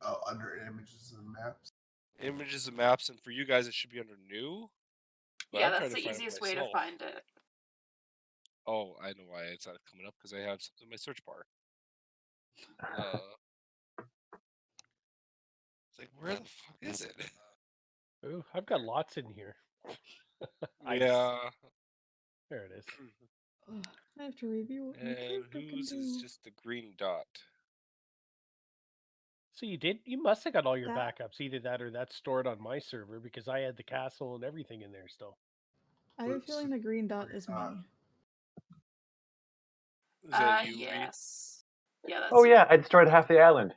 Oh, under images and maps. Images and maps, and for you guys, it should be under new. But Yeah, I'm that's trying the to find it easiest way to myself. find it. Oh, I know why it's not coming up because I have something in my search bar. It's like, where the fuck is it? Ooh, I've got lots in here. Yeah. There it is. I have to review what my And character can whose do. is just the green dot? So you must have got all your That- backups. Either that or that's stored on my server because I had the castle and everything in there still. I have a feeling the green dot is me. Is that you? Reed? Yes. Yeah, that's Oh you. yeah, I destroyed half the island.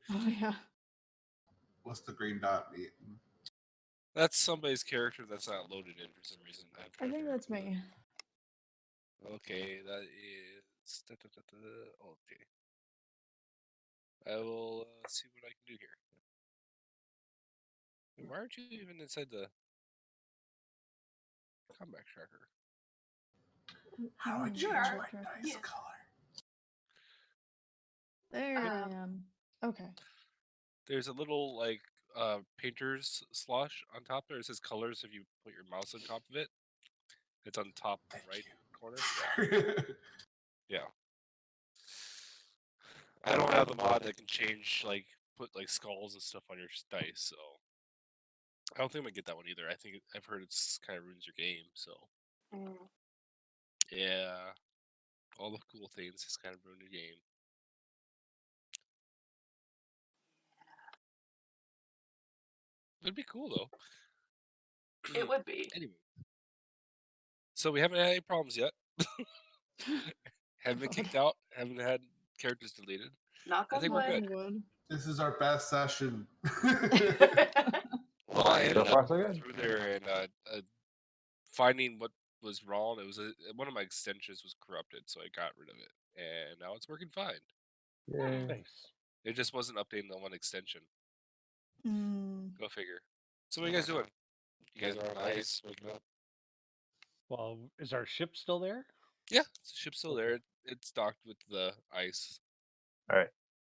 Oh yeah. What's the green dot mean? That's somebody's character that's not loaded in for some reason. I think that's me. Okay, that is. Okay. I will see what I can do here. Why aren't you even inside the combat tracker? How I change are. my dice Yeah. color? There I am. Okay. There's a little like painter's slosh on top there. It says colors. If you put your mouse on top of it, it's on top right corner. Yeah. I don't have the mod that can change put skulls and stuff on your dice, so I don't think I'm gonna get that one either. I think I've heard it's kind of ruins your game. So yeah, all the cool things just kind of ruin your game. It'd be cool though. It would be. Anyway, so we haven't had any problems yet. Haven't been kicked out. Haven't had characters deleted. Knock I on think we're good. wood. This is our best session. Well, I ended So far, up so good. through there and finding what was wrong. It was one of my extensions was corrupted, so I got rid of it, and now it's working fine. Yay. Nice. It just wasn't updating the one extension. Mm. Go figure. So what are you guys doing? You guys are on ice, waking up? Well, is our ship still there? Yeah, the ship's still there. It's docked with the ice. All right.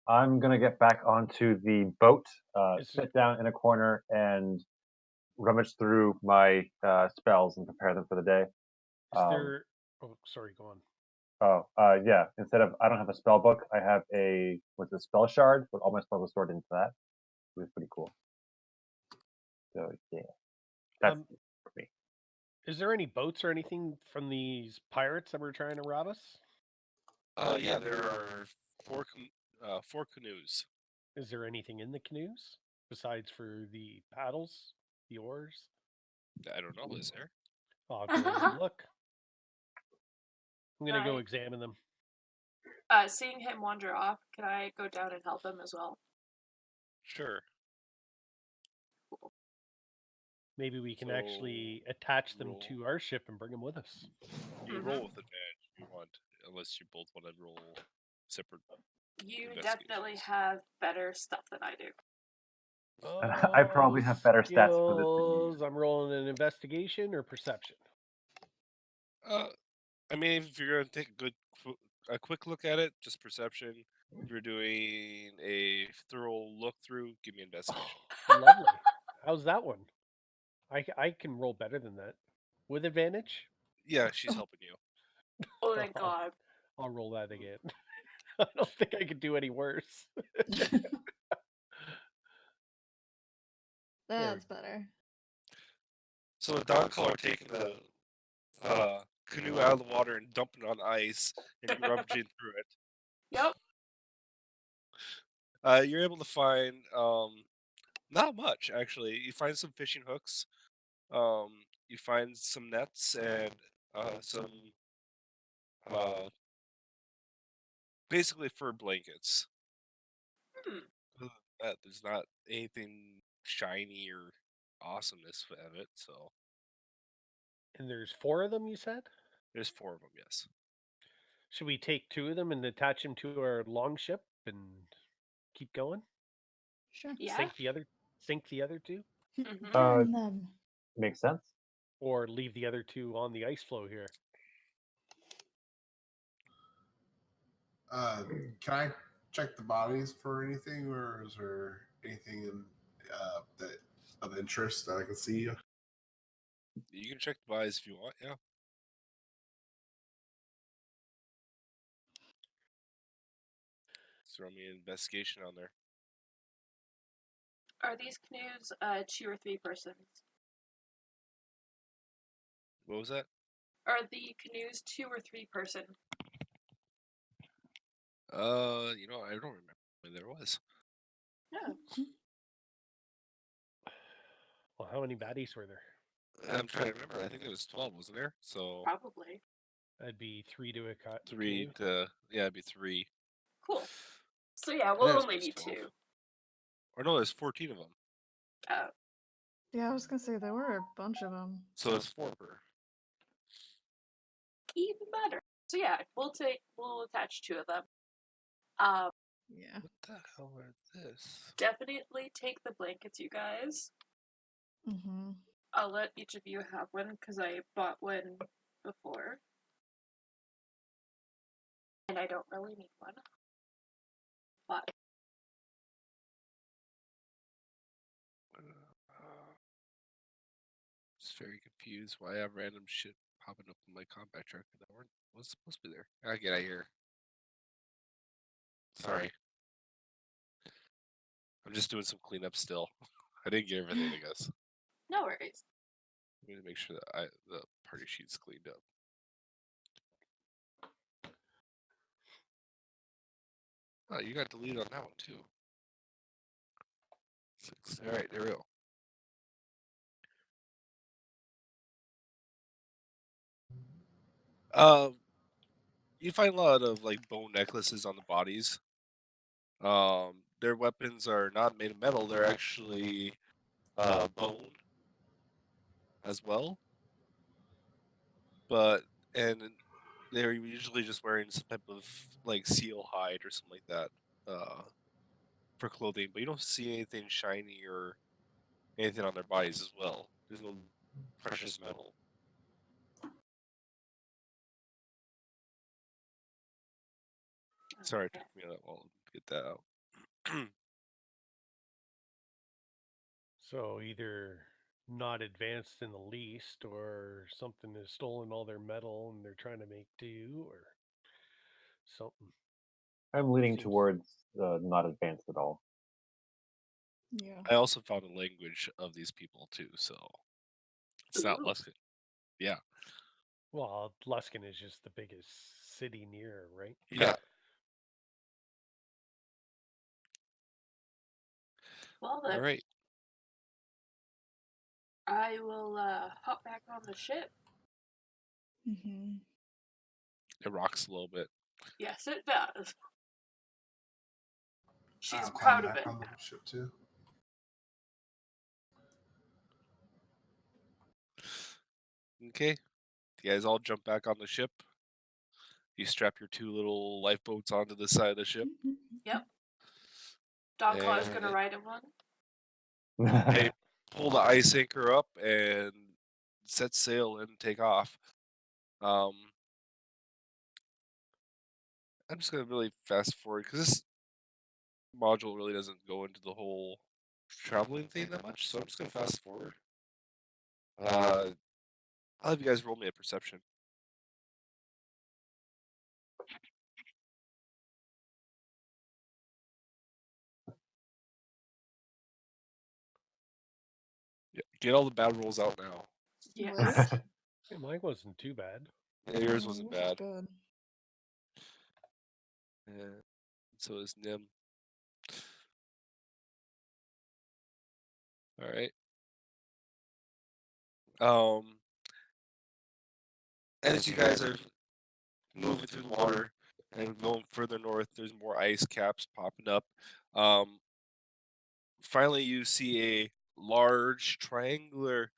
I'm gonna get back onto the boat, Is sit down in a corner, and rummage through my spells and prepare them for the day. there? Oh, sorry. Go on. Yeah. Instead of I don't have a spell book, I have a spell shard with all my spells are stored into that. It was pretty cool. So yeah, that's for me. Is there any boats or anything from these pirates that were trying to rob us? Yeah, there are four canoes. Is there anything in the canoes besides for the paddles, the oars? I don't know. Is there? I'll go and look. I'm gonna go Right. examine them. Seeing him wander off, can I go down and help him as well? Sure. Maybe we can So, actually attach them roll. to our ship and bring them with us. You roll with advantage if you want, unless you both want to roll separate. You Investigations. definitely have better stuff than I do. I probably have better stats for this than you. Skills. I'm rolling an investigation or perception. I mean, if you're gonna take a quick look at it, just perception. If you're doing a thorough look through, give me investigation. Lovely. How's that one? I can roll better than that. With advantage? Yeah, she's helping you. Oh, thank God. I'll roll that again. I don't think I could do any worse. That's better. So the Dawn Caller taking the canoe out of the water and dumping it on ice and rummaging through it. Yep. You're able to find not much actually. You find some fishing hooks. You find some nets and some basically fur blankets. Other than that, there's not anything shiny or awesomeness of it. So And there's 4 of them, you said? there's 4 of them. Yes. Should we take 2 of them and attach them to our long ship and keep going? Sure. Yeah. Sink the other 2? Burn them. Makes sense. Or leave the other 2 on the ice floe here? Can I check the bodies for anything, or is there anything in, that of interest that I can see? You can check the bodies if you want. Yeah. Throw me an investigation on there. Are these canoes 2 or 3 persons? What was that? Are the canoes 2 or 3 person? I don't remember when there was. No. Well, how many baddies were there? I'm trying to remember. I think it was 12, wasn't there? So Probably. That'd be 3 to a cut. 3 to it'd be 3. Cool. So yeah, I think we'll it's only just need 12. 2. Or no, there's 14 of them. Oh. Yeah, I was gonna say there were a bunch of them. So it's 4 per. Even better. So yeah, we'll attach 2 of them. Yeah. What the hell are this? Definitely take the blankets, you guys. Mm-hmm. I'll let each of you have one because I bought one before. And I don't really need one. But Just very confused why I have random shit popping up in my combat tracker that wasn't supposed to be there. I get out of here. Sorry. I'm just doing some cleanup still. I didn't get everything, I guess. no worries. I need to make sure that the party sheet's cleaned up. Oh, you got deleted on that one too. 6. All right, there we go. You find a lot of like bone necklaces on the bodies. Their weapons are not made of metal; they're actually bone as well. And they're usually just wearing some type of like seal hide or something like that for clothing. But you don't see anything shiny or anything on their bodies as well. There's no precious metal. Sorry, it Okay. took me a while to get that out. So either not advanced in the least, or something has stolen all their metal and they're trying to make do, or something. I'm leaning Seems- towards not advanced at all. Yeah. I also found a language of these people too, so it's not Ooh. Luskin. Yeah. Well, Luskin is just the biggest city near, right? Yeah. Well then, All right. I will hop back on the ship. Mm-hmm. It rocks a little bit. Yes, it does. She's I'll proud climb of back it. on the ship too. Okay. You guys all jump back on the ship. You strap your 2 little lifeboats onto the side of the ship. Yep. Don Claw's gonna And ride in one. they pull the ice anchor up and set sail and take off. I'm just gonna really fast forward because this module really doesn't go into the whole traveling thing that much, so I'm just gonna fast forward. I'll have you guys roll me a perception. Yeah, get all the bad rolls out now. Yes. Hey, mine wasn't too bad. Yeah, yours wasn't bad. Good. And so is Nim. All right. As you guys are moving through the water and going further north, there's more ice caps popping up. Finally, you see a large triangular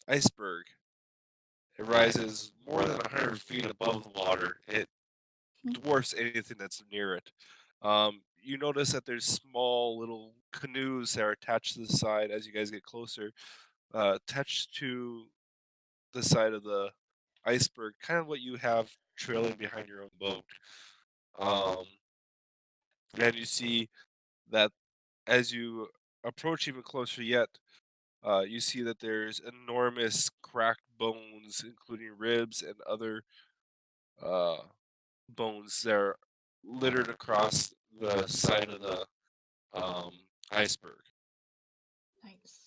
iceberg. It rises more than 100 feet above the water. It dwarfs anything that's near it. You notice that there's small little canoes that are attached to the side as you guys get closer, attached to the side of the iceberg, kind of what you have trailing behind your own boat. And you see that as you approach even closer yet, you see that there's enormous cracked bones, including ribs and other uh, bones that are littered across the side of the iceberg. Nice.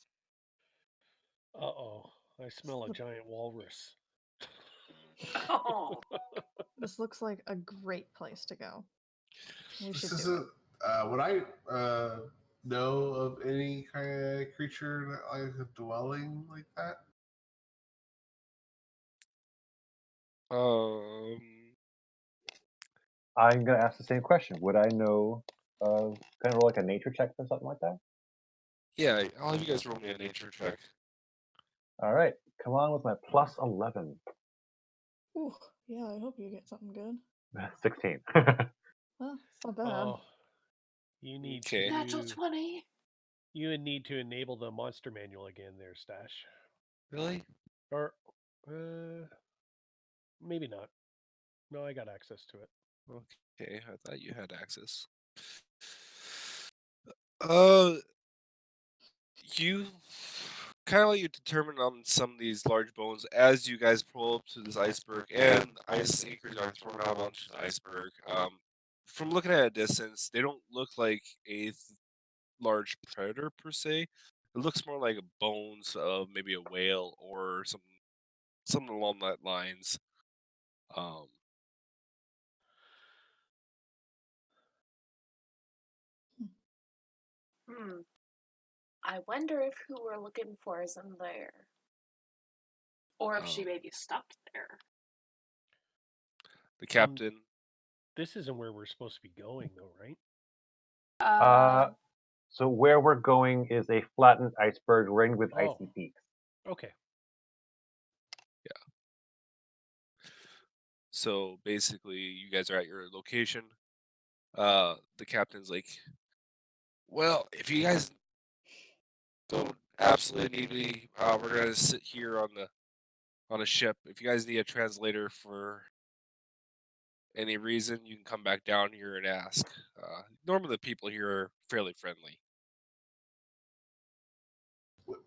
Uh-oh. I smell a Look- giant walrus. Oh, This looks like a great place to go. We This should do isn't. Would I know of any kind of creature that like a dwelling like that? Um, I'm gonna ask the same question. Would I know of kind of roll like a nature check or something like that? yeah, I'll have you guys roll me a nature check. All right, come on with my plus 11. it. Ooh, yeah, I hope you get something good. 16. Well, it's not bad. Oh. You need Okay. natural to 20. you would need to enable the monster manual again there, Stash. Really? Or maybe not. No, I got access to it. Okay, I thought you had access. Uh, you kind of like you determine on some of these large bones as you guys pull up to this iceberg, and ice anchors are thrown out onto the iceberg. From looking at a distance, they don't look like a large predator per se. It looks more like bones of maybe a whale or something along that lines. Um, Hmm. I wonder if who we're looking for is in there. Or if she Oh. may be stuck there. the captain. This isn't where we're supposed to be going, though, right? So where we're going is a flattened iceberg ringed with Oh. icy peaks. Okay. So basically, you guys are at your location. The captain's like, "Well, if you guys don't absolutely need me, we're gonna sit here on a ship. If you guys need a translator for any reason, you can come back down here and ask. Normally, the people here are fairly friendly."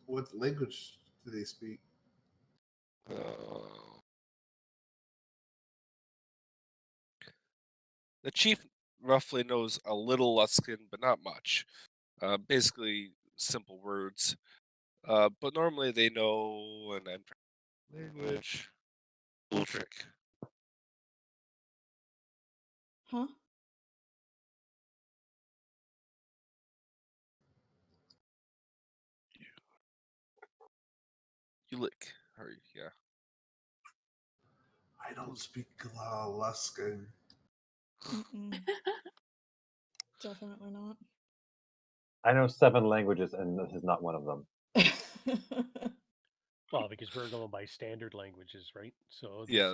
What language do they speak? The chief roughly knows a little Luskin, but not much. Basically, simple words. But normally they know an language. Little trick. Huh? You lick. Or, yeah. I don't speak Luskin. Mm-mm. Definitely not. I know 7 languages, and this is not one of them. Well, because we're going by standard languages, right? So Yeah.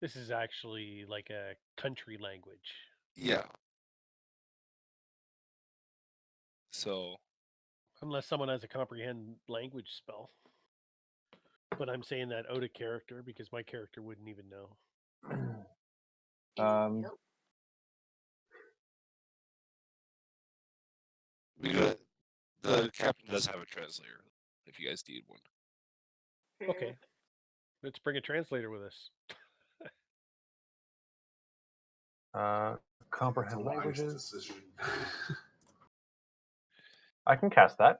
this is actually like a country language. Yeah. So Unless someone has a comprehend language spell. But I'm saying that out of character because my character wouldn't even know. Nope. the captain does have a translator if you guys need one. Okay. Let's bring a translator with us. Comprehend That's a wise languages. decision. I can cast that.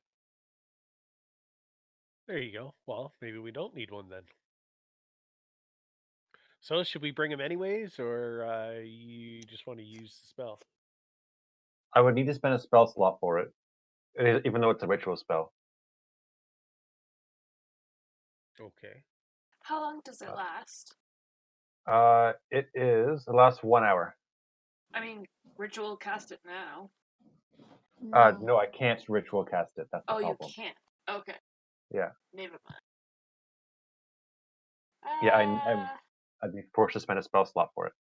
There you go. Well, maybe we don't need one then. So should we bring him anyways, or you just want to use the spell? I would need to spend a spell slot for it, even though it's a ritual spell. Okay. How long does it last? It lasts 1 hour. I mean, ritual cast it now. No, I can't ritual cast it. That's the Oh, you problem. can't. Okay. Yeah. Never mind. Yeah, I'd be forced to spend a spell slot for it.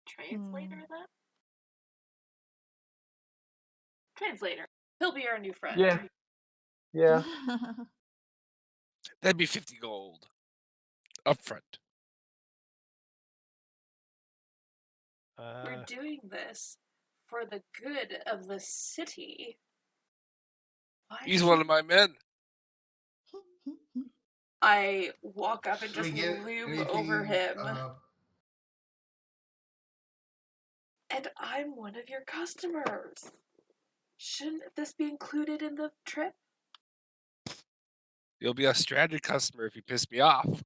Translator then? Translator. He'll be our new friend. Yeah. Yeah. That'd be 50 gold up front. We're doing this for the good of the city. Why He's should one of my men. I walk up and Can we just get loom over anything, him? And I'm one of your customers. Shouldn't this be included in the trip? You'll be a stranded customer if you piss me off.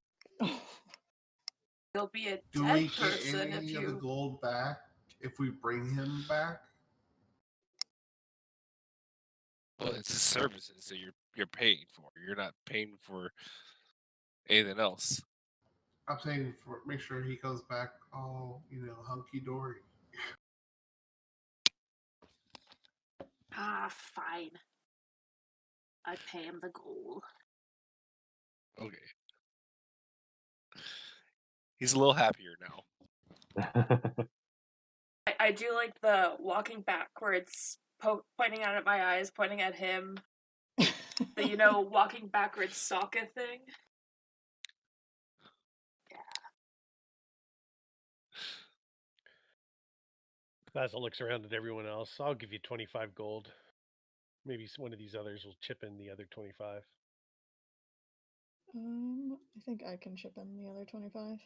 You'll be a do dead we get person if any of the you. gold back if we bring him back? Well, it's the services that you're paying for. You're not paying for anything else. I'm saying for make sure he comes back all hunky dory. Ah, fine. I pay him the gold. Okay. He's a little happier now. I do like the walking backwards, pointing out at my eyes, pointing at him. The walking backwards Sokka thing. Basil looks around at everyone else. I'll give you 25 gold. Maybe one of these others will chip in the other 25. I think I can chip in the other 25.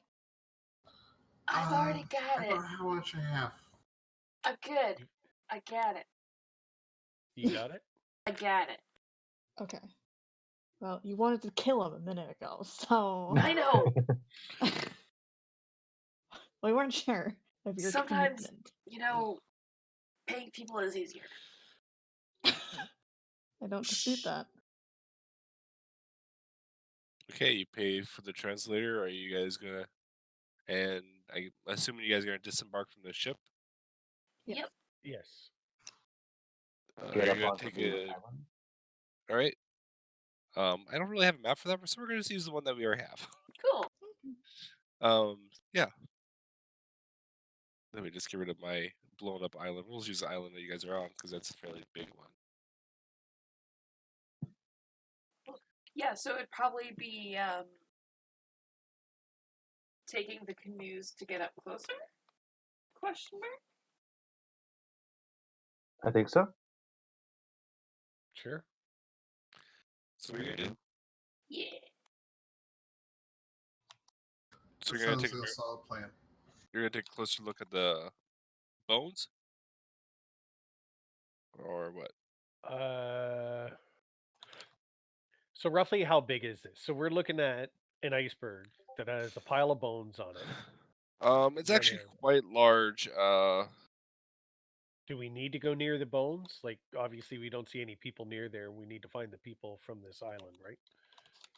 I've already got I it. don't know how much I have. I'm good. I got it. You got it? I got it. Okay. Well, you wanted to kill him a minute ago, so I know. we weren't sure of your Sometimes, commitment. paying people is easier. I don't dispute that. Okay, you pay for the translator. Are you guys gonna? And I assuming you guys are gonna disembark from the ship. Yep. Yes. Are Get you up gonna onto take the a? island. All right. I don't really have a map for that, so we're gonna just use the one that we already have. Cool. Yeah. Let me just get rid of my blown up island. We'll just use the island that you guys are on because that's a fairly big one. Yeah, so it'd probably be taking the canoes to get up closer? Question mark? I think so. Sure. So what are you gonna do? Yeah. So That you're gonna sounds take like a solid plan. you're gonna take a closer look at the bones, or what? So roughly how big is this? So we're looking at an iceberg that has a pile of bones on it. It's actually quite large. Do we need to go near the bones? Like, obviously, we don't see any people near there. We need to find the people from this island, right?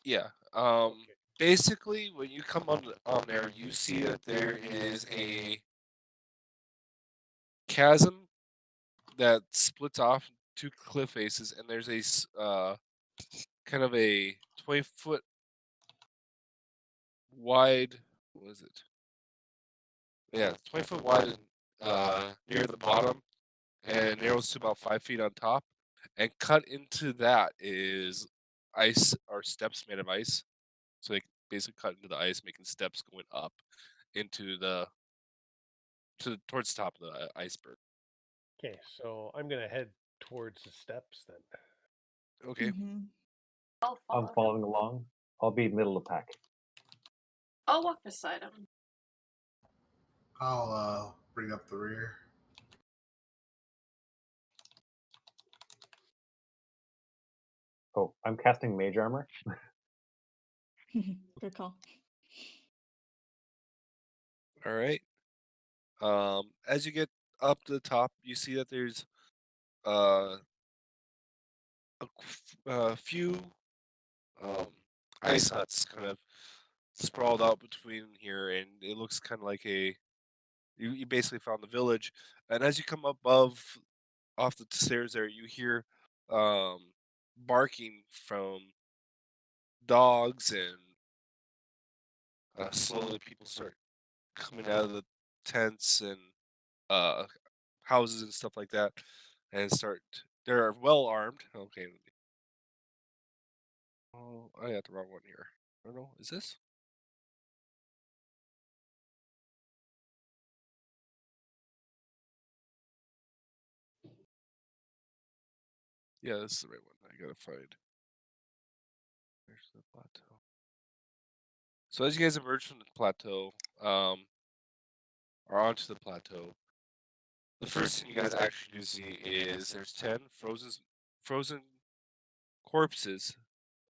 Yeah. Okay. Basically, when you come on there, you see that there is a chasm that splits off two cliff faces, and there's a kind of a 20-foot wide. What is it? Yeah, 20-foot wide near the bottom, and narrows to about 5 feet on top. And cut into that is ice or steps made of ice. So they basically cut into the ice, making steps going up into towards the top of the iceberg. Okay, so I'm gonna head towards the steps then. Okay. Mm-hmm. I'll I'm follow. following along. I'll be middle of the pack. I'll walk beside him. I'll bring up the rear. Oh, I'm casting mage armor. Good call. All right. As you get up to the top, you see that there's a few ice huts kind of sprawled out between here, and it looks kind of like you basically found the village. And as you come above off the stairs there, you hear barking from dogs, and slowly people start coming out of the tents and uh, houses and stuff like that, and they're well armed. Okay. Oh, I got the wrong one here. I don't know. Is this? Yeah, this is the right one. I gotta find. There's the plateau. So as you guys emerge from the plateau, or onto the plateau, the first thing you guys actually do see is there's 10 frozen corpses,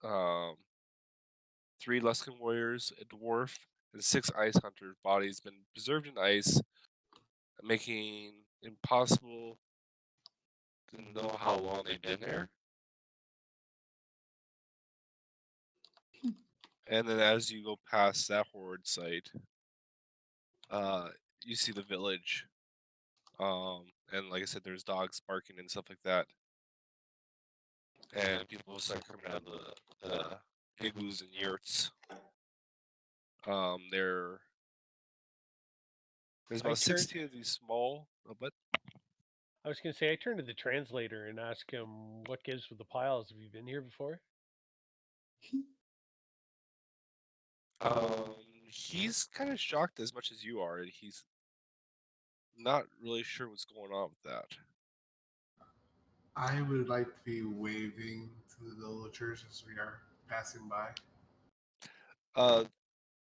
um, 3 Luskan warriors, a dwarf, and 6 ice hunters' bodies been preserved in ice, making it impossible to know how long they've been there. And then as you go past that horde site, you see the village. And like I said, there's dogs barking and stuff like that. And people start coming out of the igloos and yurts. There's I about turned- 60 of these small, but I was going to say, I turned to the translator and asked him, what gives with the piles? Have you been here before? he's kind of shocked as much as you are, and he's not really sure what's going on with that. I would like to be waving to the villagers as we are passing by. The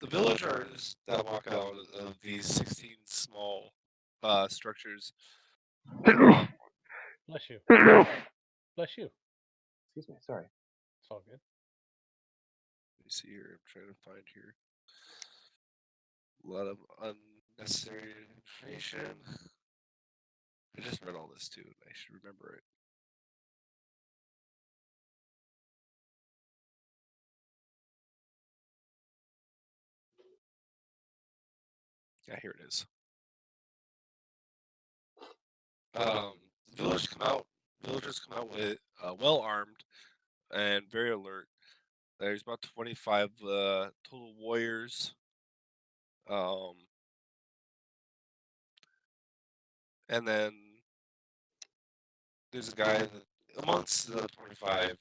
villagers that walk out of these 16 small structures. Bless you. Bless you. Excuse me. Sorry. It's all good. Let me see here. I'm trying to find here. A lot of unnecessary information. I just read all this too, and I should remember it. Yeah, here it is. Villagers come out with well armed and very alert. There's about 25 total warriors. And then there's a guy that, amongst the 25.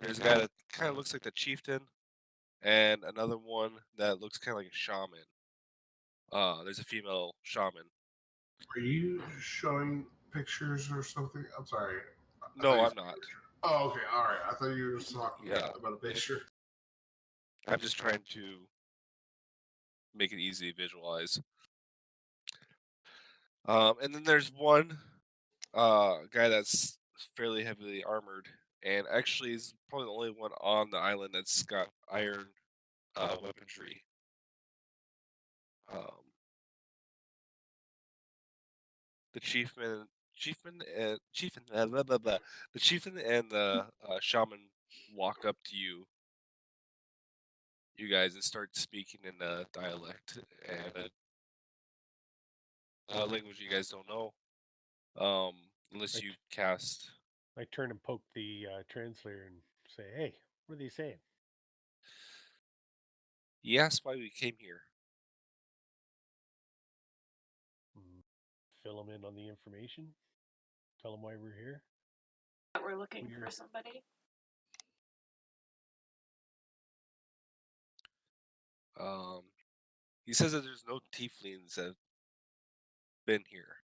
There's a guy that kind of looks like the chieftain, and another one that looks kind of like a shaman. There's a female shaman. Are you showing pictures or something? I'm sorry. I No, thought you I'm said not. picture. Oh, okay. All right. I thought you were just talking Yeah. about a picture. I'm just trying to make it easy to visualize. And then there's one guy that's fairly heavily armored, and actually is probably the only one on the island that's got iron weaponry. The the chieftain and the shaman walk up to you guys, and start speaking in a dialect and a language you guys don't know, unless Right. you cast. I turn and poke the translator and say, hey, what are they saying? He asked why we came here. Fill them in on the information. Tell them why we're here. That we're looking Weird. for somebody. He says that there's no tieflings that have been here.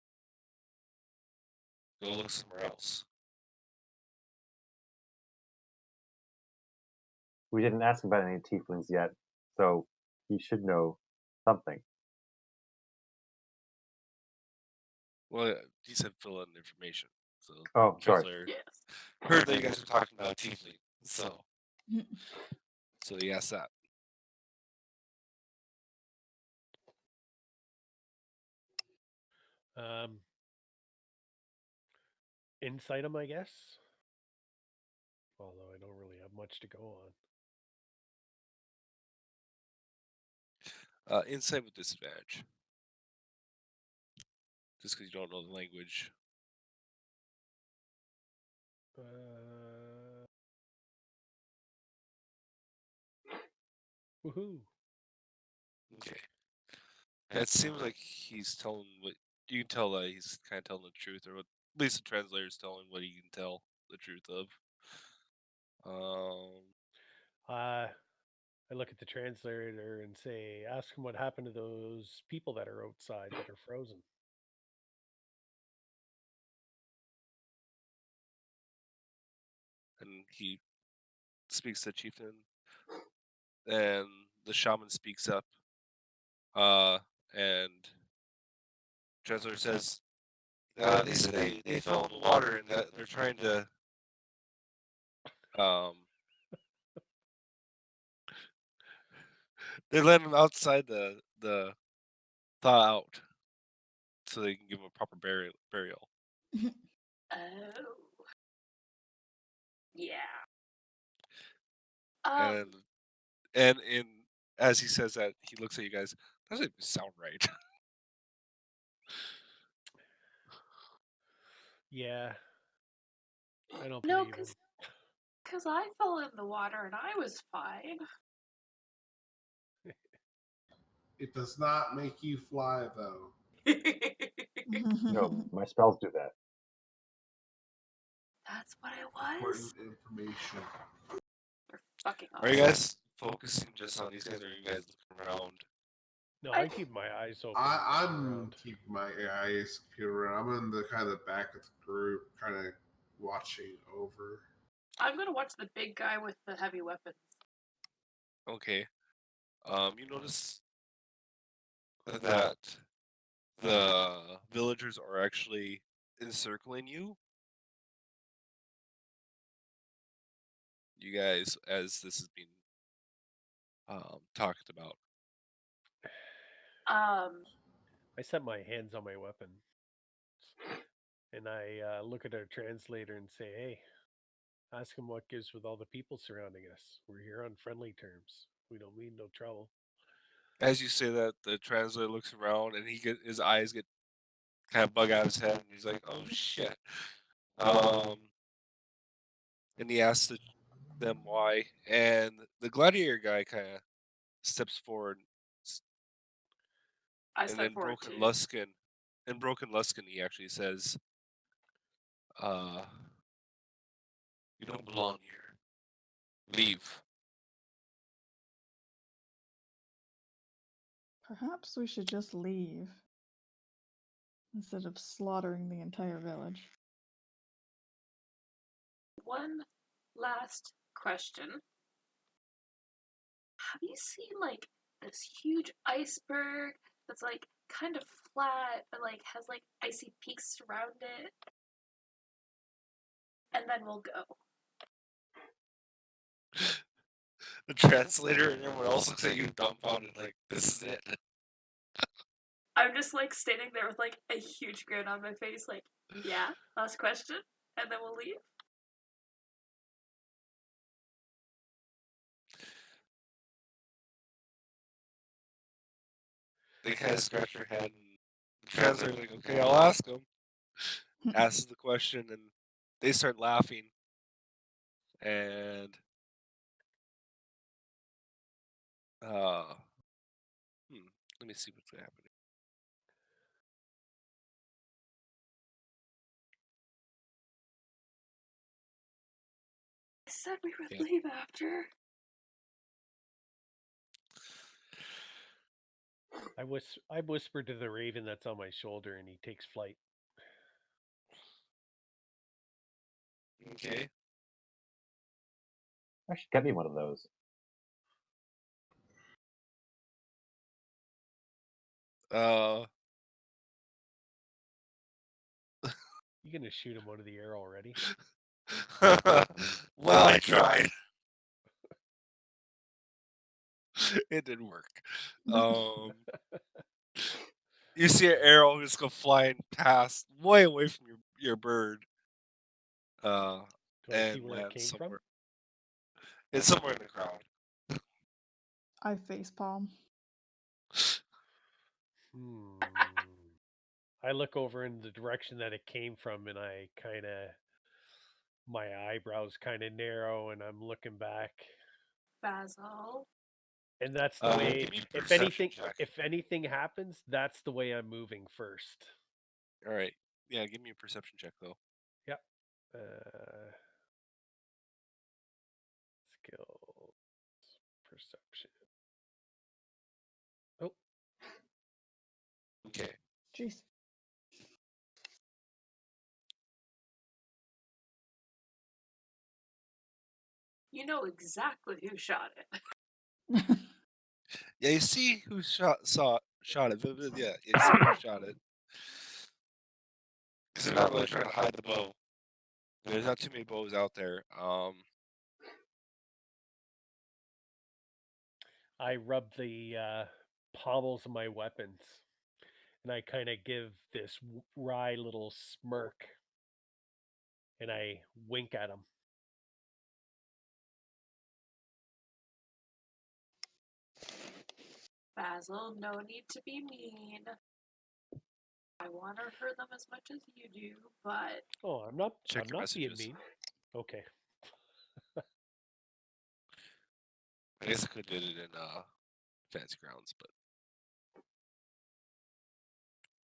Go look somewhere else. We didn't ask about any tieflings yet, so he should know something. Well, he said fill in information. So Oh, sorry. translator Yes. heard that you guys were talking about tiefling, so he asked that. Insight them, I guess. Although I don't really have much to go on. Insight with disadvantage. Just because you don't know the language. Woohoo! Okay. And it seems like he's telling what you can tell that he's kind of telling the truth, or at least the translator's telling what he can tell the truth of. I look at the translator and say, ask him what happened to those people that are outside that are frozen. he speaks to the chieftain, and the shaman speaks up, and translator says, they said they fell in the water and that they're trying to they let him outside the thaw out so they can give him a proper burial. Oh. Yeah. And as he says that, he looks at you guys. That doesn't sound right. Yeah. I don't No, believe him. because I fell in the water and I was fine. It does not make you fly, though. No, my spells do that. That's what it was. Important information. You're fucking Are you awesome. guys focusing just on these guys, or are you guys looking around? No, I keep my eyes open. I'm around. keeping my eyes peeled around. I'm in the kind of back of the group, kind of watching over. I'm gonna watch the big guy with the heavy weapons. Okay. You notice that the villagers are actually encircling you. You guys, as this is being talked about. I set my hands on my weapon. And I look at our translator and say, hey, ask him what gives with all the people surrounding us. We're here on friendly terms. We don't mean no trouble. As you say that, the translator looks around and his eyes get kind of bug out of his head, and he's like, "Oh shit!" And he asks them why, and the gladiator guy kind of steps forward, I and step then forward Broken too. Luskin, he actually says, "You don't belong here. Leave." Perhaps we should just leave instead of slaughtering the entire village. One last question. Have you seen like this huge iceberg that's like kind of flat but like has like icy peaks around it? And then we'll go. The translator and everyone else looks at you dumbfounded, like, "This is it." I'm just like standing there with like a huge grin on my face, like, yeah, last question, and then we'll leave. They kind of scratch their head, and the translator's like, "Okay, I'll ask him." Asks the question, and they start laughing. And let me see what's happening. I said we would Yeah. leave after. I whisper to the raven that's on my shoulder, and he takes flight. Okay. I should get me one of those. You gonna shoot him out of the air already? Well, I tried. It didn't work. You see an arrow just go flying past, way away from your bird, Do I see and where it land came somewhere. from? It's somewhere in the crowd. I facepalm. I look over in the direction that it came from, and my eyebrows kind of narrow, and I'm looking back. Basil. And that's the way. Give me a perception check. If anything happens, that's the way I'm moving first. All right. Yeah, give me a perception check though. Yep. Skills, perception. Oh. Okay. Jeez. You know exactly who shot it. Yeah, you see who shot it. Yeah, you see who shot it. Because they're not really trying to hide the bow. There's not too many bows out there. I rub the pommels of my weapons, and I kind of give this wry little smirk, and I wink at him. Basil, no need to be mean. I want to hurt them as much as you do, but Oh, I'm not. Check I'm your not being messages. mean. Okay. I guess I could have did it in Fancy Grounds, but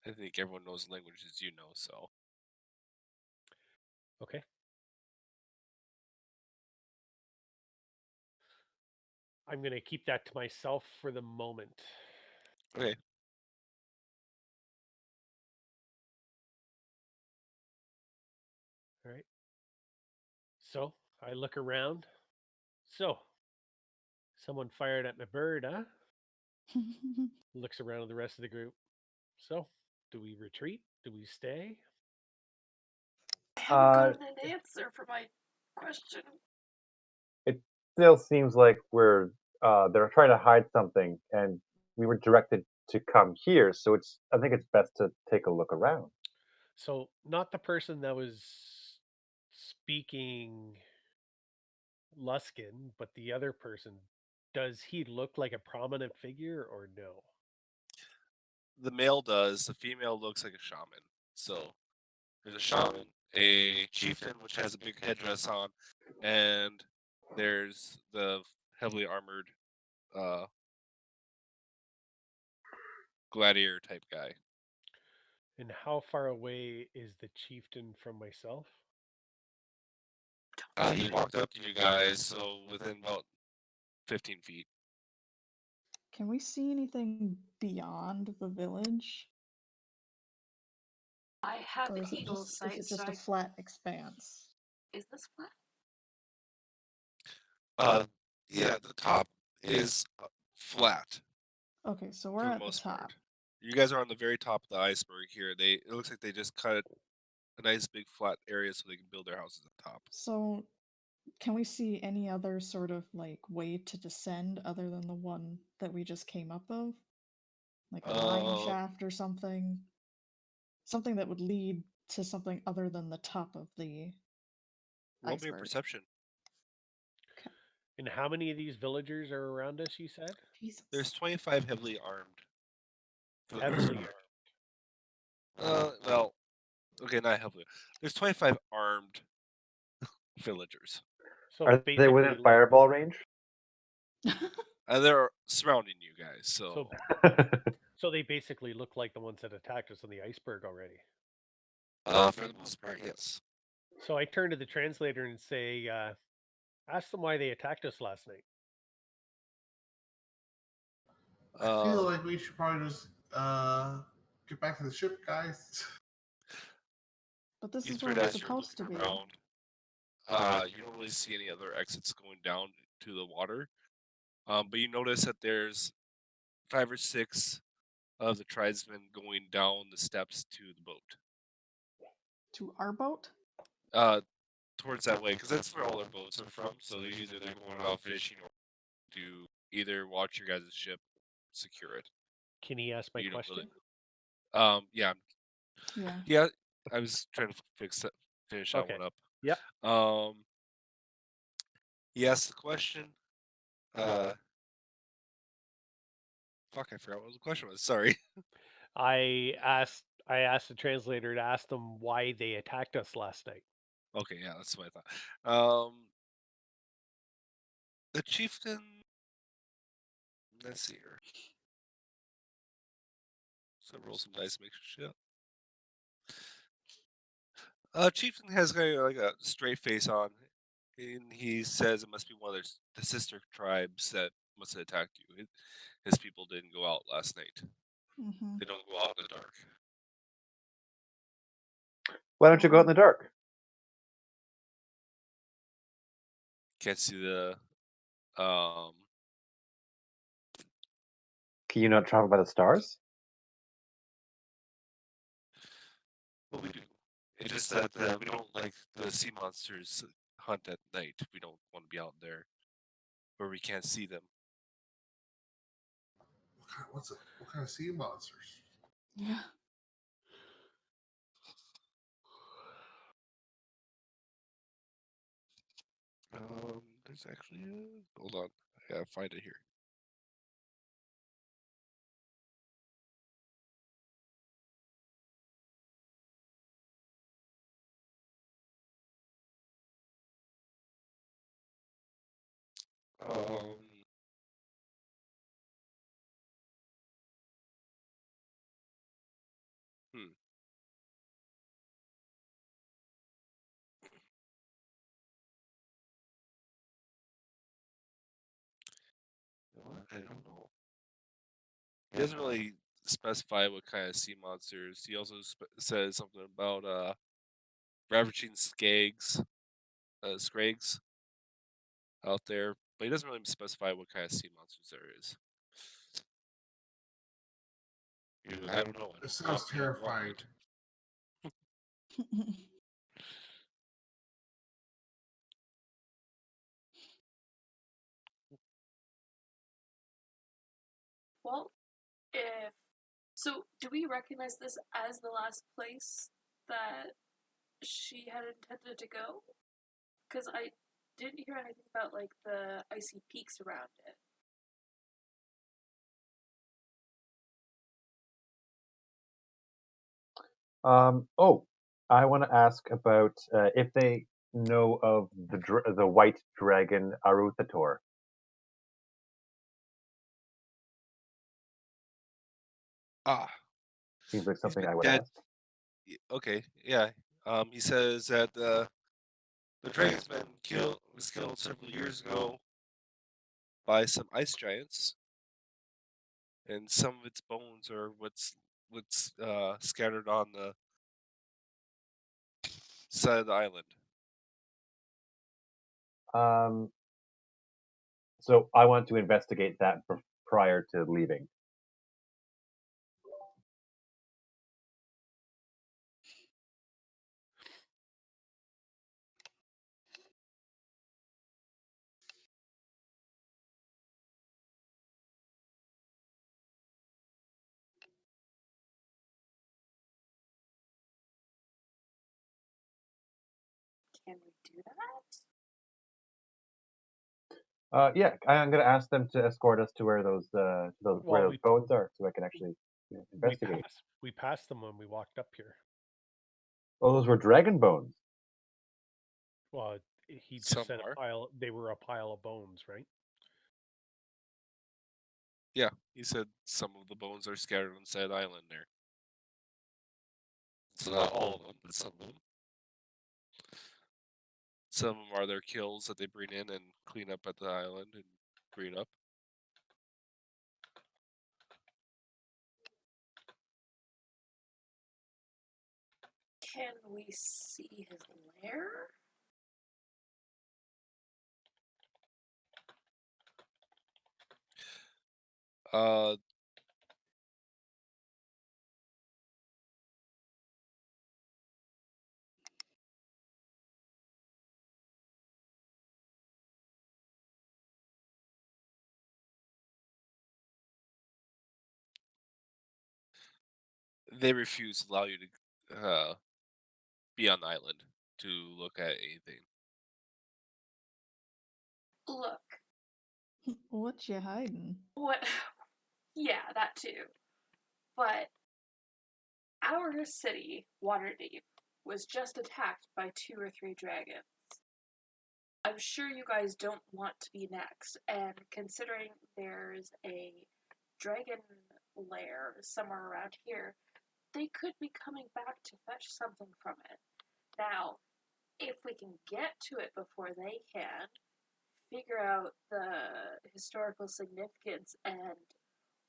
I think everyone knows the languages you know, so. Okay. I'm gonna keep that to myself for the moment. Okay. All right. So I look around. So someone fired at my bird, huh? Looks around at the rest of the group. So, do we retreat? Do we stay? I haven't gotten an answer for my question. It still seems like they're trying to hide something, and we were directed to come here. So I think it's best to take a look around. So, not the person that was speaking Luskin, but the other person. Does he look like a prominent figure or no? The male does. The female looks like a shaman. So there's a shaman, a chieftain, which has a big headdress on, and there's the heavily armored gladiator type guy. And how far away is the chieftain from myself? He walked up to you guys, so within about 15 feet. Can we see anything beyond the village? I have Or is it eagle just sight, so a flat expanse? is this flat? Yeah, the top is flat Okay, so for we're the at the most top. part. You guys are on the very top of the iceberg here. It looks like they just cut a nice big flat area so they can build their houses at the top. So can we see any other sort of like way to descend other than the one that we just came up of? Like a mine shaft or something? Something that would lead to something other than the top of the Roll me a iceberg. perception. Okay. And how many of these villagers are around us, you said? Jesus. There's 25 heavily armed. For the most Heavily part. armed. Well, okay, not heavily. There's 25 armed villagers. So Are they within basically, fireball range? And they're surrounding you guys, so. so they basically look like the ones that attacked us on the iceberg already. For the most part, yes. So I turn to the translator and say, ask them why they attacked us last night. I feel like we should probably just get back to the ship, guys. But this You is three where we're guys, you're supposed to looking be. around. You don't really see any other exits going down to the water. But you notice that there's 5 or 6 of the tribesmen going down the steps to the boat. To our boat? Towards that way, because that's where all their boats are from. So either they're going out fishing or to either watch your guys' ship, secure it. Can he ask my You don't question? really. Yeah. Yeah. Yeah. I was trying to finish that Okay. one up. Yep. He asked the question. Fuck, I forgot what the question was. Sorry. I asked the translator to ask them why they attacked us last night. Okay, yeah, that's what I thought. The chieftain. Let's see here. So roll some dice, make sure shit. Chieftain has kind of like a straight face on, and he says it must be one of the sister tribes that must have attacked you. His people didn't go out last night. Mm-hmm. They don't go out in the dark. Why don't you go out in the dark? can't see the um. Can you not travel by the stars? What we do. It's just that we don't like the sea monsters hunt at night. We don't want to be out there where we can't see them. What kind of sea monsters? Yeah. There's actually hold on, I gotta find it here. Um, hmm. You know what? I don't know. He doesn't really specify what kind of sea monsters. He also says something about ravaging scrags out there, but he doesn't really specify what kind of sea monsters there is. I don't know. It sounds terrifying. Well, if so, do we recognize this as the last place that she had intended to go? Because I didn't hear anything about like the icy peaks around it. Oh, I want to ask about if they know of the white dragon Aruthator. Ah, Seems like he's something been I would dead. ask. Okay, yeah. He says that the dragon's was killed several years ago by some ice giants, and some of its bones are what's scattered on the side of the island. So I want to investigate that prior to leaving. Can we do that? Yeah, I'm going to ask them to escort us to where where Well, those bones are, so I can actually we investigate. passed them when we walked up here. Oh, those were dragon bones. Well, he just Some said are. a pile. They were a pile of bones, right? Yeah, he said some of the bones are scattered on the side of the island there. So not all of them, but some of them. Some of them are their kills that they bring in and clean up at the island and bring up. Can we see his lair? Uh, they refuse to allow you to be on the island to look at anything. Look, What you hiding? what? Yeah, that too. But our city, Waterdeep, was just attacked by 2 or 3 dragons. I'm sure you guys don't want to be next, and considering there's a dragon lair somewhere around here, they could be coming back to fetch something from it. Now, if we can get to it before they can, figure out the historical significance and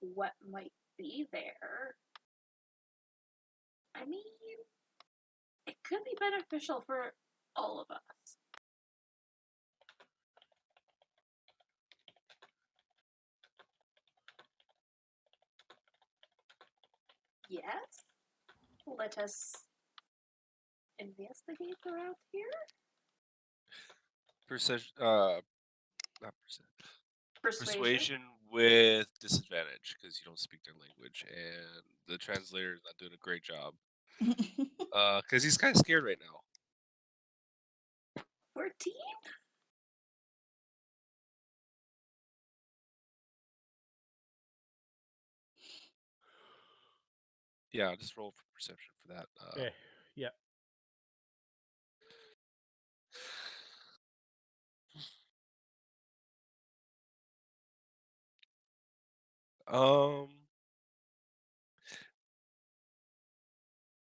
what might be there, I mean, it could be beneficial for all of us. Yes? Let us investigate around here? Perception, not perception. Persuasion? With disadvantage because you don't speak their language, and the translator is not doing a great job. Because he's kind of scared right now. 14? Yeah, just roll for perception for that. Yeah.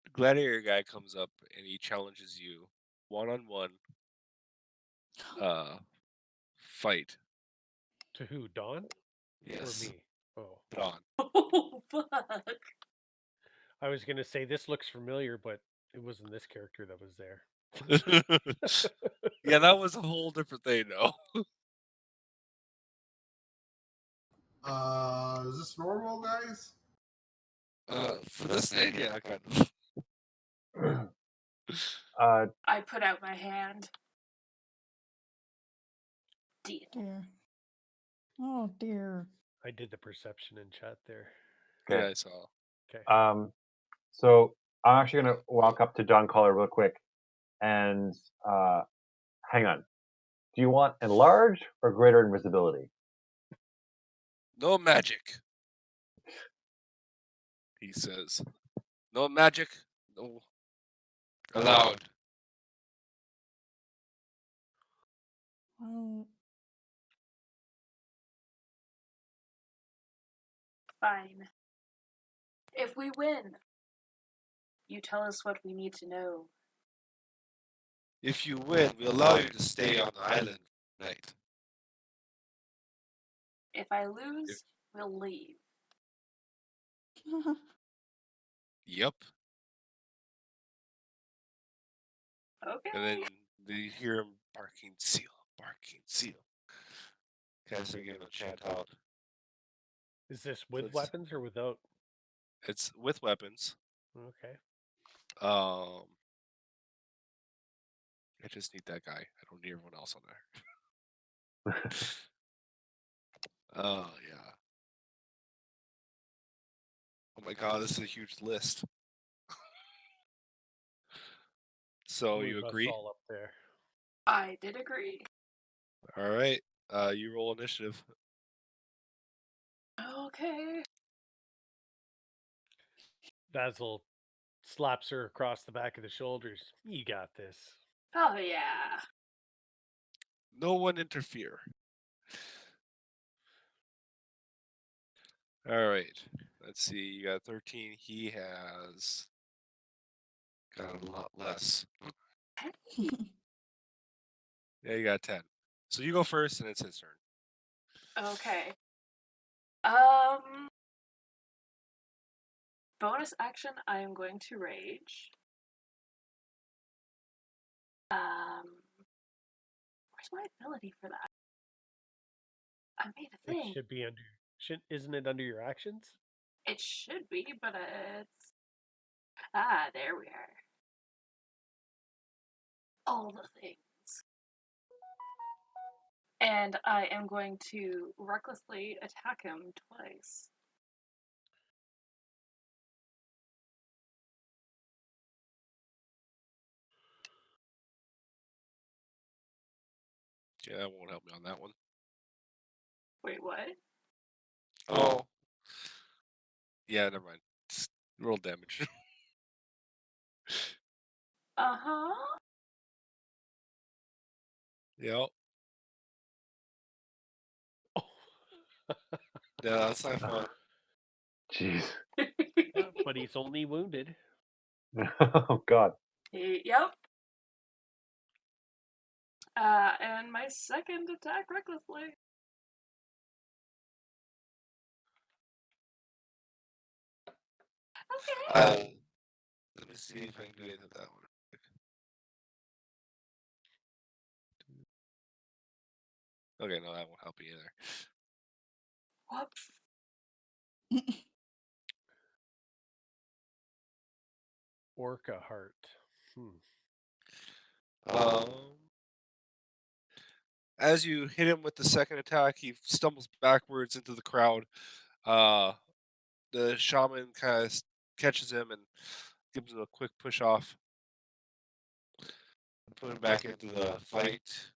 The gladiator guy comes up and he challenges you one-on-one. Fight. To who? Dawn? Yes. Or me? Oh. Dawn. Oh, fuck. I was going to say this looks familiar, but it wasn't this character that was there. Yeah, that was a whole different thing, though. Is this normal, guys? For this thing, yeah, kind of. I put out my hand. Deal. Dear. Oh dear. I did the perception in chat there. Yeah, I saw. Okay. So I'm actually going to walk up to John Collar real quick and hang on. Do you want enlarge or greater invisibility? No magic, he says. No magic, no allowed. Well, Fine. If we win, you tell us what we need to know. If you win, we allow you to stay on the island for the night. If I lose, we'll leave. Yep. Okay. And then they hear him barking seal, barking seal. Guys are giving a chant out. Is this with Let's- weapons or without? It's with weapons. Okay. I just need that guy. I don't need everyone else on there. Oh yeah. Oh my god, this is a huge list. So Move you us agree? all up there. I did agree. All right. You roll initiative. Okay. Basil slaps her across the back of the shoulders. You got this. Oh, yeah. No one interfere. All right. Let's see. You got 13. He has got a lot less. Yeah, you got 10. So you go first, and it's his turn. Okay. Bonus action, I am going to rage. Where's my ability for that? I made a It thing. should be under. Isn't it under your actions? It should be, but it's... there we are. All the things. And I am going to recklessly attack him twice. Yeah, that won't help me on that one. Wait, what? Oh. Yeah, never mind. Just roll damage. Uh-huh. Yep. Yeah, that's not fun. Jeez. Yeah, but he's only wounded. Oh God. Yep. And my second attack recklessly. Okay. Let me see if I can do anything with that one. Okay, no, that won't help you either. Whoops. Orca heart. As you hit him with the second attack, he stumbles backwards into the crowd. The shaman kind of catches him and gives him a quick push off. Put him back into the fight.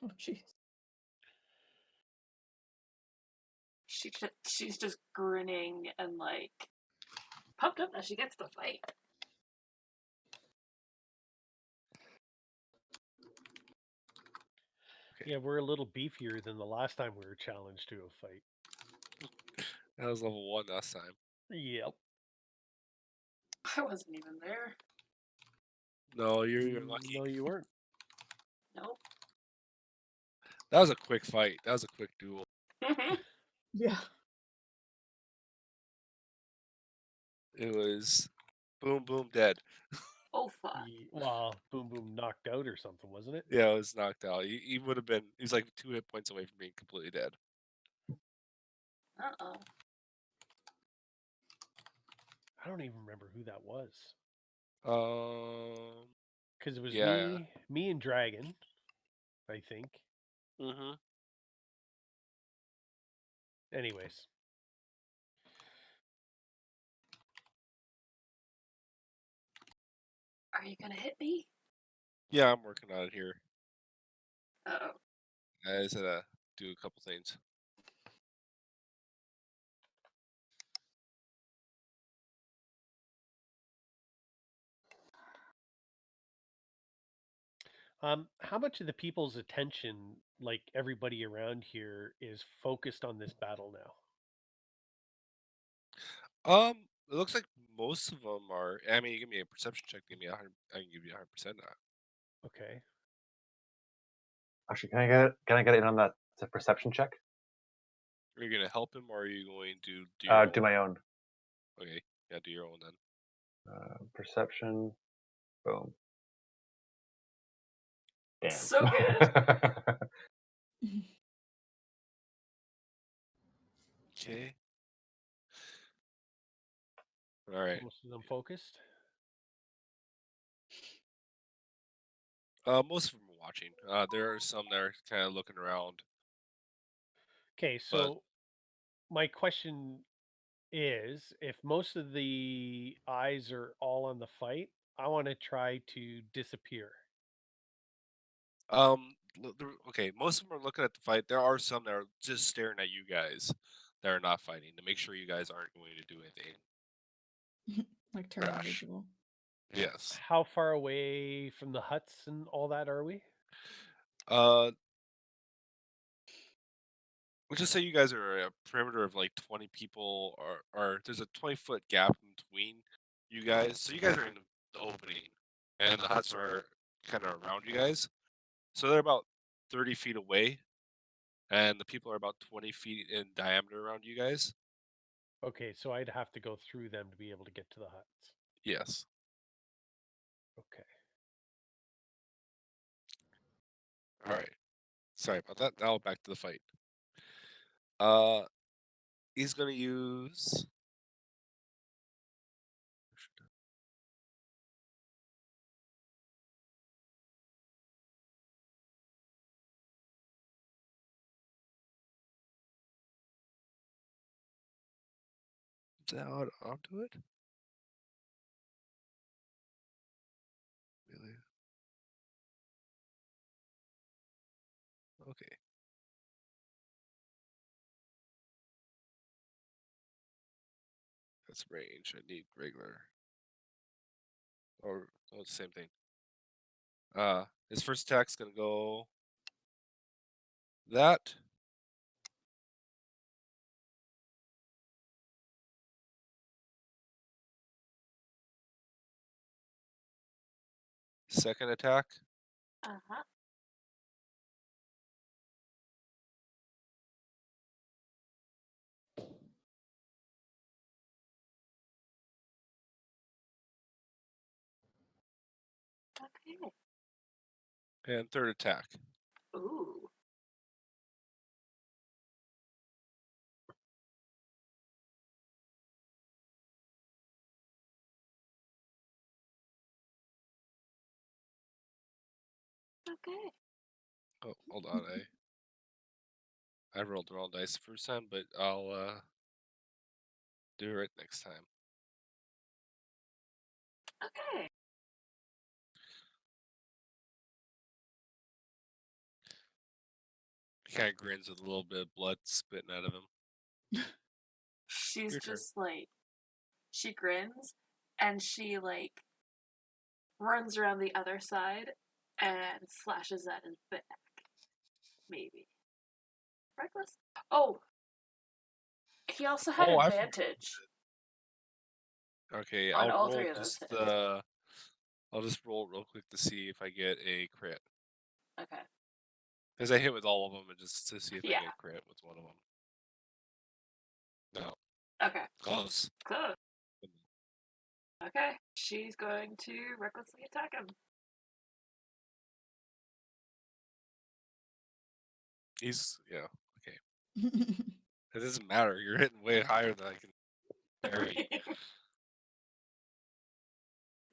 Oh, jeez. She's just grinning and like pumped up as she gets to fight. Yeah, we're a little beefier than the last time we were challenged to a fight. That was level 1 last time. Yep. I wasn't even there. No, you're lucky. No, you weren't. Nope. That was a quick fight. That was a quick duel. Yeah. It was boom, boom, dead. Oh fuck. Well, Boom Boom knocked out or something, wasn't it? Yeah, it was knocked out. He would have been. He was like 2 hit points away from being completely dead. Uh-oh. I don't even remember who that was. Um. Because it was Yeah. me and Dragon, I think. Mm-hmm. Anyways. Are you gonna hit me? Yeah, I'm working on it here. Uh-oh. I just had to do a couple things. How much of the people's attention, like everybody around here, is focused on this battle now? It looks like most of them are. I mean, you give me a perception check. Give me 100. I can give you 100% that. Okay. Actually, can I get in on that? It's a perception check. Are you gonna help him, or are you going to do your own? Do my own. Okay, yeah, do your own then. Perception. Boom. Damn. So good. Okay. All right. Most of them focused. Most of them are watching. There are some that are kind of looking around. Okay, so my question is, if most of the eyes are all on the fight, I want to try to disappear. Okay, most of them are looking at the fight. There are some that are just staring at you guys that are not fighting to make sure you guys aren't going to do anything Like turn rash. invisible. Yes. How far away from the huts and all that are we? We'll just say you guys are a perimeter of like 20 people, or there's a 20-foot gap in between you guys. So you guys are in the opening, and the huts are kind of around you guys. So they're about 30 feet away, and the people are about 20 feet in diameter around you guys. Okay, so I'd have to go through them to be able to get to the huts. Yes. Okay. All right. Sorry about that. Now back to the fight. He's gonna use. Down onto it. Really? Okay. That's range. I need regular. Or oh, it's the same thing. His first attack's gonna go that. Second attack. Uh-huh. Okay. And third attack. Ooh. Okay. Oh, hold on. I rolled the wrong dice the first time, but I'll do it right next time. Okay. He kind of grins with a little bit of blood spitting out of him. She's Your turn. just like, she grins and she like runs around the other side and slashes at his back. Maybe. Reckless? Oh! He also had Oh, advantage Okay, on I'll all roll three of those just hits. I'll just roll real quick to see if I get a crit. Okay. Because I hit with all of them, and just to see if I Yeah. get a crit with one of them. No, Okay. close. Close. Okay. She's going to recklessly attack him. Okay. It doesn't matter. You're hitting way higher than I can parry.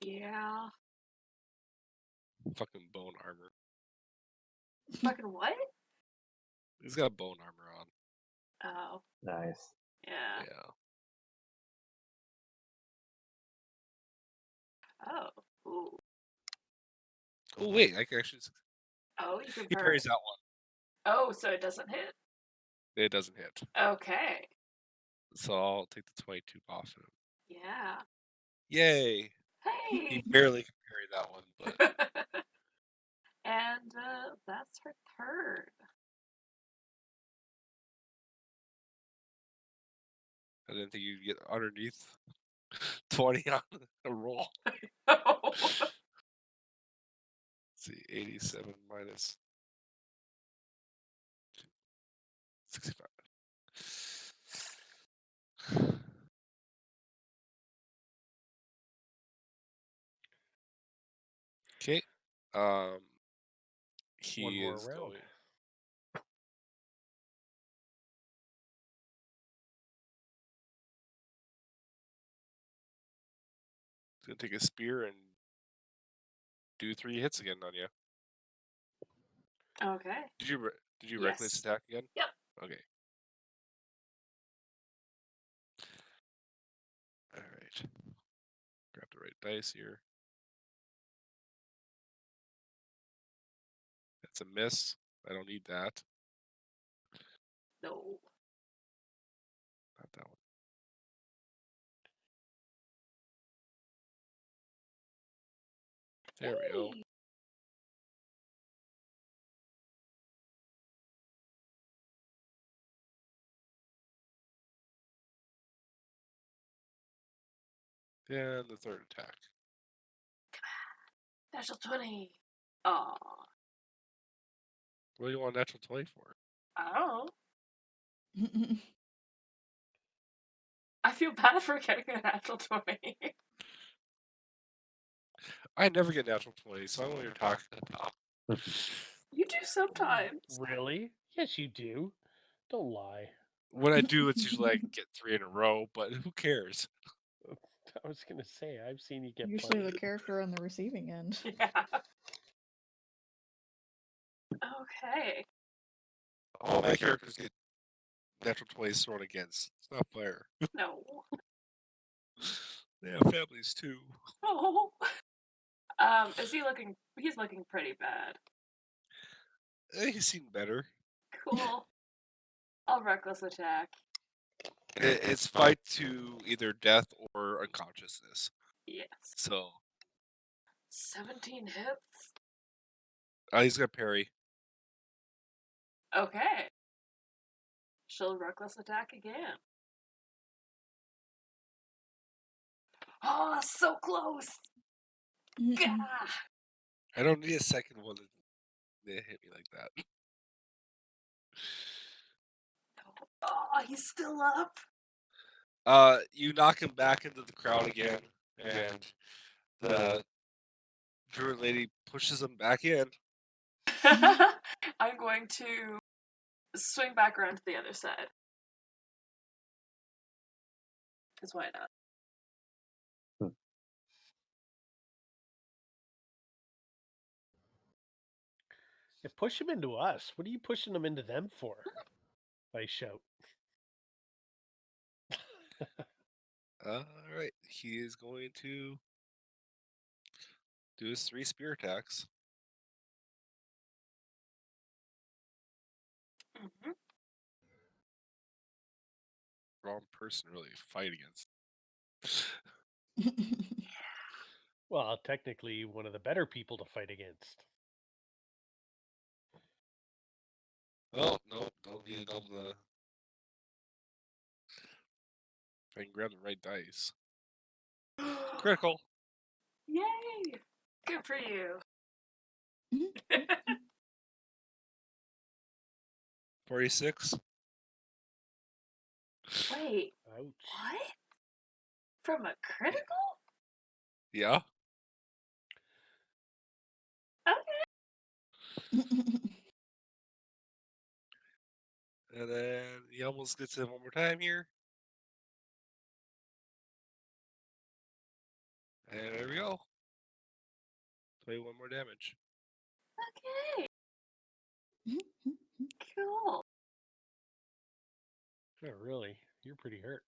Yeah. Fucking bone armor. Fucking what? He's got bone armor on. Oh. Nice. Yeah. Yeah. Oh. Ooh. Oh wait, I can actually. Oh, you can He parry. parries that one. Oh, so it doesn't hit? It doesn't hit. Okay. So I'll take the 22 off him. Yeah. Yay! He Hey! barely can parry that one, but And that's her turn. I didn't think you'd get underneath 20 on a roll. Oh. Let's see, 87 minus 65. Okay. He One more is round. going. He's gonna take a spear and do 3 hits again on you. Okay. Did you Yes. reckless attack again? Yep. Okay. All right. Grab the right dice here. That's a miss. I don't need that. No. Not that one. There we go. Hey. And the third attack. Natural 20. Aw. What do you want natural 20 for? I don't know. I feel bad for getting a natural 20. I never get natural 20, so I'm only talking about. You do sometimes. Really? Yes, you do. Don't lie. When I do, it's usually I get 3 in a row, but who cares? I was gonna say I've seen you get Usually plenty. the character on the receiving end. Yeah. Okay. All my characters get natural 20s thrown against. It's not fair. No. They have families too. Oh. Is he looking? He's looking pretty bad. He's seen better. Cool. I'll reckless attack. It's fight to either death or unconsciousness. Yes. So 17 hits. he's got parry. Okay. She'll reckless attack again. Oh, so close. Gah! I don't need a second one to hit me like that. Oh, he's still up. You knock him back into the crowd again, and the druid lady pushes him back in. I'm going to swing back around to the other side. Because why not? Yeah, push him into us. What are you pushing him into them for? I shout. All right, he is going to do his 3 spear attacks. Mhm. Wrong person, really, to fight against. Well, technically, one of the better people to fight against. Oh no, don't need all the. If I can grab the right dice. Critical. Yay! Good for you. 46. Wait, Ouch. what? From a critical? Yeah. And then he almost gets him one more time here. And there we go. 21 more damage. Okay. Cool. Oh, really? You're pretty hurt.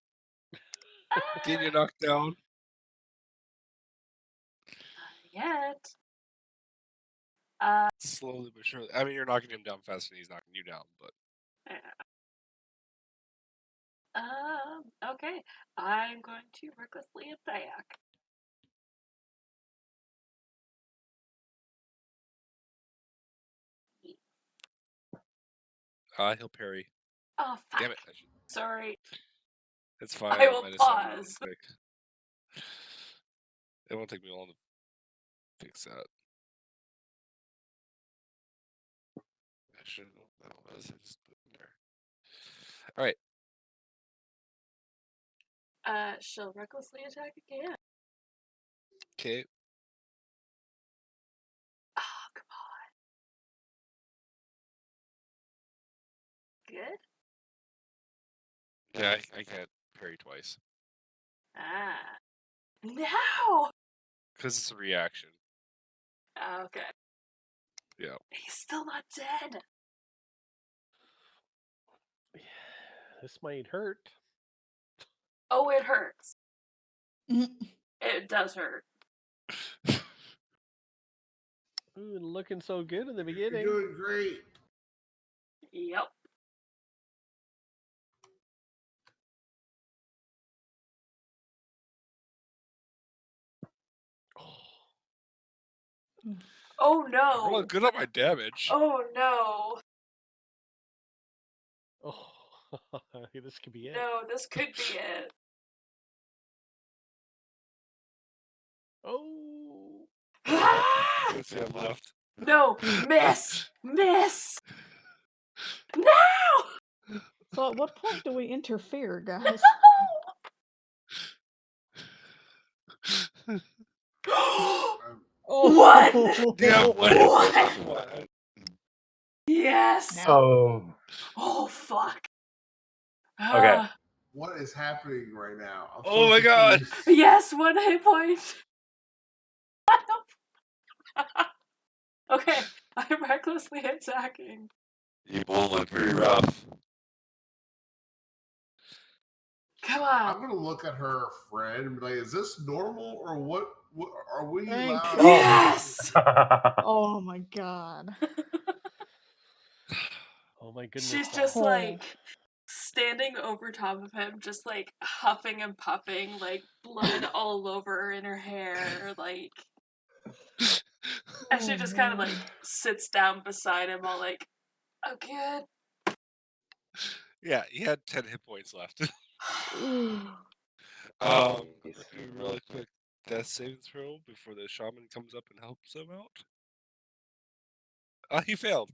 Getting you knocked down. Yet. Slowly but surely. I mean, you're knocking him down faster than he's knocking you down, but. Okay. I'm going to recklessly attack. He'll parry. Oh, fuck. Damn it. Sorry. It's fine. I will might have said it real pause. quick. It won't take me long to fix that. I should know what that was. I just put it there. All right. She'll recklessly attack again. Okay. Oh, come on. Good? Yeah, I can't parry twice. No! Because it's a reaction. Okay. Yeah. He's still not dead. This might hurt. Oh, it hurts. It does hurt. Ooh, looking so good in the You're beginning. doing great. Yep. Oh I'm no. rolling good on my damage. Oh no. Oh, this could be it. No, this could be it. Oh. Let's see, I'm left. No, miss! Miss! No! So at what point do we interfere, guys? One! Yeah, What? Yes! Now. Oh, fuck. Okay. What is happening right now? I'm Oh so my God. confused. Yes, 1 hit point. Okay, I'm recklessly attacking. You both look very rough. Come I'm on. gonna look at her friend and be like, "Is this normal or what? What are we Thank allowed?" Yes! Oh my god. Oh my goodness. She's just Oh. like standing over top of him, just like huffing and puffing, like blood all over her in her hair, like. And she just kind of like sits down beside him, all like, "Oh, good." Yeah, he had 10 hit points left. Ooh. Do a really quick death saving throw before the shaman comes up and helps him out. He failed.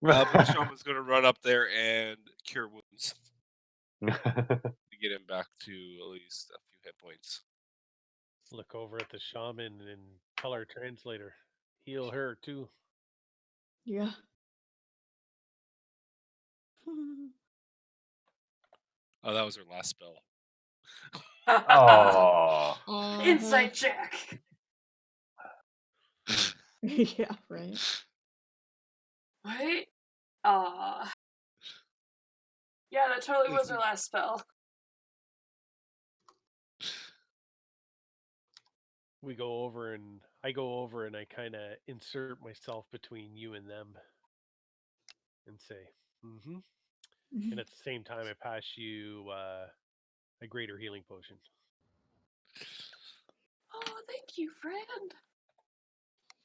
But the shaman's going to run up there and cure wounds to get him back to at least a few hit points. Look over at the shaman and tell our translator. Heal her too. Yeah. Oh, that was her last spell. Oh. Insight check. Yeah, right. Wait. Aw. Yeah, that totally was her last spell. I go over and I kind of insert myself between you and them and say, mm-hmm. And at the same time, I pass you a greater healing potion. Oh, thank you, friend.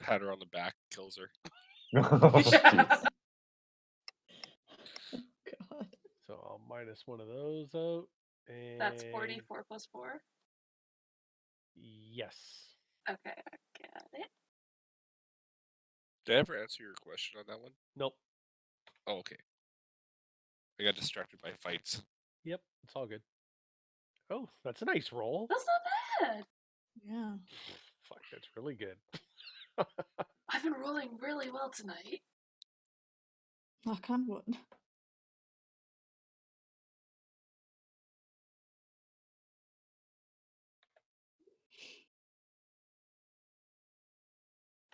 Pat her on the back, kills her. Jeez. God. So I'll minus one of those out. And That's 44 plus 4. Yes. Okay, I get it. Did I ever answer your question on that one? Nope. Oh, okay. I got distracted by fights. Yep, it's all good. Oh, that's a nice roll. That's not bad. Yeah. Fuck, that's really good. I've been rolling really well tonight. Knock on wood.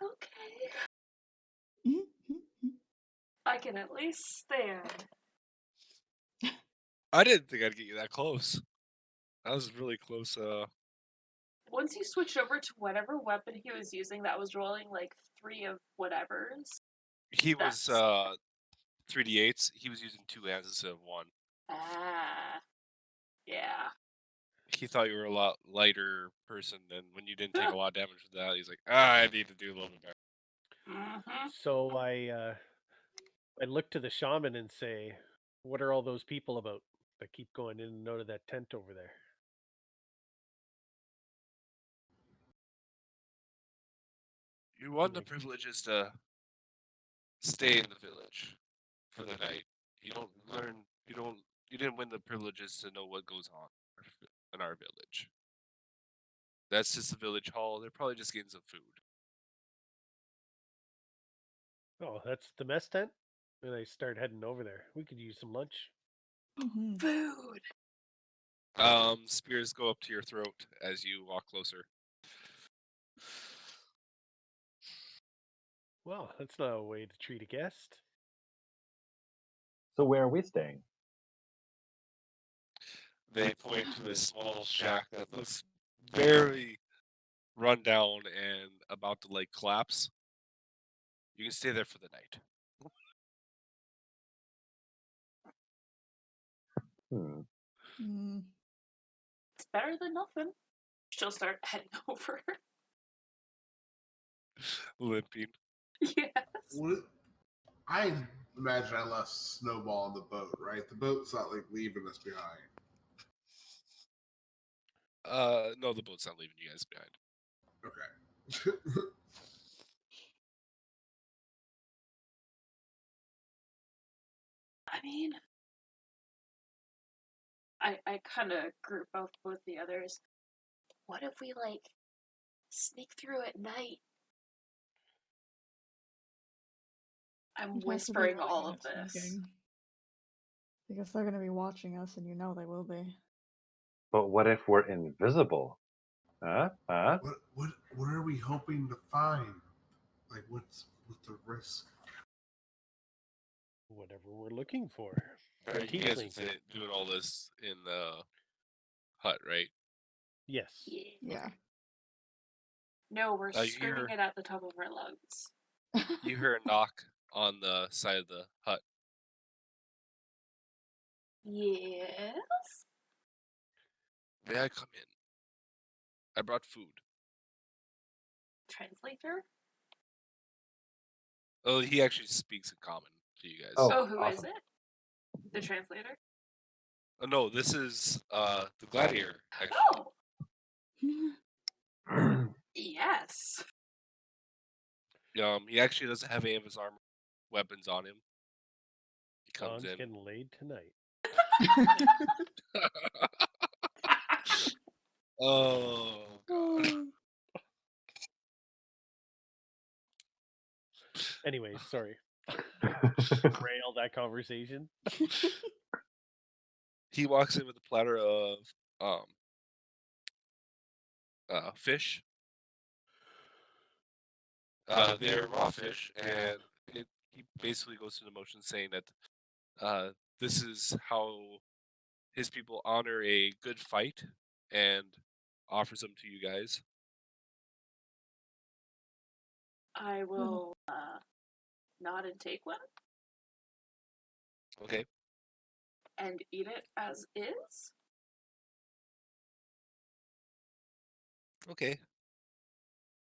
Okay. Mm-hmm. I can at least stand. I didn't think I'd get you that close. That was really close. Once he switched over to whatever weapon he was using that was rolling like 3 of whatevers. He was 3d8s. He was using 2 hands instead of 1. Ah. Yeah. He thought you were a lot lighter person, and when you didn't take a lot of damage with that, he's like, I need to do a little bit better. Mm-hmm. So I look to the shaman and say, "What are all those people about that keep going in and out of that tent over there?" You won the privileges to stay in the village for the night. You don't learn. You didn't win the privileges to know what goes on in our village. That's just the village hall. They're probably just getting some food. Oh, that's the mess tent? And I start heading over there. We could use some lunch. Mm-hmm. Food. Spears go up to your throat as you walk closer. Well, that's not a way to treat a guest. So where are we staying? They point to this small shack that looks very run down and about to like collapse. You can stay there for the night. Mm. It's better than nothing. She'll start heading over. Limping. Yes. I imagine I left Snowball on the boat, right? The boat's not like leaving us behind. No, the boat's not leaving you guys behind. Okay. I mean, I kind of group both the others. What if we like sneak through at night? I'm You'd have to be whispering really all good of at this. sneaking. Because they're going to be watching us, and you know they will be. But what if we're invisible? Huh? What are we hoping to find? Like, what's the risk? Whatever we're looking for. You guys are doing all this in the hut, right? Yes. Yeah. No, we're You screaming hear- it at the top of our lungs. You hear a knock on the side of the hut. Yes. May I come in? I brought food. Translator? Oh, he actually speaks in common to you guys. Oh. Oh, who is awesome. it? The translator? Oh, no, this is the gladiator. Actually, Oh, yes. he actually doesn't have any of his armor weapons on him. He comes Don's in. getting laid tonight. Oh god. Anyways, sorry. Rail that conversation. He walks in with a platter of fish. They're raw fish, and he basically goes through the motion saying that this is how his people honor a good fight, and offers them to you guys. I will nod and take one Okay. and eat it as is. Okay.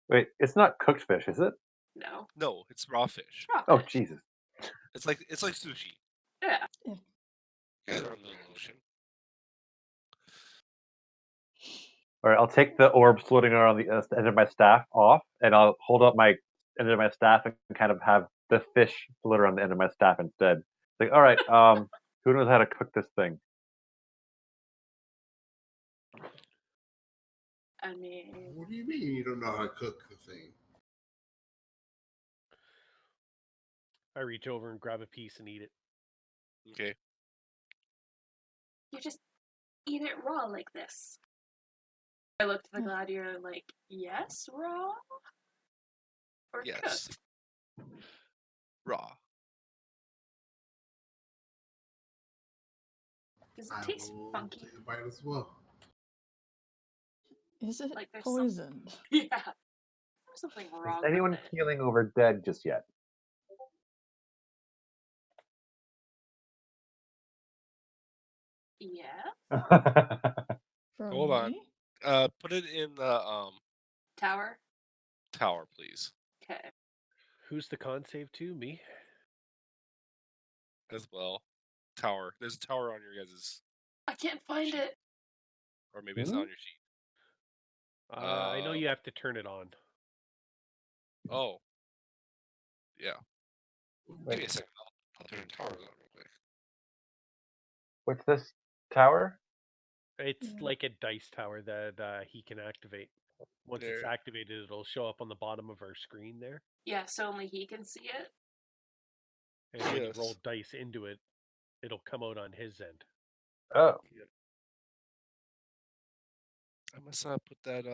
Wait, it's not cooked fish, is it? No. No, it's raw fish. Raw Oh, fish. Jesus. It's like sushi. Yeah. You guys are in the ocean. All right, I'll take the orb floating around the end of my staff off, and I'll hold up my end of my staff and kind of have the fish float around the end of my staff instead. It's like, all right, who knows how to cook this thing? I mean, What do you mean you don't know how to cook the thing? I reach over and grab a piece and eat it. Okay. you just eat it raw like this. I looked at the gladiator like, yes, raw? Or Yes. cooked? Raw. Does it I taste will funky? take a bite as well. Is it Like there's poisoned? Yeah. There's something wrong Is anyone with it. keeling over dead just yet? Yeah. From Hold on. me? Put it in the Tower? tower, please, Okay. Who's the con save to? Me? as well. Tower. There's a tower on your guys', I can't find Sheet. it. or maybe it's not on your sheet. I know you have to turn it on. Oh. Yeah. Give me Wait, a second. I'll turn the tower on real quick. what's this tower? It's Yeah. like a dice tower that he can activate. Once it's There. activated, it'll show up on the bottom of our screen there. Yeah, so only he can see it. And when you Yes. roll dice into it, it'll come out on his end. Oh, I must put that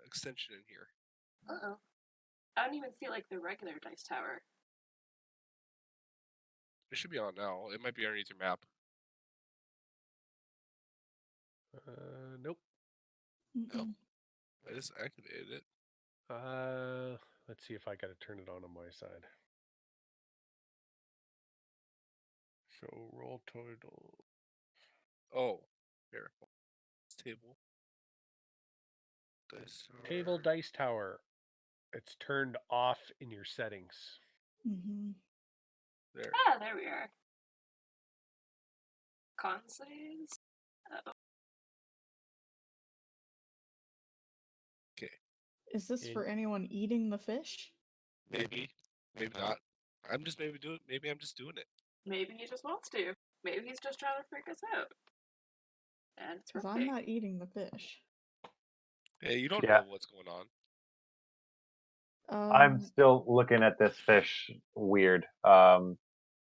extension in here. Uh-oh. I don't even see like the regular dice tower. It should be on now. It might be underneath your map. Nope. Mm-mm. I just activated it. Let's see if I got to turn it on my side. So roll total. Oh. Here. Table. Dice tower. Table dice tower. It's turned off in your settings. Mm-hmm. There. Ah, there we are. Con saves? Uh-oh. Okay. Is this for anyone eating the fish? Maybe. Maybe not. I'm just maybe I'm just doing it. Maybe he just wants to. Maybe he's just trying to freak us out. And it's Because I'm working. not eating the fish. Hey, you don't Yeah. know what's going on. I'm still looking at this fish weird. I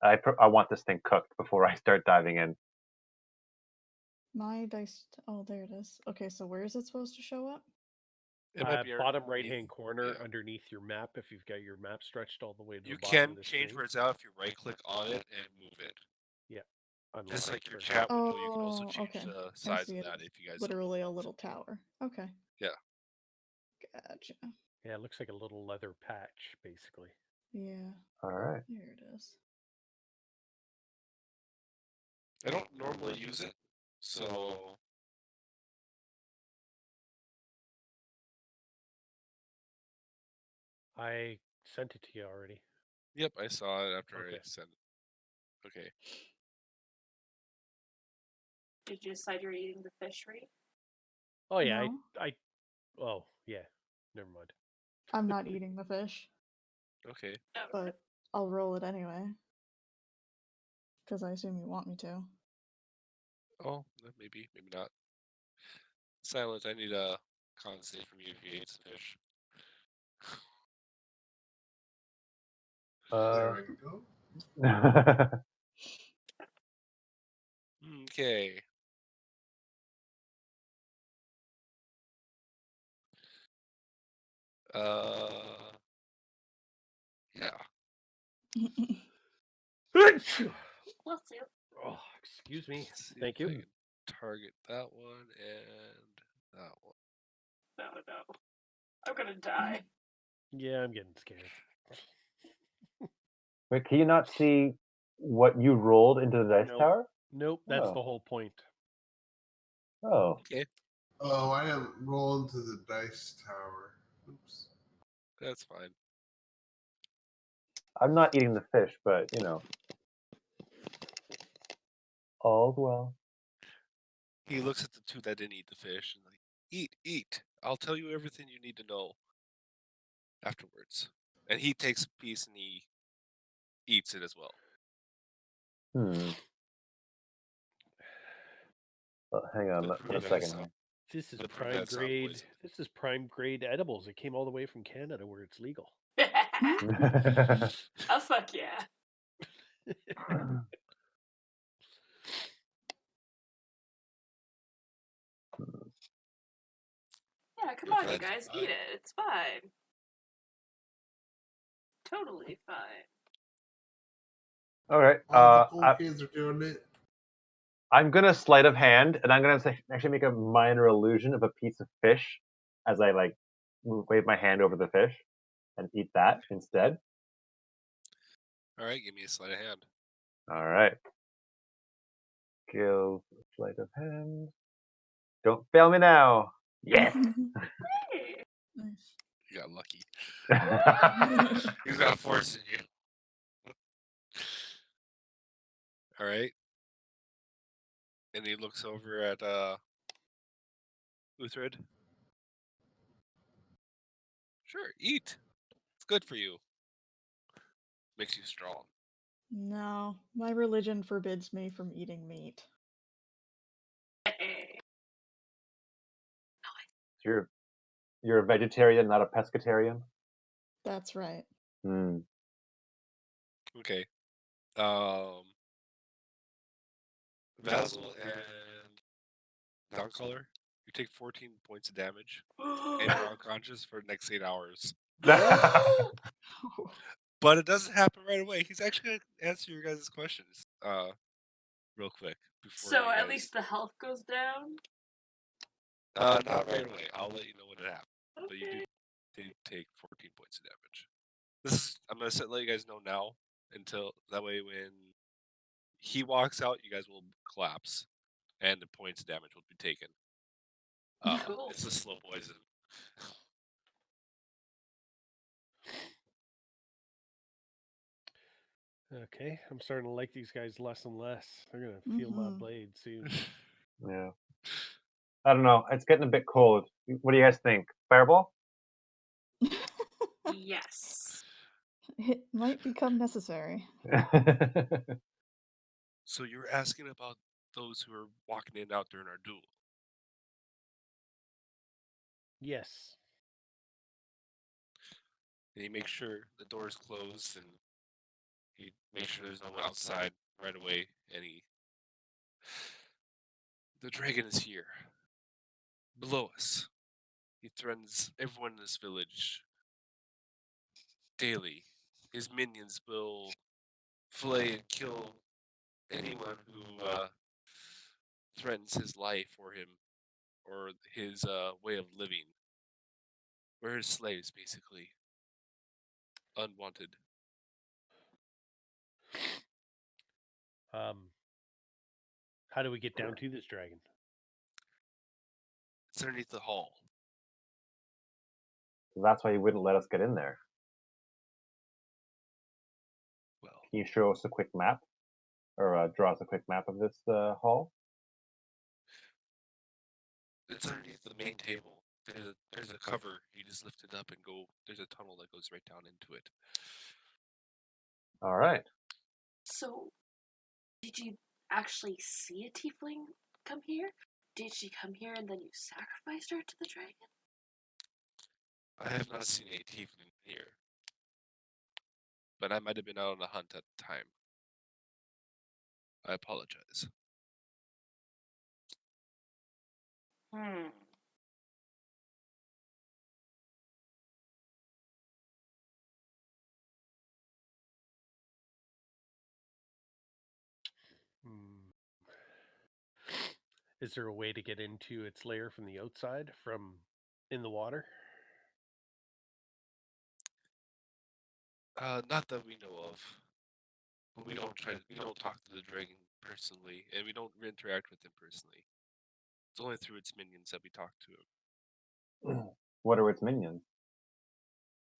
want this thing cooked before I start diving in. My dice. Oh, there it is. Okay, so where is it supposed to show up? It might be Bottom underneath- right-hand corner yeah. underneath your map, if you've got your map stretched all the way to You the bottom can of the change screen. where it's at if you right click on it and move it. Unlock Just it like your for- chat window, you can also Oh, change okay. the I size see of it. that if you guys Literally a little tower. Okay. Yeah. Gotcha. Yeah, it looks like a little leather patch, basically. Yeah, All right. there it is. I don't normally use it, so I sent it to you already. yep, I saw it after I Okay. sent it. Okay. Did you decide you're eating the fishery? Oh yeah, No, oh yeah. Never mind. I'm not eating the fish, Okay. Okay. but I'll roll it anyway. Because I assume you want me to. Oh, maybe not. Silence, I need a con save from you if you ate some fish. There I go. Okay. Yeah. Bless you. Oh, excuse me. Let's see Thank if I you. can target that one and that one. No. I'm gonna die. Yeah, I'm getting scared. Wait, can you not see what you rolled into the dice Nope. tower? Nope, that's Oh. the whole point. Oh, Okay, Oh, I didn't roll into the dice tower. Oops. that's fine. I'm not eating the fish, but all's well. He looks at the two that didn't eat the fish and like, eat. I'll tell you everything you need to know afterwards. And he takes a piece and he eats it as well. Well, hang on But a prevent second sound- here. This is but prime prevent sound grade. poisoning. This is prime grade edibles. It came all the way from Canada where it's legal. Oh fuck yeah. Yeah, come Your on, you friends are guys, fine. eat it. It's fine. Totally fine. All right. All the cool kids are doing it. I'm gonna sleight of hand, and I'm gonna actually make a minor illusion of a piece of fish as I wave my hand over the fish and eat that instead. All right, give me a sleight of hand. All right. Skills, sleight of hand. Don't fail me now. Yes. Hey. Nice. You got lucky. You got force in you. All right. And he looks over at Uthred. Sure, eat. It's good for you. Makes you strong. No, my religion forbids me from eating meat. Hey. You're a vegetarian, not a pescatarian. That's right. Hmm. Okay. Vassal and Downcolor, you take 14 points of damage, and you're unconscious for the next 8 hours. But it doesn't happen right away. He's actually going to answer your guys' questions real quick. Before So you at guys... least the health goes down? Not right away. I'll let you know when it happens. Okay. But you did take 14 points of damage. I'm going to let you guys know now, until that way when he walks out, you guys will collapse, and the points of damage will be taken. Cool. It's a slow poison. Okay, I'm starting to like these guys less and less. They're gonna feel my blade soon. Yeah. I don't know. It's getting a bit cold. What do you guys think? Fireball? Yes. It might become necessary. So you're asking about those who are walking in and out during our duel. Yes. And you make sure the door is closed, and you make sure there's no one outside right away. The dragon is here, below us. He threatens everyone in this village daily. His minions will flay and kill anyone who threatens his life or him or his way of living. We're his slaves, basically. Unwanted. How do we get down to this dragon? It's underneath the hall. That's why he wouldn't let us get in there. Well, Can you show us a quick map? Or draw us a quick map of this hall? it's underneath the main table. There's a cover. You just lift it up and go. There's a tunnel that goes right down into it. All right. So, did you actually see a tiefling come here? Did she come here and then you sacrificed her to the dragon? I have not seen a tiefling here, but I might have been out on a hunt at the time. I apologize. Is there a way to get into its lair from the outside, from in the water? Not that we know of. But we don't talk to the dragon personally, and we don't interact with him personally. It's only through its minions that we talk to him. What are its minions?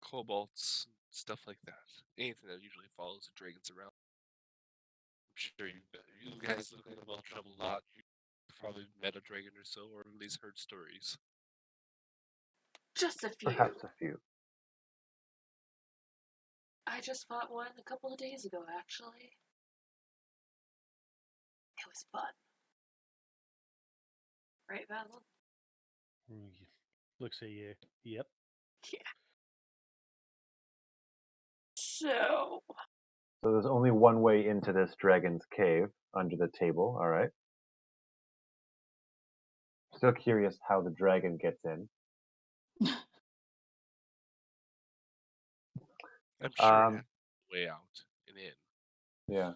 Kobolds, stuff like that. Anything that usually follows the dragons around. I'm sure you guys look like a well-traveled lot. You've probably met a dragon or so, or at least heard stories. Just a few. Perhaps a few. I just fought one a couple of days ago, actually. It was fun. Right, Basil? Looks at you. Yep. Yeah. So, So there's only one way into this dragon's cave, under the table, alright? Still curious how the dragon gets in. I'm sure it Um, has a way out and in. yeah.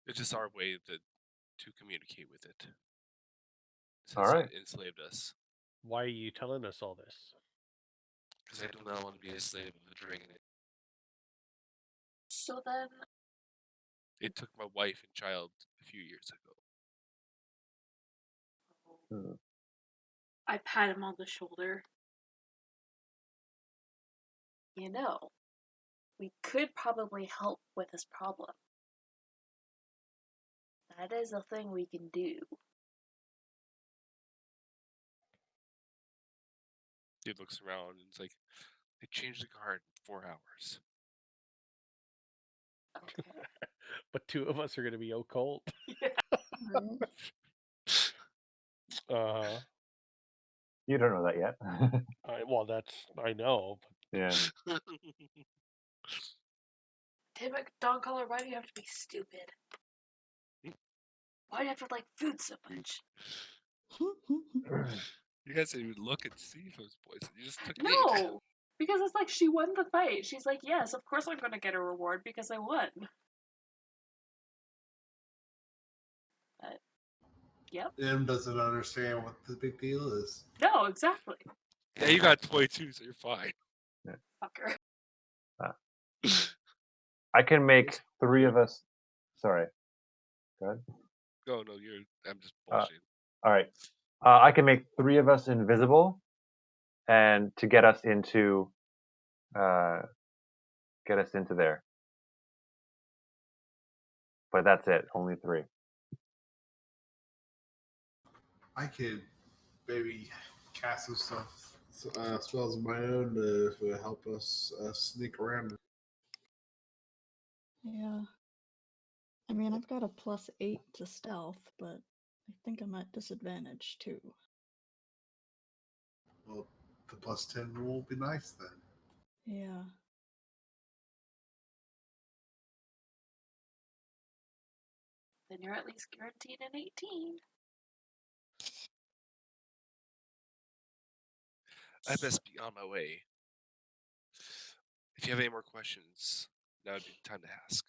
It's just our way to communicate with it. Since Alright. it enslaved us. Why are you telling us all this? Because I do not want to be a slave of the dragon. so then, It took my wife and child a few years ago. Hmm. I pat him on the shoulder. You know, we could probably help with this problem. That is a thing we can do. He looks around and it's like, they changed the guard in 4 hours. Okay. But two of us are going to be out cold. Right? Uh, You don't know that yet. well, I know. yeah. Tiamat, Dawncaller, why do you have to be stupid? Why do you have to like food so much? You guys didn't even look and see if it was poison. You just took it. No! Because it's like she won the fight. She's like, yes, of course I'm gonna get a reward because I won. But, yep. M doesn't understand what the big deal is. No, exactly. Yeah, you got 22, so you're fine. Fucker. I can make 3 of us. Sorry. Go ahead. No, I'm just bullshit. Alright. I can make 3 of us invisible, and to get us into there. But that's it. Only 3. I could maybe cast some stuff, spells of my own to help us sneak around. Yeah. I mean, I've got a +8 to stealth, but I think I'm at disadvantage too. Well, the +10 will be nice then. Yeah. Then you're at least guaranteed an 18. I best be on my way. If you have any more questions, now would be the time to ask.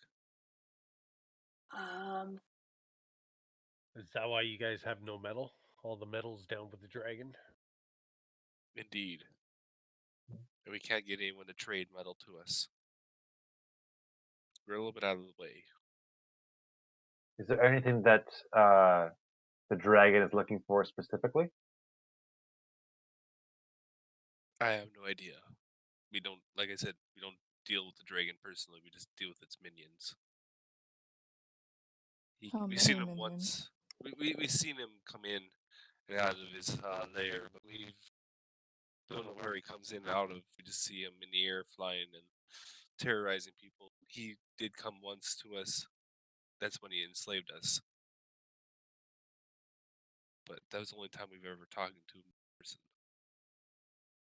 Is that why you guys have no metal? All the metal's down with the dragon? Indeed. And we can't get anyone to trade metal to us. We're a little bit out of the way. Is there anything that the dragon is looking for specifically? I have no idea. We don't, like I said, we don't deal with the dragon personally. We just deal with its minions. How We've many seen him minions? once. We've seen him come in and out of his lair, but we don't know where he comes in and out of. We just see him in the air flying and terrorizing people. He did come once to us. That's when he enslaved us. But that was the only time we've ever talked to him in person.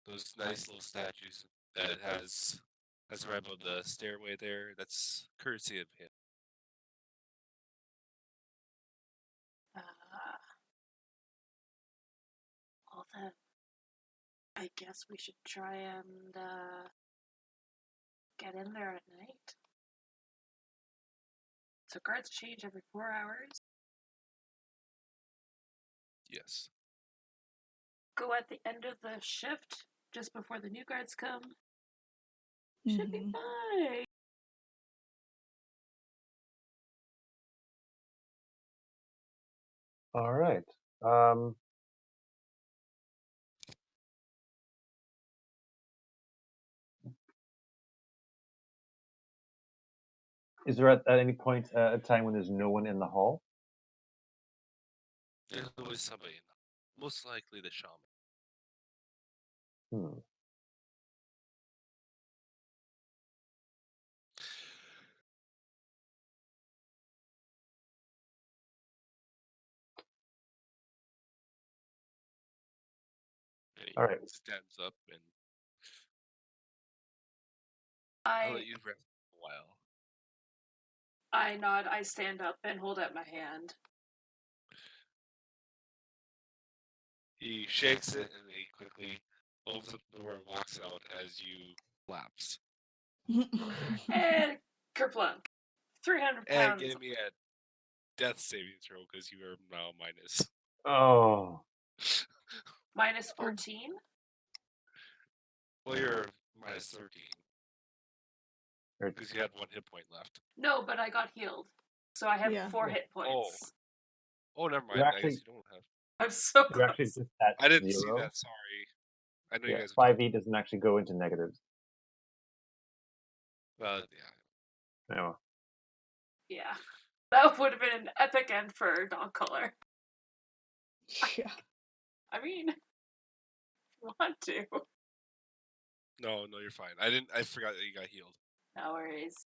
Those nice little statues that it has that's right above the stairway there, that's courtesy of him. Well then, I guess we should try and get in there at night. So guards change every 4 hours. Yes. Go at the end of the shift, just before the new guards come. Should be Mhm. fine. All right. Is there at any point a time when there's no one in the hall? There's always somebody in them. Most likely the shaman. Hmm. And he All right. stands up and I'll let I you rest a while. I nod, I stand up and hold out my hand. He shakes it and he quickly opens up the door and walks out as you collapse. And kerplunk. 300 And pounds. give me a death saving throw because you are now minus. Oh. Minus 14? Well, you're minus 13 Or- because you had 1 hit point left. No, but I got healed. So I have Yeah. 4 hit points. Oh, never mind. You're I actually- guess you don't have. I'm so You're actually close. just at I didn't 0. see that. Sorry. I know you Yeah, guys are 5e doesn't actually go into negatives. yeah. No. Yeah. That would have been an epic end for Dog Color. Yeah. I mean, if you want to. No, you're fine. I forgot that you got healed. No worries.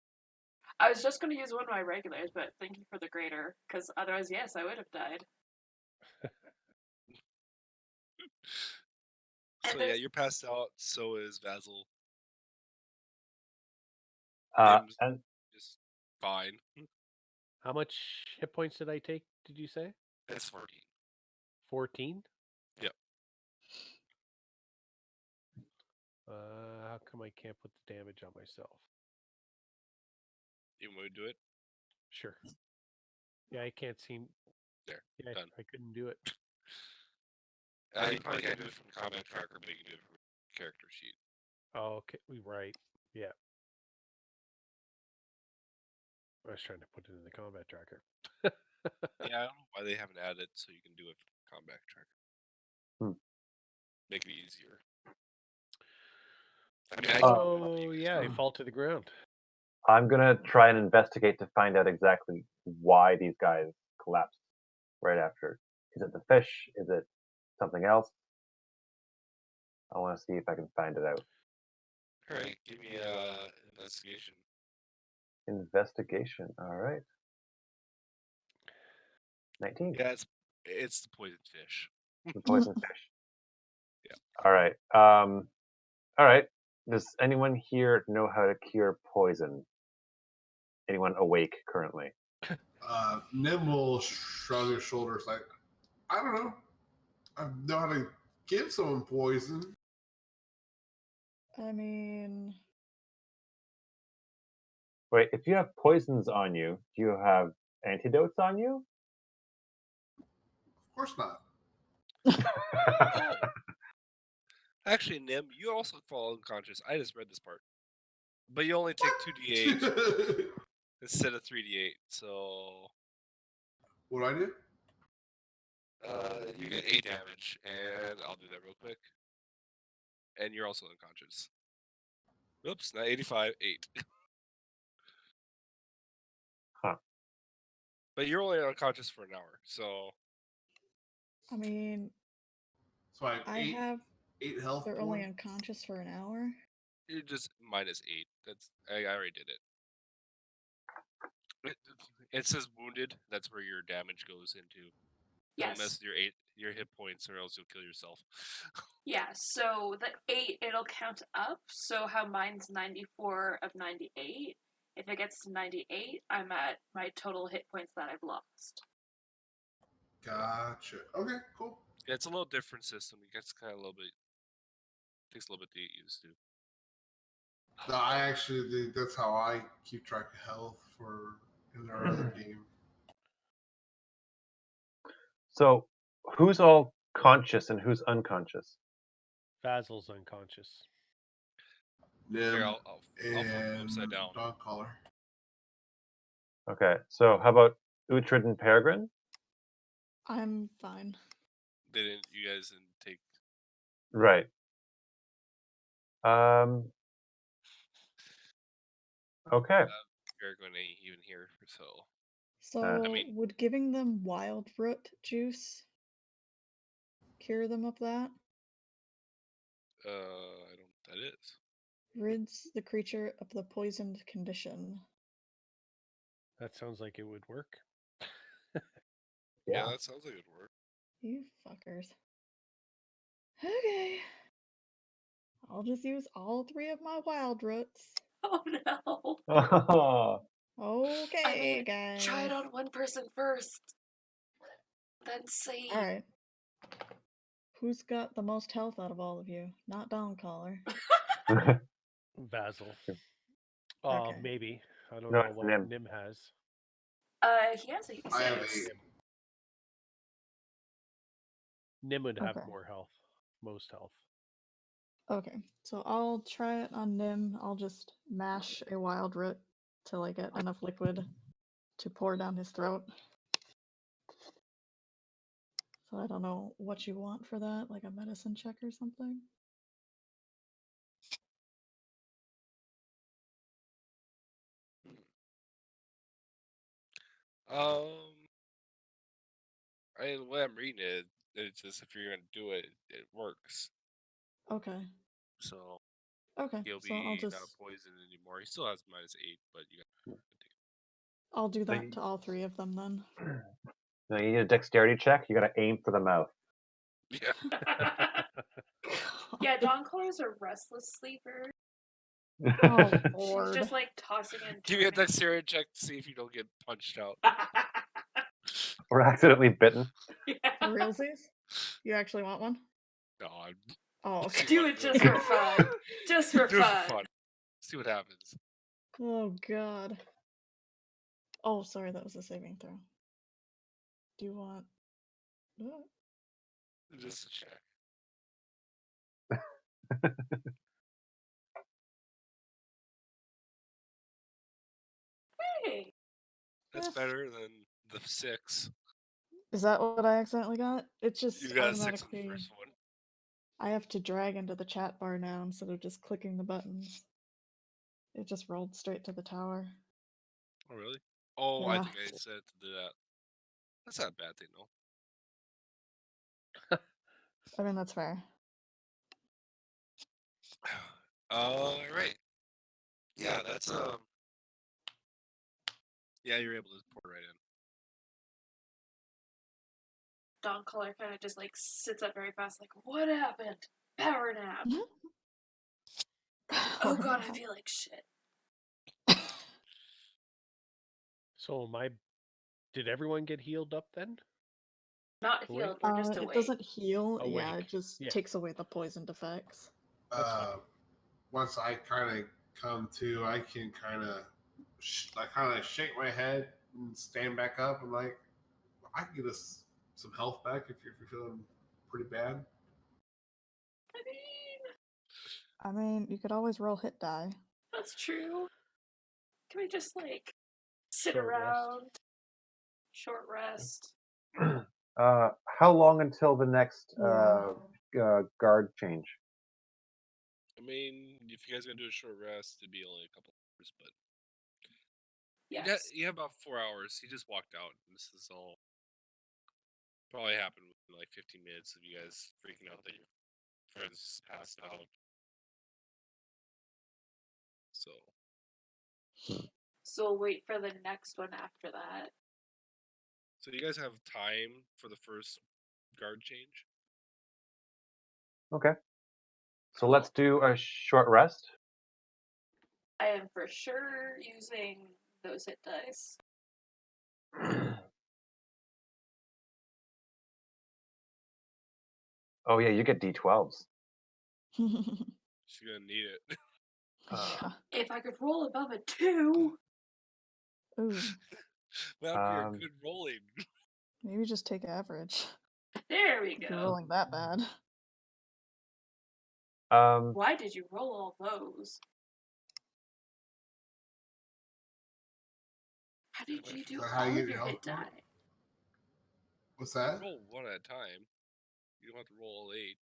I was just going to use one of my regulars, but thank you for the greater, because otherwise, yes, I would have died. So And yeah, there's- you're passed out. So is Vasil. Nim's And just fine. How much hit points did I take? Did you say It's 14. 14? Yep. How come I can't put the damage on myself? You want to do it? Sure. Yeah, I can't seem. There. Yeah, Done. I couldn't do it. You probably can't do it from combat tracker, but you can do it from character sheet. Oh, okay. Right. Yeah. I was trying to put it in the combat tracker. Yeah, I don't know why they haven't added it so you can do it from combat tracker. Make it easier. I mean, I can do it, but Oh, you yeah, I guys fall to the ground. I'm gonna try and investigate to find out exactly why these guys collapsed right after. Is it the fish? Is it something else? I want to see if I can find it out. All right, give me investigation. Investigation. All right. 19. Yeah, it's the poison fish. The poison fish. Yeah. All right. All right. Does anyone here know how to cure poison? Anyone awake currently? Nim will shrug his shoulders like, I don't know. I know how to give someone poison. I mean, Wait, if you have poisons on you, do you have antidotes on you? Of course not. Oh, actually, Nim, you also fall unconscious. I just read this part, but you only take 2d8 instead of 3d8. So What do I do? you get 8 damage, and I'll do that real quick. And you're also unconscious. Oops, not 85, 8. Huh. But you're only unconscious for an hour, so I mean, So I have I eight, have. 8 health They're only points. unconscious for an hour. you're just minus 8. I already did it. It says wounded. That's where your damage goes into. Don't mess Yes. with your hit points, or else you'll kill yourself. Yeah, so the 8, it'll count up. So how mine's 94 of 98. If it gets to 98, I'm at my total hit points that I've lost. Gotcha. Okay, cool. Yeah, it's a little different system. It gets kind of a little bit takes a little bit to get used to. No, I actually, that's how I keep track of health for in our other game. So, who's all conscious and who's unconscious? Basil's unconscious. Here, Nim, I'll flip him and upside down. dog collar. Okay, so how about Uhtred and Peregrine? I'm fine. You guys didn't take. Right. Okay. Peregrine ain't even here, so. So, mean- would giving them wild root juice cure them of that? I don't know what that is. Rids the creature of the poisoned condition. That sounds like it would work. Yeah, that sounds like it would work. You fuckers. Okay. I'll just use all 3 of my wild roots. Oh no. Okay, I mean, guys. try it on one person first. Then see. Alright. Who's got the most health out of all of you? Not Dawncaller. Basil. Okay. Maybe. I don't No, know it's what Nim. Nim has. He has 86. I have 8. Nim would have Okay. more health. Most health. Okay, so I'll try it on Nim. I'll just mash a wild root till I get enough liquid to pour down his throat. So I don't know what you want for that, like a medicine check or something. The way I'm reading it, it's just if you're gonna do it, it works. Okay. So Okay. he'll So I'll be just not poisoned anymore. He still has -8, but you got. I'll do that you- to all 3 of them then. No, you need a dexterity check. You got to aim for the mouth. Yeah. Yeah, Dawncollar's a restless sleeper. Oh She's lord. just like tossing and Give me a turning. dexterity check to see if you don't get punched out. Or accidentally bitten. Yeah. For realsies? You actually want one? No, I'm Oh, okay. Do it just for fun. Just for do it fun. for fun. See what happens. Oh god. Oh, sorry, that was a saving throw. Do you want what? Just a check. Hey. That's Eh. better than the 6. Is that what I accidentally got? It's just You got a 6 on the automatically. first one. I have to drag into the chat bar now instead of just clicking the buttons. It just rolled straight to the tower. Oh, really? Oh, I Yeah. think I said to do that. That's not a bad thing, though. I mean, that's fair. All right. Yeah, that's Yeah, you're able to pour it right in. Dawncaller kind of just like sits up very fast, like, what happened? Power nap. Oh god, I feel like shit. So did everyone get healed up then? Not Awake? healed, we're just It awake. doesn't heal. Yeah, Awake. it just Yeah. takes away the poisoned effects. That's fine. Once I kind of come to, I can kind of shake my head and stand back up. I'm like, I can get us some health back if you're feeling pretty bad. I mean, I mean, you could always roll hit die. that's true. Can we just like sit Short rest. around? Short rest. How long until the next Yeah. guard change? I mean, if you guys are gonna do a short rest, it'd be only a couple hours, but Yes. you have about 4 hours. He just walked out. And this is all probably happened within like 15 minutes of you guys freaking out that your friends passed out. So So we'll wait for the next one after that. So you guys have time for the first guard change? Okay. So let's do a short rest. I am for sure using those hit dice. Oh yeah, you get D12s. She's gonna need it. Yeah. If I could roll above a 2. Ooh. That would be a good rolling. Maybe just take average. There we If you're go. rolling that bad. Why did you roll all those? How did you do How all you of get your health hit point? die? What's that? Roll one at a time. You don't have to roll all 8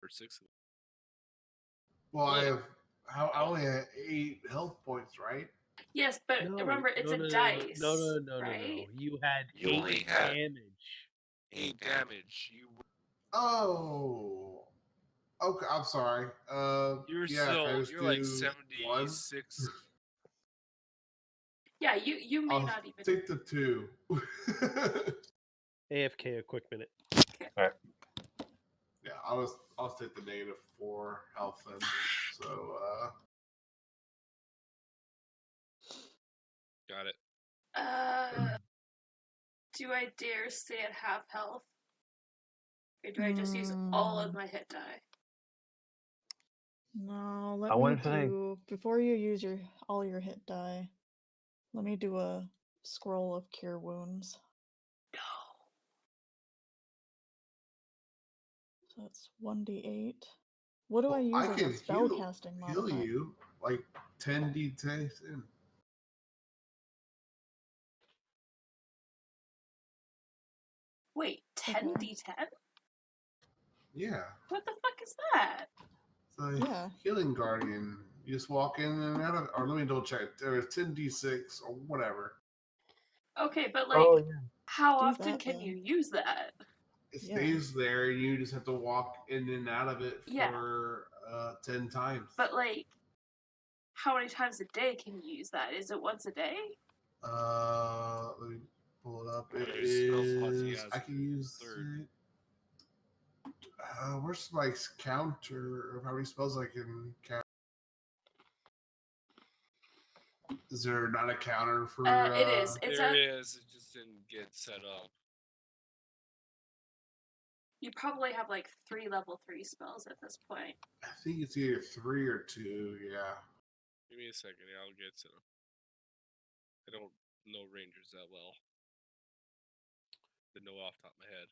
or 6 of them. Well, I Really? have. I only had 8 health points, right? Yes, but No, remember, it's no, a no, dice, no. right? You had You only 8 had damage. 8 damage. Oh. Okay, I'm sorry. You're Yeah, can I just you're like do one? 76. Yeah, you may I'll not even. take the 2. AFK a quick minute. Yeah, I'll take the -4 health then. So Got it. Do I dare stay at half health? Or do I just use all of my hit die? No, I let me wanted to say- do before you use all your hit die. Let me do a scroll of cure wounds. No. So it's 1d8. What do I well, use I as a can spell casting heal modifier? you like 10d10. Wait, 10d10? Yeah. What the fuck is that? It's a Yeah. healing guardian. You just walk in and out of, or let me double check. There's 10d6 or whatever. Okay, but Oh, yeah. how Do often that, can then. you use that? It Yeah. stays there, and you just have to walk in and out of it Yeah. for 10 times. But how many times a day can you use that? Is it once a day? Let me pull it up. How It many spell slots he is. has I in can the use third. it. Where's my counter of how many spells I can count? Is there not a counter for? It is. It's There is. It just didn't get set up. You probably have 3 level 3 spells at this point. I think it's either 3 or 2. Yeah. Give me a second. I'll get to them. I don't know Rangers that well. Didn't know off the top of my head.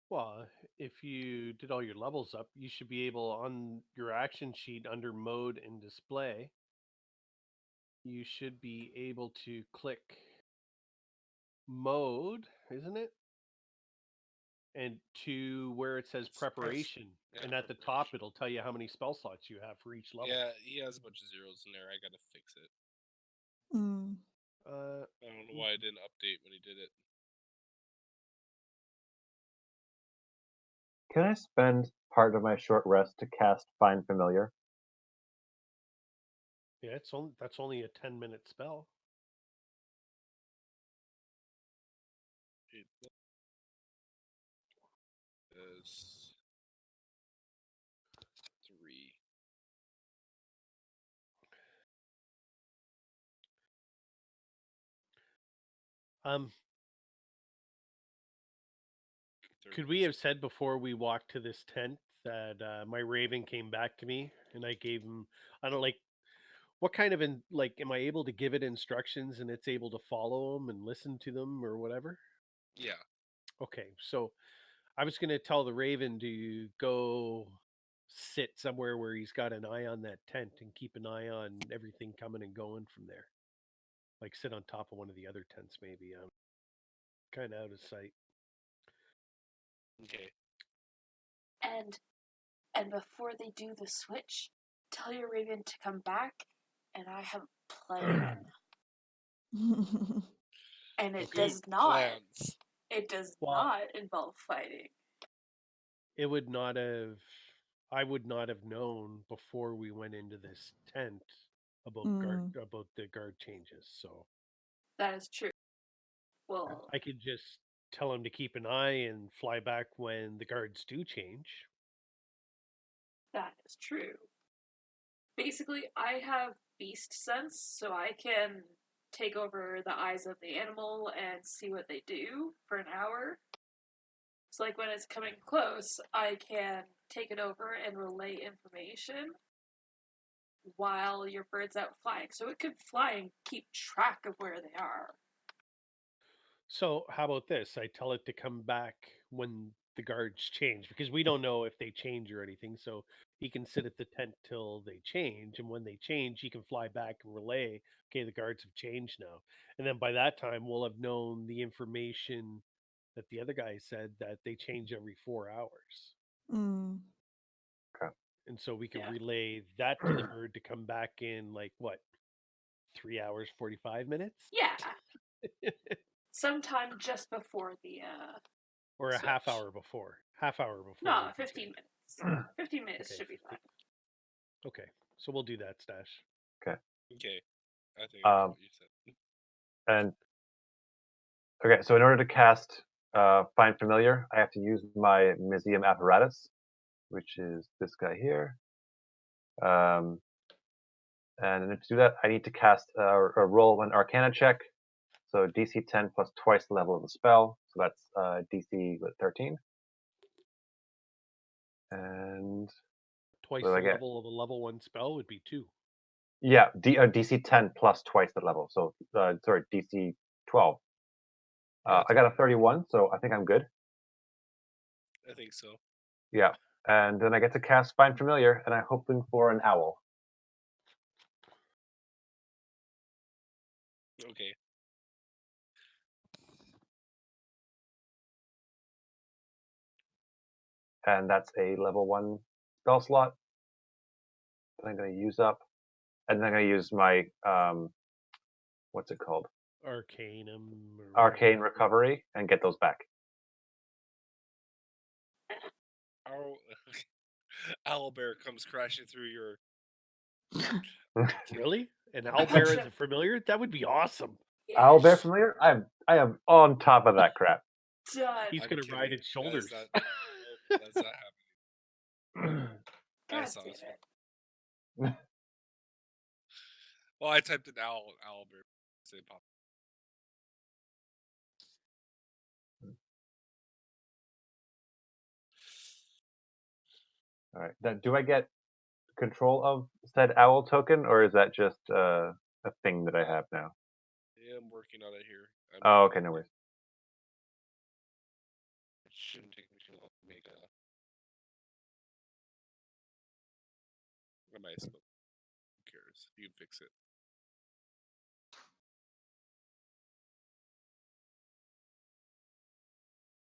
Well, if you did all your levels up, you should be able on your action sheet under mode and display. You should be able to click mode, isn't it? And to where it says preparation. Yeah, and at the top, it'll tell you how many spell slots you have for each level. Yeah, he has a bunch of zeros in there. I gotta fix it. Mm. I don't know why I didn't update when he did it. Can I spend part of my short rest to cast Find Familiar? Yeah, that's only a 10-minute spell. It is 3. Could we have said before we walked to this tent that my raven came back to me and I gave him, I don't like, what kind of, am I able to give it instructions and it's able to follow them and listen to them or whatever? Yeah. Okay, so I was going to tell the raven to go sit somewhere where he's got an eye on that tent and keep an eye on everything coming and going from there. Like sit on top of one of the other tents, maybe. I'm kind of out of sight. Okay. And before they do the switch, tell your raven to come back, and I have a plan. And it Okay, does not. plans. It does Well- not involve fighting. It would not have. I would not have known before we went into this tent about about the guard changes. So That is true. Well, I could just tell him to keep an eye and fly back when the guards do change. that is true. Basically, I have beast sense, so I can take over the eyes of the animal and see what they do for an hour. So, when it's coming close, I can take it over and relay information while your bird's out flying. So it could fly and keep track of where they are. So how about this? I tell it to come back when the guards change because we don't know if they change or anything. So he can sit at the tent till they change, and when they change, he can fly back and relay. Okay, the guards have changed now, and then by that time we'll have known the information that the other guy said that they change every 4 hours, Mm. Okay. and so we can Yeah. relay that to the bird to come back in like what 3 hours 45 minutes, Yeah. Sometime just before the or a half switch. hour before, No, we can 15 change. minutes. 15 minutes Okay, should be 50. fine. Okay, so we'll do that, Stash. Okay. I think I got what you said. And okay, so in order to cast Find Familiar, I have to use my Museum apparatus, which is this guy here. And to do that, I need to cast or roll an Arcana check. So DC 10 plus twice the level of the spell. So that's DC 13. And Twice what do the I get? level of a level 1 spell would be 2. Yeah, DC 10 plus twice the level. So sorry, DC 12. Yeah, I got a 31, so I think I'm good. I think so. Yeah, and then I get to cast Find Familiar, and I'm hoping for an owl. Okay. And that's a level 1 spell slot that I'm going to use up. And then I'm going to use my, what's it called? Arcanum. Arcane Recovery, and get those back. Owlbear comes crashing through your. Really? An I owlbear bet as you- a familiar? That would be awesome. Owlbear Yes. Familiar? I am on top of that crap. Done. He's I'm going to ride kidding. its shoulders. That's not happening. I God saw damn this it. one. Well, I typed in owlbear. Say pop. All right. Then, do I get control of said owl token, or is that just a thing that I have now? Yeah, I'm working on it here. Oh, okay, no worries. It shouldn't take me too long to make a. What am I supposed? Who cares? You can fix it.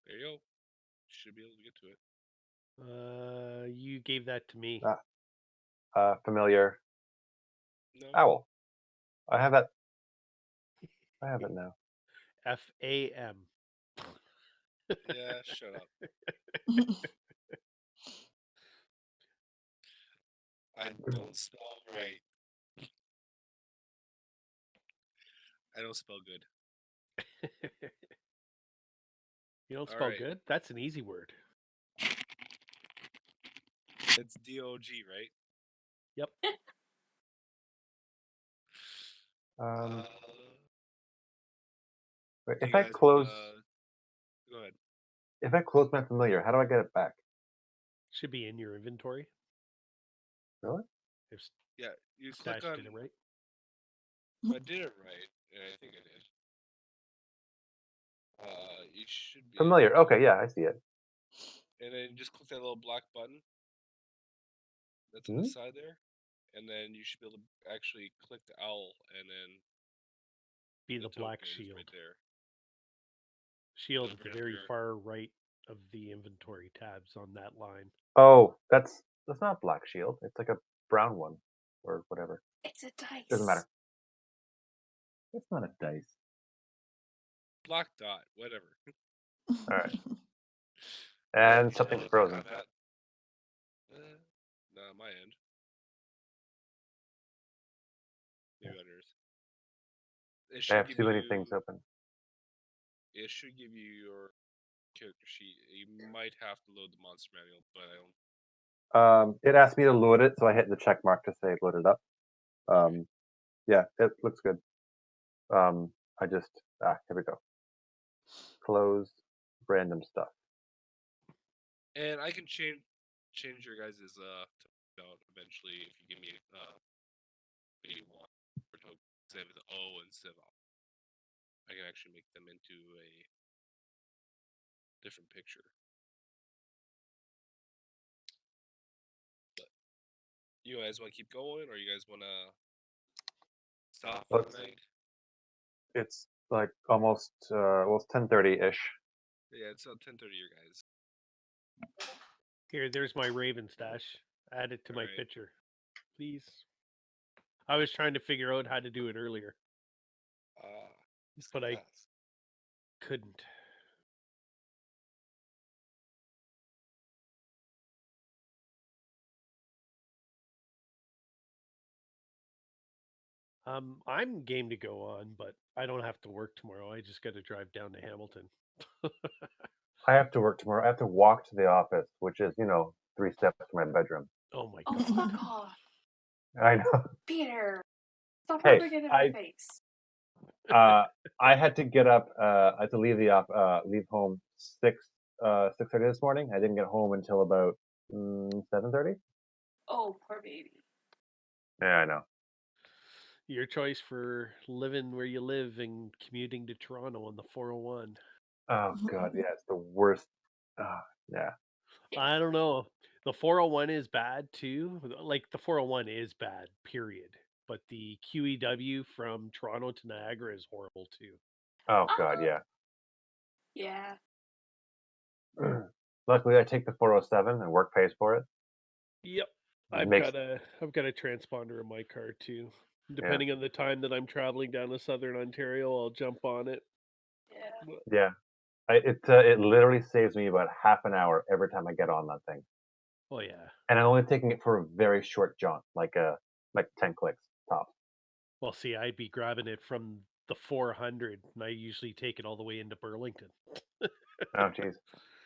There you go. Should be able to get to it. You gave that to me. Familiar No. owl. I have that. I have it now. FAM. Yeah, shut up. I don't spell right. I don't spell good. You don't All spell right. good? That's an easy word. It's DOG, right? Yep. Wait, do if you I guys close, Go ahead. if I close my familiar, how do I get it back? Should be in your inventory. Really? If Yeah, you Stash click on. did it right. I did it right. Yeah, I think I did. You should be Familiar. able to- Okay, yeah, I see it. And then just click that little black button that's on Mhm. the side there, and then you should be able to actually click the owl, and then Be the black token is shield. right there. Shield Right at the up very there. far right of the inventory tabs on that line. Oh, that's not Black Shield. It's like a brown one or whatever. It's a dice. Doesn't matter. It's not a dice. Black dot, whatever. All right. Yeah, And you should something's be able to frozen. click on that. Not my end. Maybe on yours. It I should have give too many you. things open. It should give you your character sheet. You might have to load the monster manual, but I don't. It asked me to load it, so I hit the check mark to say load it up. Yeah, it looks good. I just here we go. Close random stuff. And I can change your guys' out eventually if you give me what you want for token instead of the O instead of I can actually make them into a different picture. But you guys want to keep going, or you guys want to stop for the night? It's like almost it's 10:30 ish. Yeah, it's 10:30. Your guys. Here, there's my Raven stash. Add it to my Alright. picture, please. I was trying to figure out how to do it earlier, but I couldn't. I'm game to go on, but I don't have to work tomorrow. I just got to drive down to Hamilton. I have to work tomorrow. I have to walk to the office, which is 3 steps to my bedroom. Oh my Oh, god! fuck off, I know. Peter! Stop Hey, rubbing it in my face. I had to get up. I had to leave home 6:30 this morning. I didn't get home until about 7:30. Oh, poor baby. Yeah, I know. Your choice for living where you live and commuting to Toronto on the 401. Oh god, yeah, it's the worst. Yeah. I don't know. The 401 is bad too. Like the 401 is bad, period. But the QEW from Toronto to Niagara is horrible too. Oh god, yeah. Yeah. Luckily, I take the 407 and work pays for it. Yep. It I've makes got a transponder in my car too. Depending on the time that I'm traveling down to southern Ontario, I'll jump on it. Yeah. yeah. It literally saves me about half an hour every time I get on that thing, Oh yeah. and I'm only taking it for a very short jaunt, like 10 clicks tops. Well, see, I'd be grabbing it from the 400, and I usually take it all the way into Burlington. Oh jeez.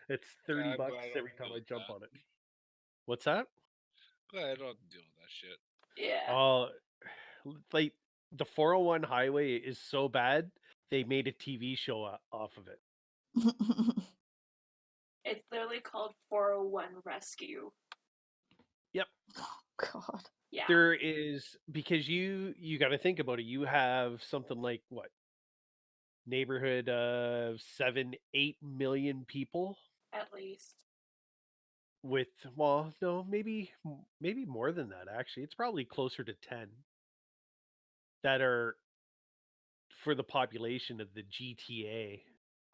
It's 30 I'm bucks glad I don't every time deal I with jump that. on it. What's that? Glad I don't have to deal with that shit. Yeah. Like the 401 highway is so bad, they made a TV show off of it. It's literally called 401 Rescue. Yep. God. Yeah. There is, because you got to think about it. You have something like what, neighborhood of 7-8 million people At least. with, well, no, maybe more than that actually. It's probably closer to 10 that are for the population of the GTA,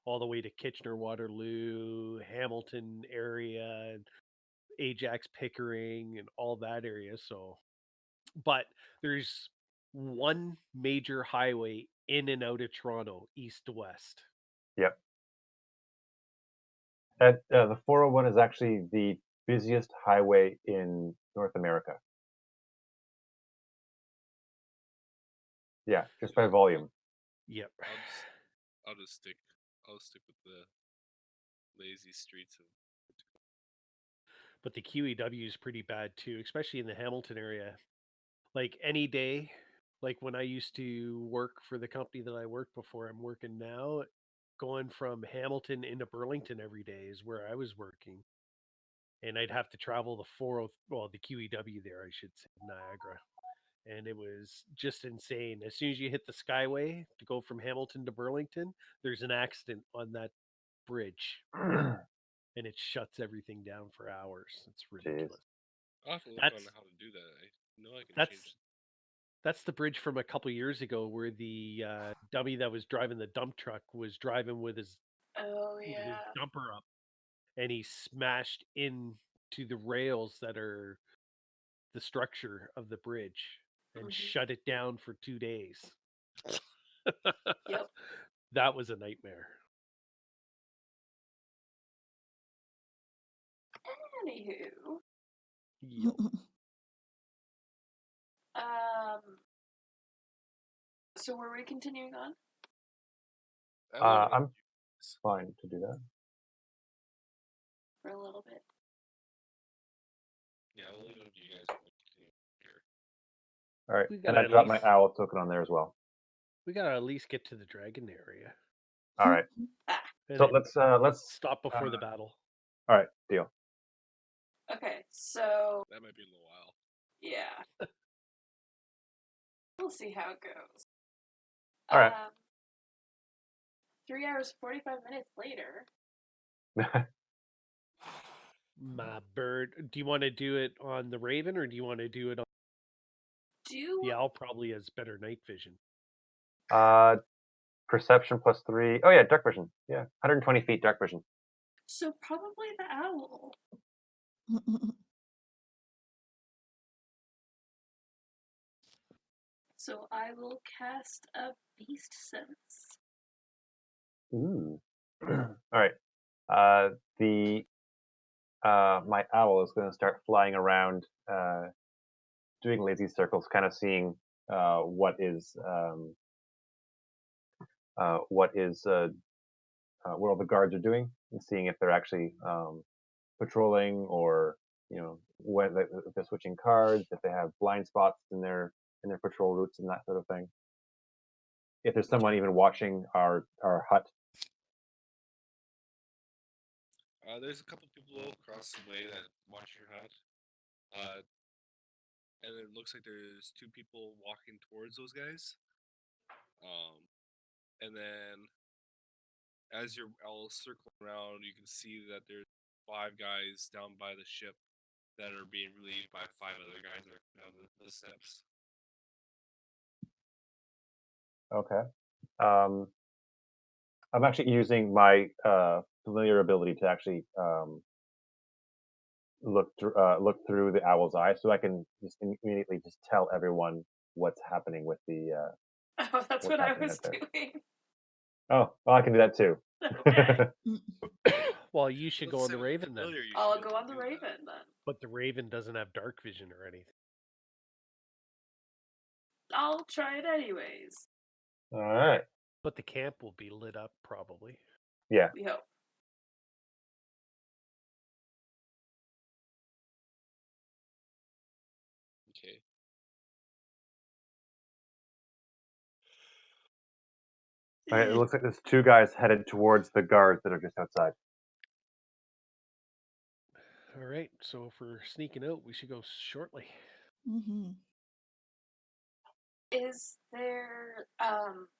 all the way to Kitchener, Waterloo, Hamilton area, and Ajax, Pickering, and all that area. So, but there's one major highway in and out of Toronto, east to west. Yep. The 401 is actually the busiest highway in North America. Yeah, just by volume. Yep. I'll stick with the lazy streets of. But the QEW is pretty bad too, especially in the Hamilton area. Like any day, like when I used to work for the company that I worked before I'm working now, going from Hamilton into Burlington every day is where I was working. And I'd have to travel the QEW there, I should say, Niagara. And it was just insane. As soon as you hit the Skyway to go from Hamilton to Burlington, there's an accident on that bridge and it shuts everything down for hours. It's ridiculous. I'll have to look That's on how to do that. I know I can that's change. that's the bridge from a couple years ago where the dummy that was driving the dump truck was driving with his Oh, yeah. dumper up, and he smashed into the rails that are the structure of the bridge and shut it down for 2 days. Yep. That was a nightmare. Anywho. Yep. So were we continuing on? I'm fine to do that. For a little bit. Yeah, I'll leave it up to you guys. All right, We and gotta I at dropped my least- owl token on there as well. We gotta at least get to the dragon area. All right. And So then let's stop before the battle. All right, deal. Okay, so That might be a little while. yeah. We'll see how it goes. All right. 3 hours, 45 minutes later. My bird. Do you want to do it on the Raven or do you want to do it on the owl? Probably has better night vision. Perception plus 3. Oh yeah, dark vision. Yeah, 120 feet dark vision. So probably the owl. So I will cast a beast sense. Ooh. All right. My owl is going to start flying around, doing lazy circles, kind of seeing what all the guards are doing, and seeing if they're actually patrolling, or if they're switching cards, if they have blind spots in their patrol routes and that sort of thing. If there's someone even watching our hut. There's a couple people across the way that watch your hut. And it looks like there's 2 people walking towards those guys. And then as your owl circling around, you can see that there's 5 guys down by the ship that are being relieved by 5 other guys that are down the steps. Okay. I'm actually using my familiar ability to actually look through the owl's eye, so I can just immediately just tell everyone what's happening with the. Oh, that's what I was doing. Oh, well, I can do that too. Okay. Well, you should go on the Raven then. I'll go on the Raven then. But the Raven doesn't have dark vision or anything. I'll try it anyways. All right. But the camp will be lit up probably. Yeah. We hope. Okay. All right, it looks like there's 2 guys headed towards the guards that are just outside. All right, so if we're sneaking out, we should go shortly. Mm-hmm. Is there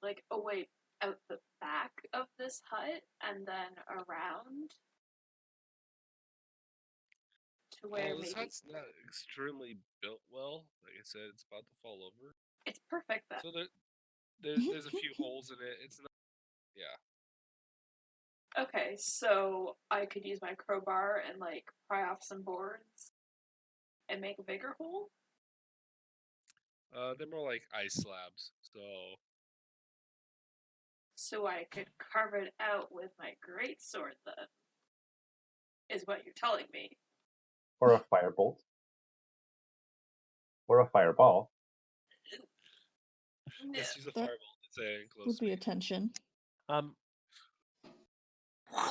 like a way out the back of this hut and then around to where This maybe hut's not extremely built well. Like I said, it's about to fall over. it's perfect then. So there's a few holes in it. It's not. Yeah. Okay, so I could use my crowbar and like pry off some boards and make a bigger hole. They're more like ice slabs. So I could carve it out with my great sword then. Is what you're telling me. Or a firebolt. Or a fireball. Let's use a firebolt. It's a close. Would be attention.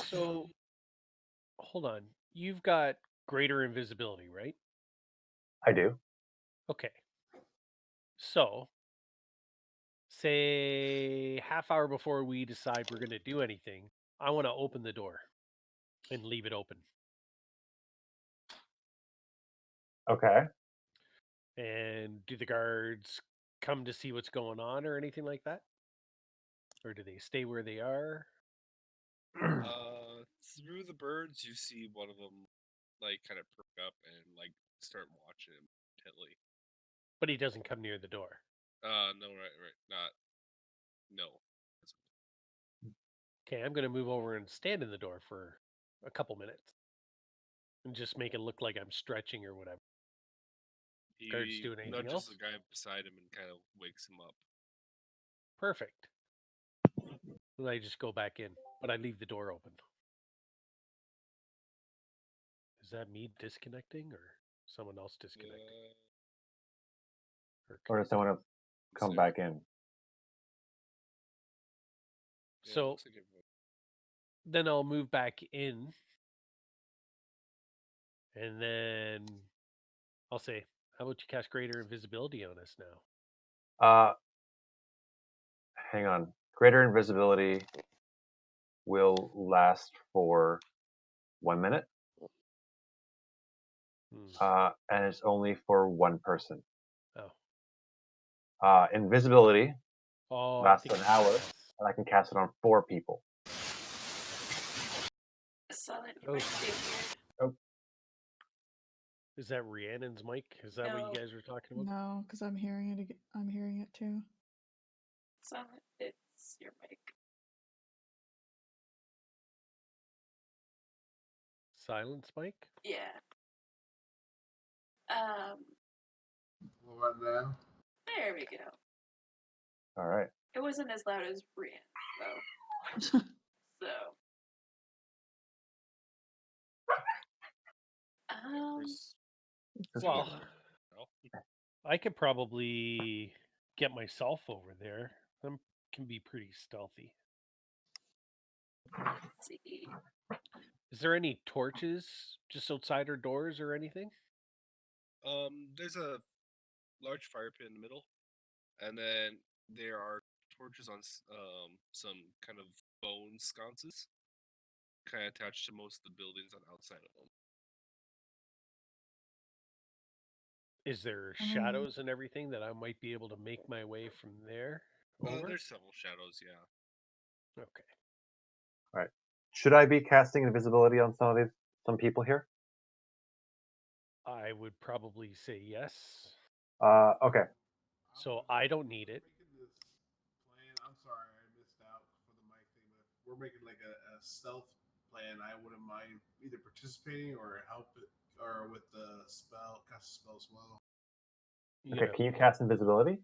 So hold on. You've got greater invisibility, right? I do. Okay. So say half hour before we decide we're going to do anything, I want to open the door and leave it open. Okay. And do the guards come to see what's going on or anything like that? Or do they stay where they are? Through the birds, you see one of them like kind of perk up and like start watching him intently. But he doesn't come near the door. No, right, not. No. Okay, I'm going to move over and stand in the door for a couple minutes and just make it look like I'm stretching or whatever. Guards doing anything else? The guy beside him and kind of wakes him up. Perfect. And I just go back in, but I leave the door open. Is that me disconnecting or someone else disconnecting? Or does someone else come back in? So then I'll move back in, and then I'll say, how about you cast greater invisibility on us now? Hang on. Greater invisibility will last for 1 minute. And it's only for 1 person. Oh. Invisibility lasts an hour, and I can cast it on 4 people. Silent, you Oh. might stay here. Is that Rhiannon's mic? Is that what No. you guys were talking about? No, because I'm hearing it. I'm hearing it too. Silent, it's your mic. Silence mic? Yeah. What about now? There we go. All right. It wasn't as loud as Brian, though. So. Well, I could probably get myself over there. I can be pretty stealthy. Let's see. Is there any torches just outside our doors or anything? There's a large fire pit in the middle, and then there are torches on some kind of bone sconces, kind of attached to most of the buildings on the outside of them. Is there shadows and everything that I might be able to make my way from there over? There's several shadows, yeah. Okay. All right. Should I be casting invisibility on some people here? I would probably say yes. Okay. So I don't need it. Making this plan. I'm sorry, I missed out for the mic thing, but if we're making like a stealth plan, I wouldn't mind either participating or help it, or with the cast a spell as well. Okay. Can you cast invisibility?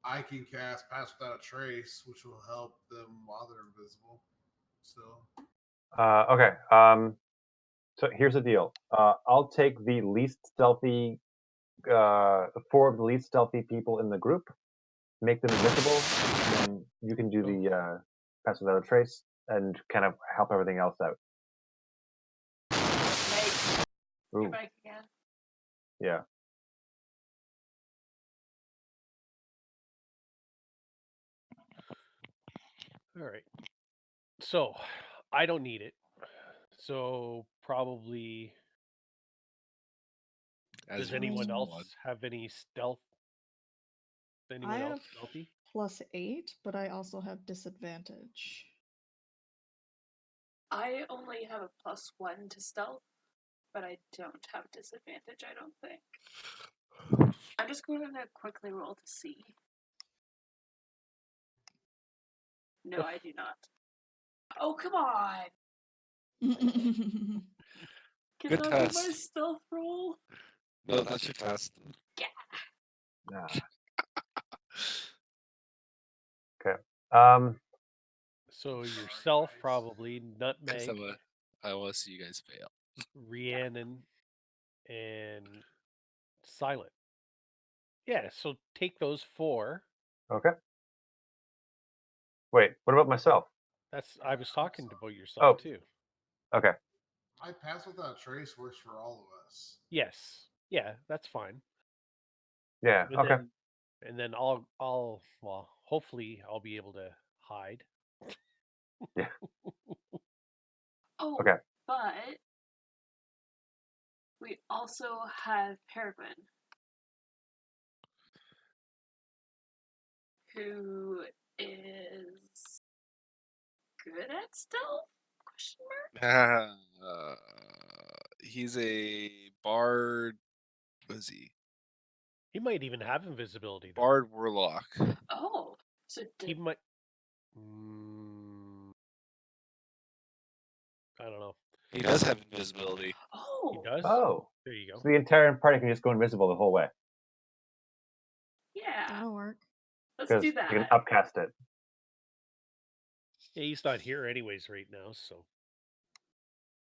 I can cast Pass Without a Trace, which will help them while they're invisible. So. Okay. So here's the deal. I'll take the least stealthy, 4 of the least stealthy people in the group, make them invisible, and then you can do the Pass Without a Trace and kind of help everything else out. Mike, Ooh. you're back again. Yeah. All right. So I don't need it. So probably. Does anyone else have any stealth? Anyone else stealthy? +8, but I also have disadvantage. I only have a +1 to stealth, but I don't have disadvantage, I don't think. I'm just going to quickly roll to see. No, I do not. Oh, come on! Can Good that test. be my stealth roll? No, that's your test. Yeah. Nah. Okay. So yourself probably, Nutmeg, I want to see you guys fail. Rhiannon, and Silent. Yeah, so take those 4. Okay. Wait, what about myself? I was talking about yourself too. Okay. I Pass Without a Trace works for all of us. Yes. Yeah, that's fine. Yeah. And okay. Then I'll hopefully I'll be able to hide. Yeah. Oh, Okay. but we also have Peregrine, who is good at stealth? Question mark? He's a bard. What is he? He might even have invisibility. Though. Bard warlock. Oh, so He might. I don't know. He does have invisibility. Oh, He does. Oh. There you go. So the entire party can just go invisible the whole way. yeah. That'll work. Let's do You can that. upcast it. Yeah, he's not here anyways right now, so.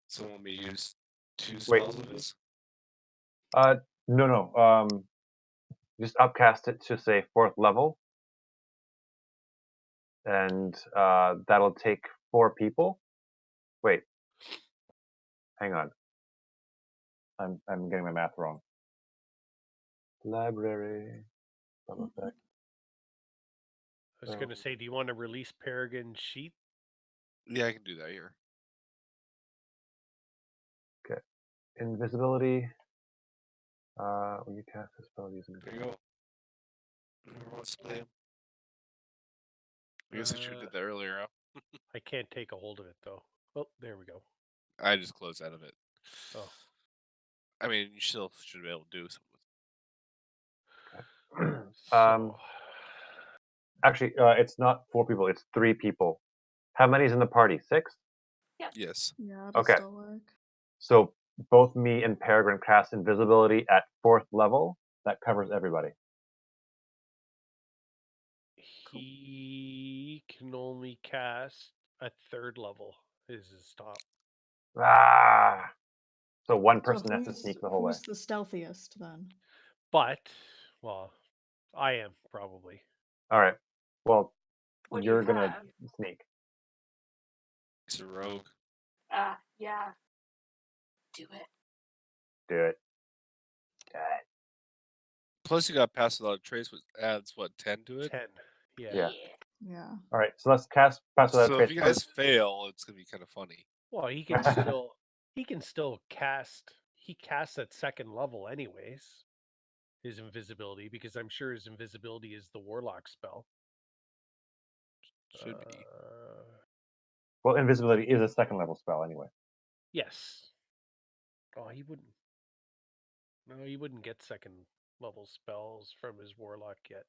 So let me use 2 Wait. spells of his. No. Just upcast it to say 4th level, and that'll take 4 people. Wait. Hang on. I'm getting my math wrong. Library. Spell effect. I was going to say, do you want to release Peregrine's sheet? Yeah, I can do that here. Okay. Invisibility. When you cast a spell using There you go. Whoever wants to play him. I guess I should have did that earlier. Huh? I can't take a hold of it though. Oh, there we go. I just closed out of it. Oh, I mean, you still should be able to do something with so Actually, it's not 4 people; it's 3 people. How many's in the party? 6. it. Yes. Yeah, it'll Okay. still work. So both me and Peregrine cast invisibility at 4th level. That covers everybody. he can only cast a 3rd level. Is his stop. Ah. So one So person has to sneak the whole way. who's the stealthiest then? But, well, I am probably. All right. Well, What do you're you gonna have? sneak. He's a rogue. Yeah. Do it. Do it. Do it. Plus, you got pass without a trace, which adds what 10 to it. 10. Yeah. Yeah. Yeah. All right. So let's cast pass without So trace if you guys first. fail, it's gonna be kind of funny. Well, he can still cast. He casts at 2nd level anyways. His invisibility, because I'm sure his invisibility is the warlock spell. Should be. Well, invisibility is a 2nd level spell anyway. Yes. Oh, he wouldn't. No, he wouldn't get 2nd level spells from his warlock yet.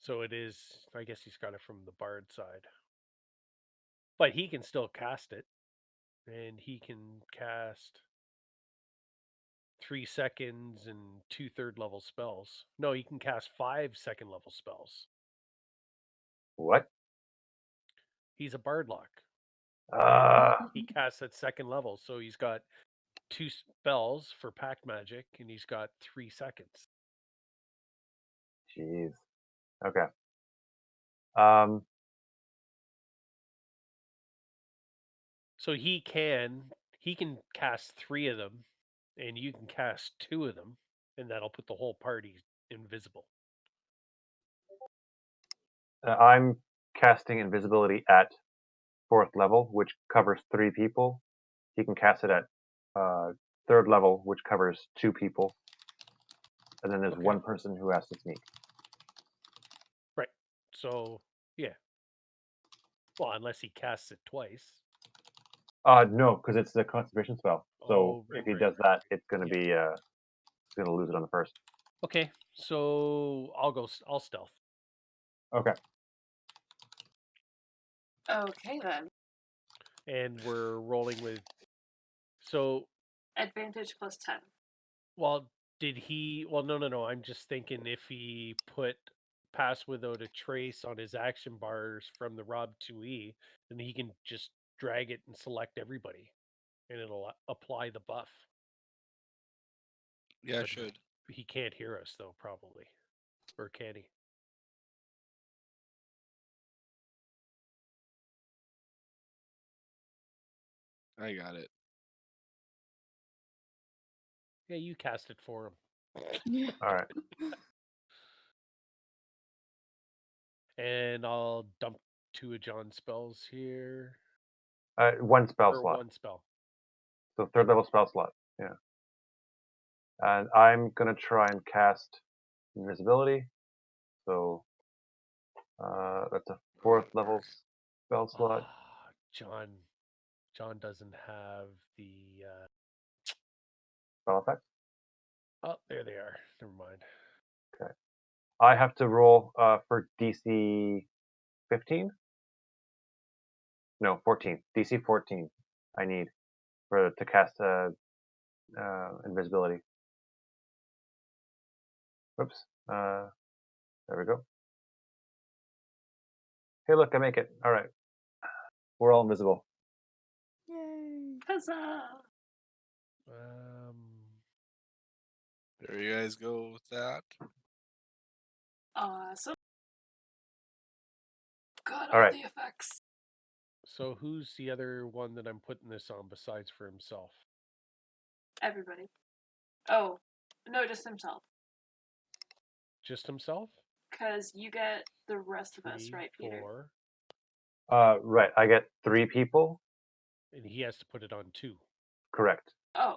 So it is. I guess he's got it from the bard side. But he can still cast it, and he can cast 3 seconds and 2 3rd level spells. No, he can cast 5 2nd level spells. What? He's a bardlock. Uh, He casts at 2nd level, so he's got 2 spells for pact magic, and he's got 3 seconds. jeez. Okay. Um, So he can cast 3 of them, and you can cast 2 of them, and that'll put the whole party invisible. I'm casting invisibility at 4th level, which covers 3 people. He can cast it at 3rd level, which covers 2 people. And then there's Okay. one person who has to sneak. Right. So yeah. Well, unless he casts it twice. No, because it's a concentration spell. So Oh, if he right, does that, it's gonna Yeah. be he's gonna lose it on the first. Okay, so I'll stealth. Okay. Okay then. And we're rolling with. So, Advantage plus 10. well, did he? Well, no. I'm just thinking if he put pass without a trace on his action bars from the Rob 2E, then he can just drag it and select everybody, and it'll apply the buff. Yeah, it But should. he can't hear us though, probably, or can he? I got it. Yeah, you cast it for him. Yeah. All right. And I'll dump 2 of John's spells here. One spell Or slot. 1 spell. So 3rd level spell slot. Yeah. And I'm gonna try and cast invisibility. So that's a 4th level spell slot. Ah, John doesn't have the. Spell effect. Oh, there they are. Never mind. Okay. I have to roll for DC 15. No, 14. DC 14. I need to cast invisibility. Whoops. There we go. Hey, look, I make it. All right. We're all invisible. Yay. Huzzah! There you guys go with that. Awesome. Got All all right. the effects. So who's the other one that I'm putting this on besides for himself? Everybody. Oh, no, just himself. Just himself? Because you get the rest of us, 3, right, Peter? 4. Right. I get 3 people. And he has to put it on 2. Correct. Oh.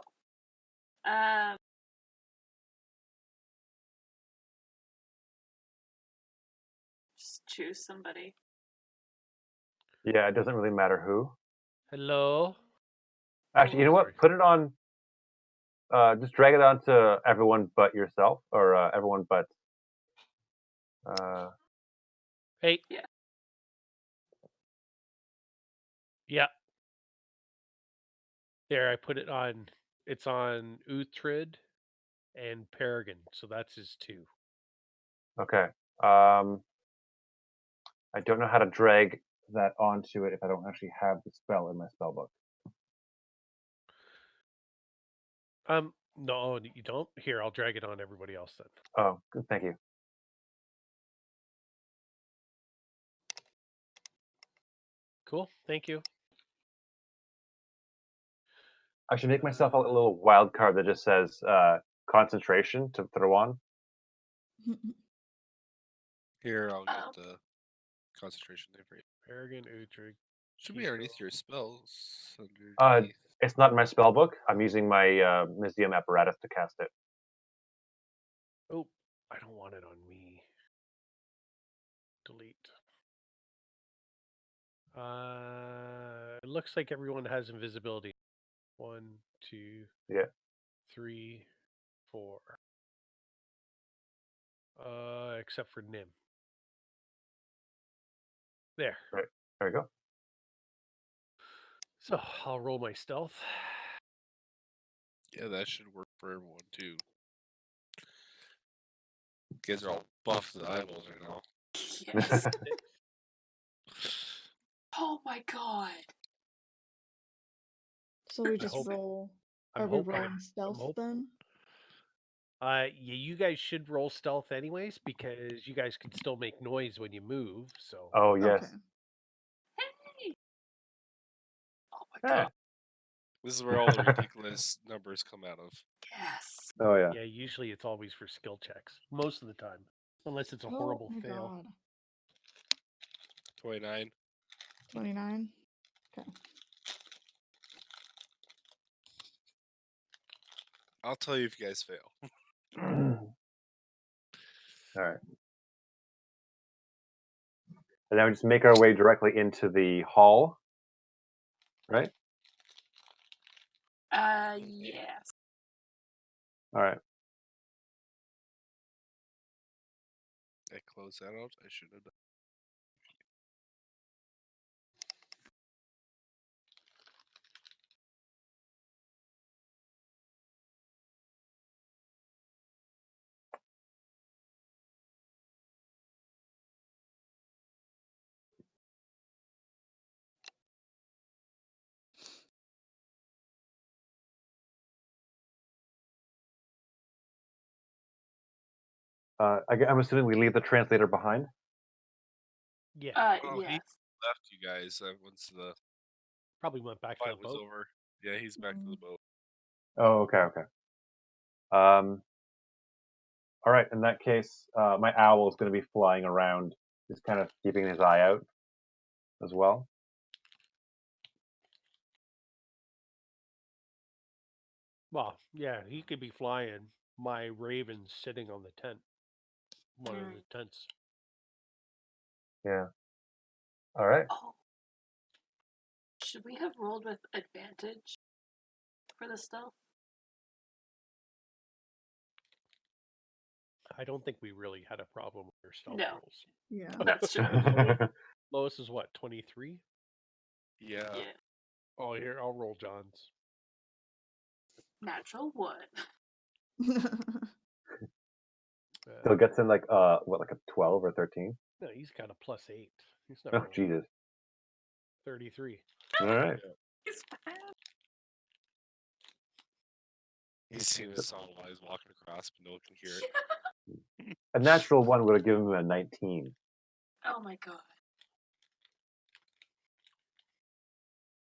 Just choose somebody. Yeah, it doesn't really matter who. Hello? Actually, you know what? Sorry. Put it on. Just drag it onto everyone but yourself, or everyone but. Hey. Yeah. Yeah. There, I put it on. It's on Uthrid and Peregrine, so that's his 2. Okay. I don't know how to drag that onto it if I don't actually have the spell in my spell book. No, you don't. Here, I'll drag it on everybody else then. Oh, good. Thank you. Cool. Thank you. I should make myself a little wild card that just says concentration to throw on. Here, I'll get Oh. the concentration thing for you. Peregrine, Uthrid. Should be underneath your spells. Uh, Underneath. It's not in my spell book. I'm using my museum apparatus to cast it. Oh, I don't want it on me. Delete. It looks like everyone has invisibility. 1, 2, Yeah. 3, 4. Except for Nim. There. Right. There we go. So I'll roll my stealth. Yeah, that should work for everyone too. You guys are all buff to the eyeballs right now. Yes. Oh my god. So we just hope- roll. I'm Are we hoping- rolling stealth hope- then? Yeah, you guys should roll stealth anyways because you guys can still make noise when you move. So Oh yes. Okay. Hey. Oh my Yeah. god. This is where all the ridiculous numbers come out of. Yes. Oh yeah. yeah, usually it's always for skill checks most of the time, unless it's a Oh horrible my fail. god. 29. 29. Okay. I'll tell you if you guys fail. All right. And now we just make our way directly into the hall, right? Yes. All right. I close that out. I should have done. I'm assuming we leave the translator behind. Yeah, Oh, he Yes. left you guys once the probably went back to fight the was boat. over. Yeah, he's back to the boat. Oh, okay, okay. All right. In that case, my owl is going to be flying around, just kind of keeping his eye out as well. Well, yeah, he could be flying. My raven's sitting on the tent, one of the tents. Yeah. All right. Oh. Should we have rolled with advantage for the stealth? I don't think we really had a problem with your stealth No. rolls. Yeah. That's true. Lois is what, 23? Yeah. Yeah. Oh, here, I'll roll John's. Natural 1. Still gets in like a 12 or 13. No, he's got a +8. He's not Oh rolling. Jesus. 33. All right. He's fast. He's singing a song while he's walking across, but no one can hear it. A natural one would have given him a 19. Oh my god.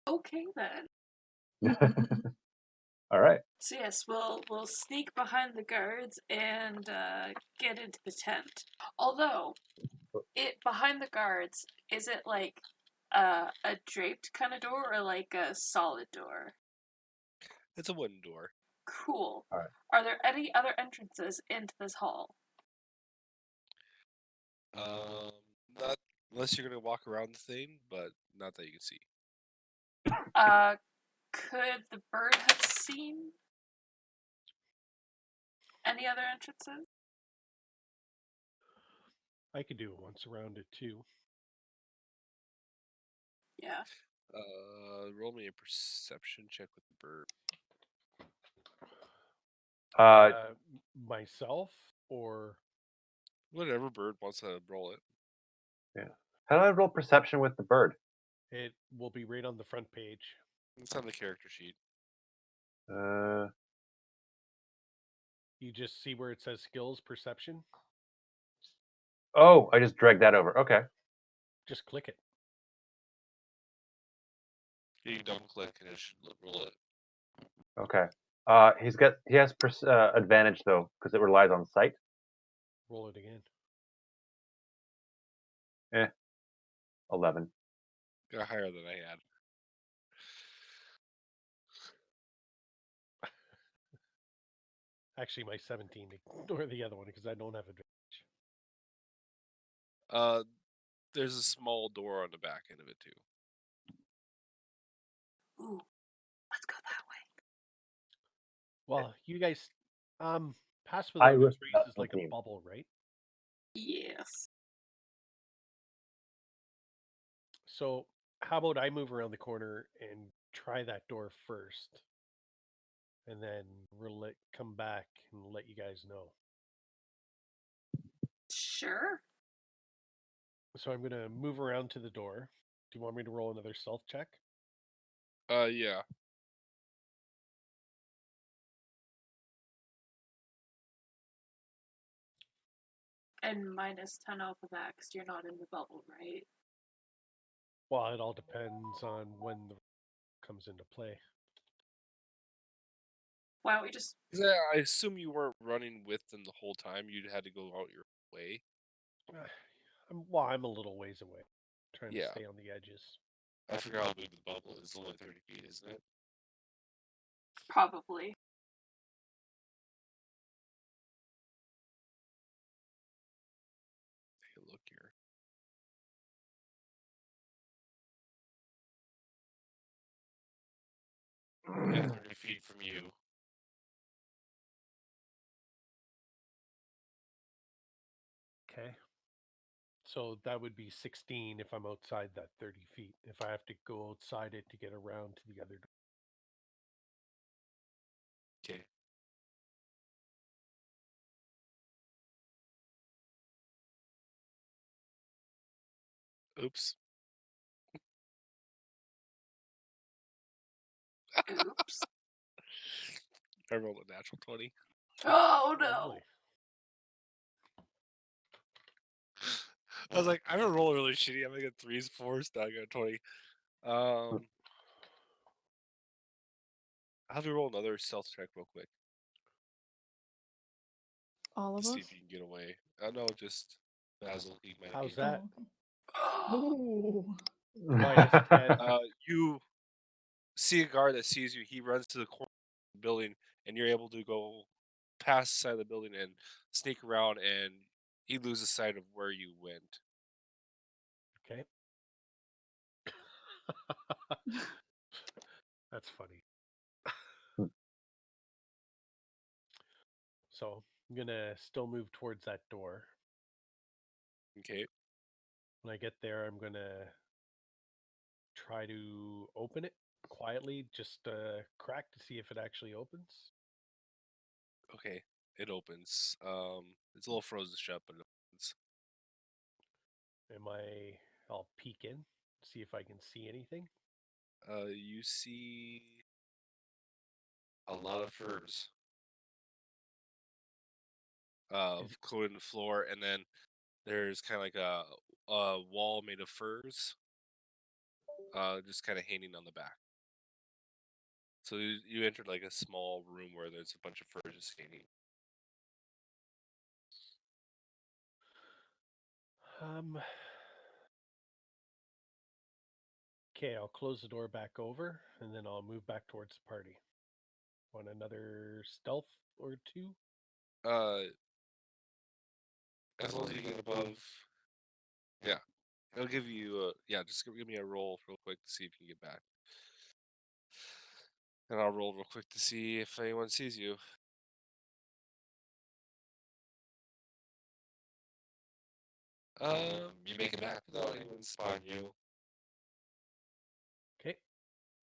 Okay then. All right. So yes, we'll sneak behind the guards and get into the tent. Although, it behind the guards, is it like a draped kind of door or like a solid door? It's a wooden door. Cool. All right. Are there any other entrances into this hall? Not unless you're gonna walk around the thing, but not that you can see. Could the bird have seen any other entrances? I could do it once around it too. Yeah. Roll me a perception check with the bird. Myself or Whatever bird wants to roll it. How do I roll perception with the bird? it will be right on the front page. It's on the character sheet. You just see where it says skills perception. Oh, I just dragged that over. Okay. Just click it. You double click and it should roll it. Okay. He has advantage though because it relies on sight. Roll it again. 11. Got higher than I had. Actually, my 17 or the other one because I don't have advantage. There's a small door on the back end of it too. Ooh, let's go that way. Well, you guys, pass I without a was trace is like a 17. bubble, right? Yes. So how about I move around the corner and try that door first, and then come back and let you guys know. Sure. So I'm gonna move around to the door. Do you want me to roll another stealth check? Yeah. And minus 10 off of that because you're not in the bubble, right? Well, it all depends on when the comes into play. Why don't we just... I assume you weren't running with them the whole time. You had to go out your way. I'm a little ways away, trying to Yeah. stay on the edges. I forgot how big the bubble is. It's only 30 feet, isn't it? Probably. Take a look here. Yeah, 30 feet from you. Okay. So that would be 16 if I'm outside that 30 feet. If I have to go outside it to get around to the other door. Okay. Oops. Oops. I rolled a natural 20. Oh no. Lovely. I was like, I'm gonna roll really shitty. I'm gonna get 3s, 4s, now I got 20. I'll have you roll another stealth check real quick. All To of see us? if you can get away. No, just Basil. He might How's be. that? Oh, okay. Ooh. Minus 10. You see a guard that sees you. He runs to the corner of the building, and you're able to go past the side of the building and sneak around, and he loses sight of where you went. Okay. That's funny. So I'm gonna still move towards that door. Okay. When I get there, I'm gonna try to open it quietly, just crack to see if it actually opens. Okay. It opens. It's a little frozen shut, but it opens. I'll peek in, see if I can see anything. You see a lot of furs. Coated in the floor, and then there's kind of like a wall made of furs, just kind of hanging on the back. So you entered like a small room where there's a bunch of furs just hanging. Okay, I'll close the door back over, and then I'll move back towards the party. Want another stealth or two? As long as you get above, yeah, I'll give you. Yeah, just give me a roll real quick to see if you can get back. And I'll roll real quick to see if anyone sees you. You make it back without anyone spotting you. Okay.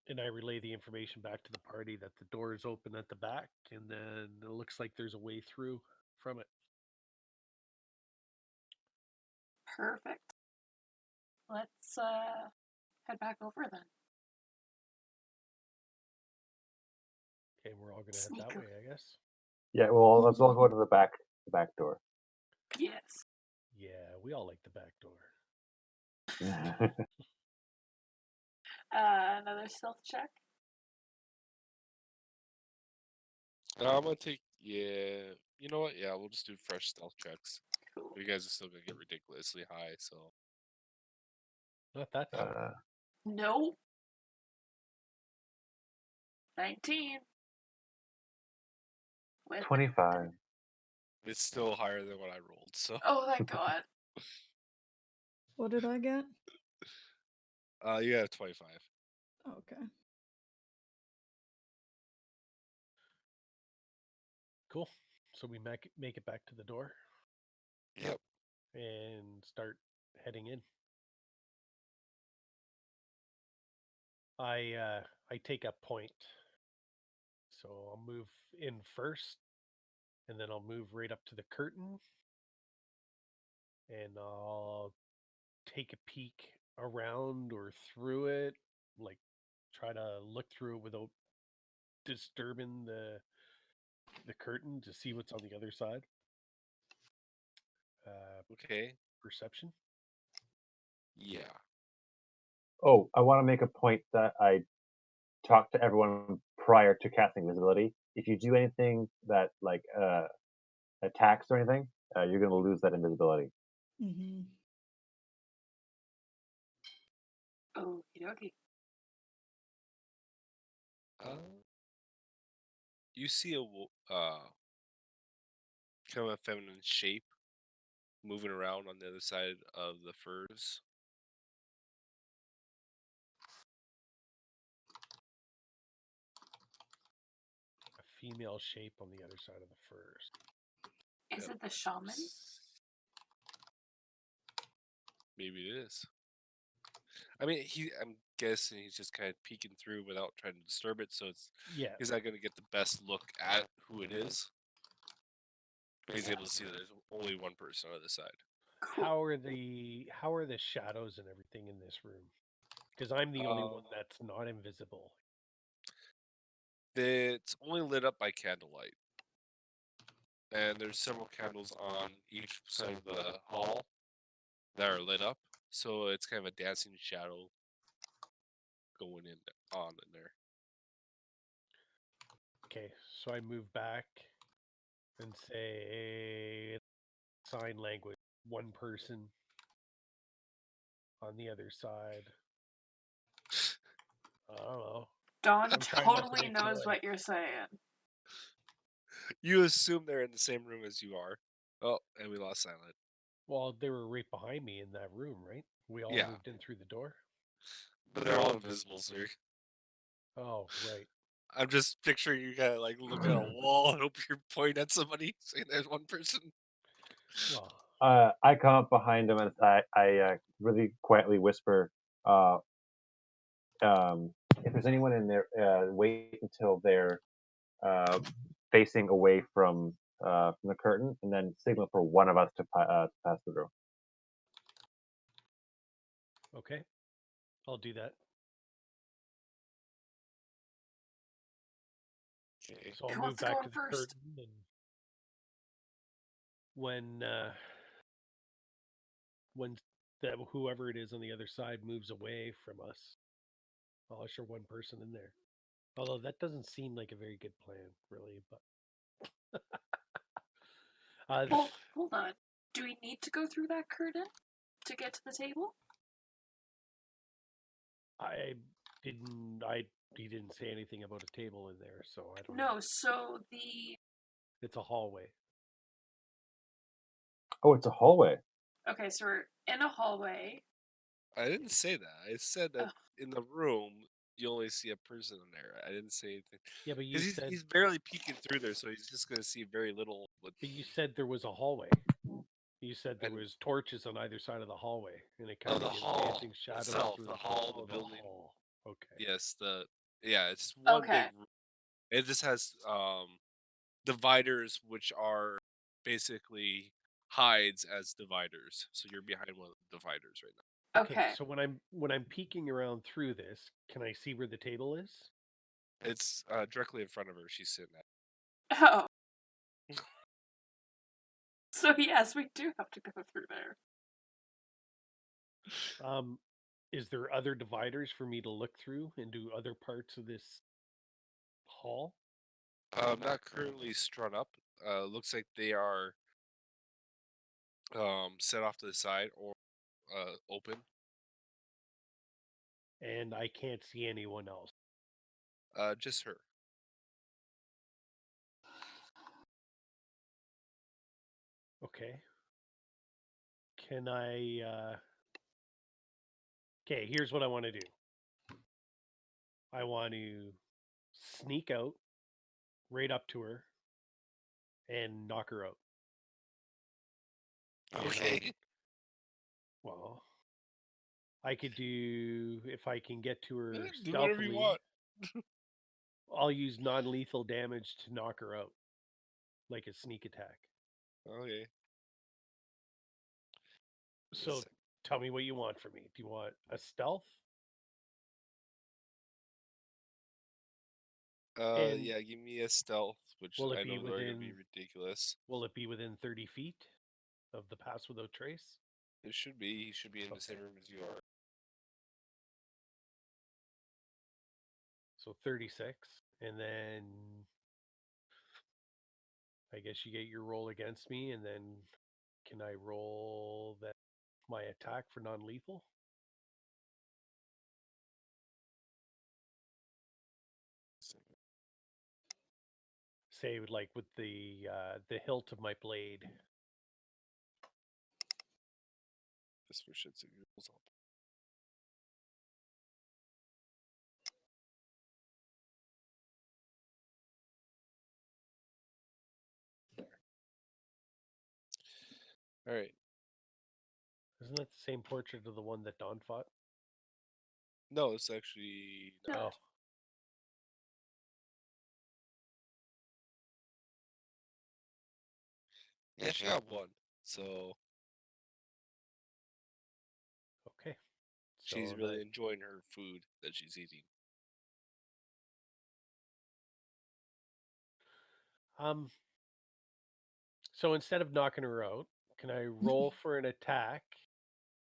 And I relay the information back to the party that the door is open at the back, and then it looks like there's a way through from it. Perfect. Let's head back over then. Okay, we're all gonna head Sneak that up. way, I guess. Yeah, well, let's all go to the back door. Yes. Yeah, we all like the back door. Another stealth check. I'm gonna take. Yeah, you know what? Yeah, we'll just do fresh stealth checks. Cool. You guys are still gonna get ridiculously high, so. Not that time. No. 19. With 25. It's still higher than what I rolled, so. Oh, thank God. What did I get? You have 25. Okay. Cool. So we make it back to the door Yep. and start heading in. I take a point, so I'll move in first, and then I'll move right up to the curtain, and I'll take a peek around or through it, like try to look through it without disturbing the curtain to see what's on the other side. Okay. Perception. Yeah. Oh, I want to make a point that I talked to everyone prior to casting visibility. If you do anything that like attacks or anything, you're going to lose that invisibility. Mm-hmm. Okie dokie. You see a kind of a feminine shape moving around on the other side of the furs. A female shape on the other side of the furs. Is it the shaman? Maybe it is. I mean, I'm guessing he's just kind of peeking through without trying to disturb it, so he's not going to get the best look at who it is. But he's able to see that there's only one person on the other side. Cool. How are the shadows and everything in this room? Because I'm the only one that's not invisible. It's only lit up by candlelight. And there's several candles on each side of the hall that are lit up. So it's kind of a dancing shadow going on in there. Okay, so I move back and say sign language. One person on the other side. I don't know. Don I'm trying not to totally make knows noise. what you're saying. You assume they're in the same room as you are. Oh, and we lost Silent. Well, they were right behind me in that room, right? We all Yeah. moved in through the door. But they're all invisible, sir. Oh, right. I'm just picturing you kind of like looking at a wall and hope you're pointing at somebody, saying there's one person. Well, I come up behind him and I really quietly whisper, if there's anyone in there, wait until they're facing away from the curtain, and then signal for one of us to pass through. okay. I'll do that. Okay. So I'll Who move wants to back go to the first? curtain, and when whoever it is on the other side moves away from us, I'll usher one person in there. Although that doesn't seem like a very good plan, really. But Well, hold on. Do we need to go through that curtain to get to the table? he didn't say anything about a table in there, so I don't know. No, so It's a hallway. Oh, it's a hallway. Okay, so we're in a hallway. I didn't say that. I said that in the room you only see a person in there. I didn't say anything. Yeah, but you Because said he's barely peeking through there, so he's just going to see very little. there was a hallway. You said there And- was torches on either side of the hallway, and it Oh, kind the of gives hall dancing shadows itself, through the hall, the oh, building. hall. Okay. Yes, it's one Okay. big. It just has dividers, which are basically hides as dividers. So you're behind one of the dividers right now. Okay. So when I'm peeking around through this, can I see where the table is? It's directly in front of her. She's sitting at. Oh. So yes, we do have to go through there. Is there other dividers for me to look through into other parts of this hall? Not currently strung up. Looks like they are set off to the side or open. And I can't see anyone else. Just her. Okay. Can I Okay, here's what I want to do. I want to sneak out right up to her and knock her out. Okay. Well, I could do if I can get to her Do whatever you stealthily. want. I'll use non-lethal damage to knock her out, like a sneak attack. Okay. So tell me what you want from me. Do you want a stealth? Yeah, give me a stealth, which will it I be know they're going to be within- ridiculous. Will it be within 30 feet of the pass without trace? It should be. He should be in the same room as you are. So 36, and then I guess you get your roll against me, and then can I roll that my attack for non-lethal? Say like with the hilt of my blade. Just for shits and giggles. All right. Isn't that the same portrait of the one that Dawn fought? No, it's actually not. Oh. Yeah, she got one. So Okay. she's So really enjoying her food that she's eating. So instead of knocking her out, can I roll for an attack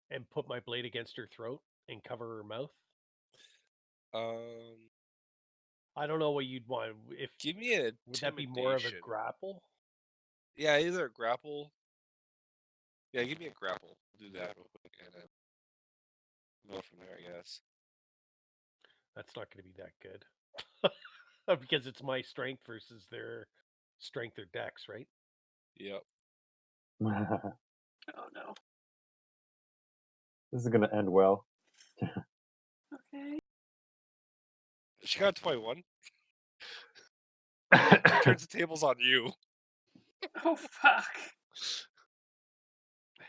and put my blade against her throat and cover her mouth? I don't know what you'd want. If give me a would that be more of a intimidation. grapple? Yeah, either a grapple. Yeah, give me a grapple. We'll do that real quick and then go from there, I guess. That's not going to be that good. Because it's my strength versus their strength or dex, right? Yep. Oh no. This is going to end well. Okay. She got 21. Turns the tables on you. Oh fuck.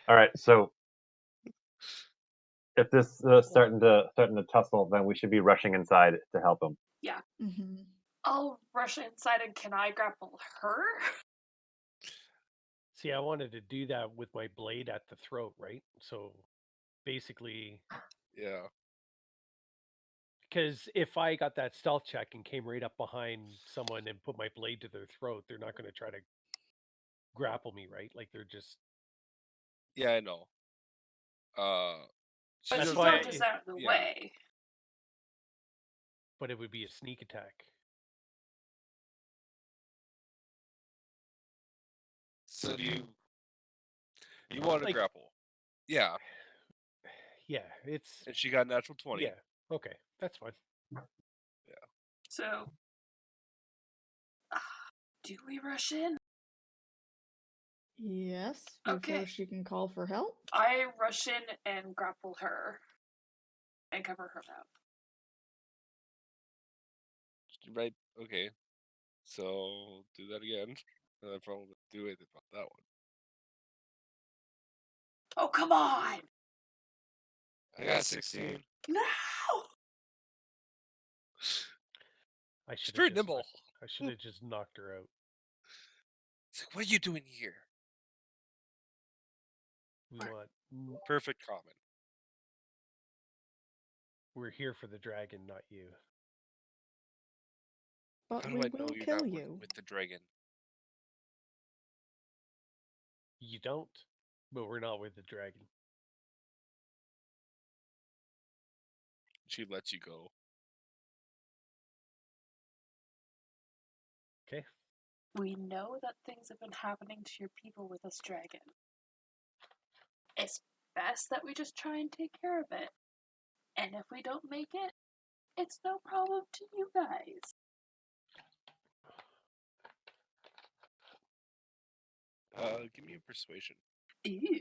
All right, so if this starting to tussle, then we should be rushing inside to help him. Yeah. Mm-hmm. I'll rush inside and can I grapple her? See, I wanted to do that with my blade at the throat, right? So basically, Yeah. because if I got that stealth check and came right up behind someone and put my blade to their throat, they're not going to try to grapple me, right? Like they're just. Yeah, I know. But That's she's why not just out of the way. But it would be a sneak attack. So do you want to Like- grapple? Yeah. Yeah, it's. And she got natural 20. Yeah, okay, that's fine. Yeah. So, do we rush in? Yes, before Okay. she can call for help. I rush in and grapple her and cover her mouth. Right. Okay. So do that again. And I probably won't do anything about that one. Oh, come on! I got 16. No! I She's should very have just nimble. I should have just knocked her out. It's like, what are you doing here? We want Perfect common. we're here for the dragon, not you. But How do we I know will you're kill not working you. with the dragon? You don't, but we're not with the dragon. She lets you go. Okay. We know that things have been happening to your people with this dragon. It's best that we just try and take care of it. And if we don't make it, it's no problem to you guys. Give me a persuasion. Ew.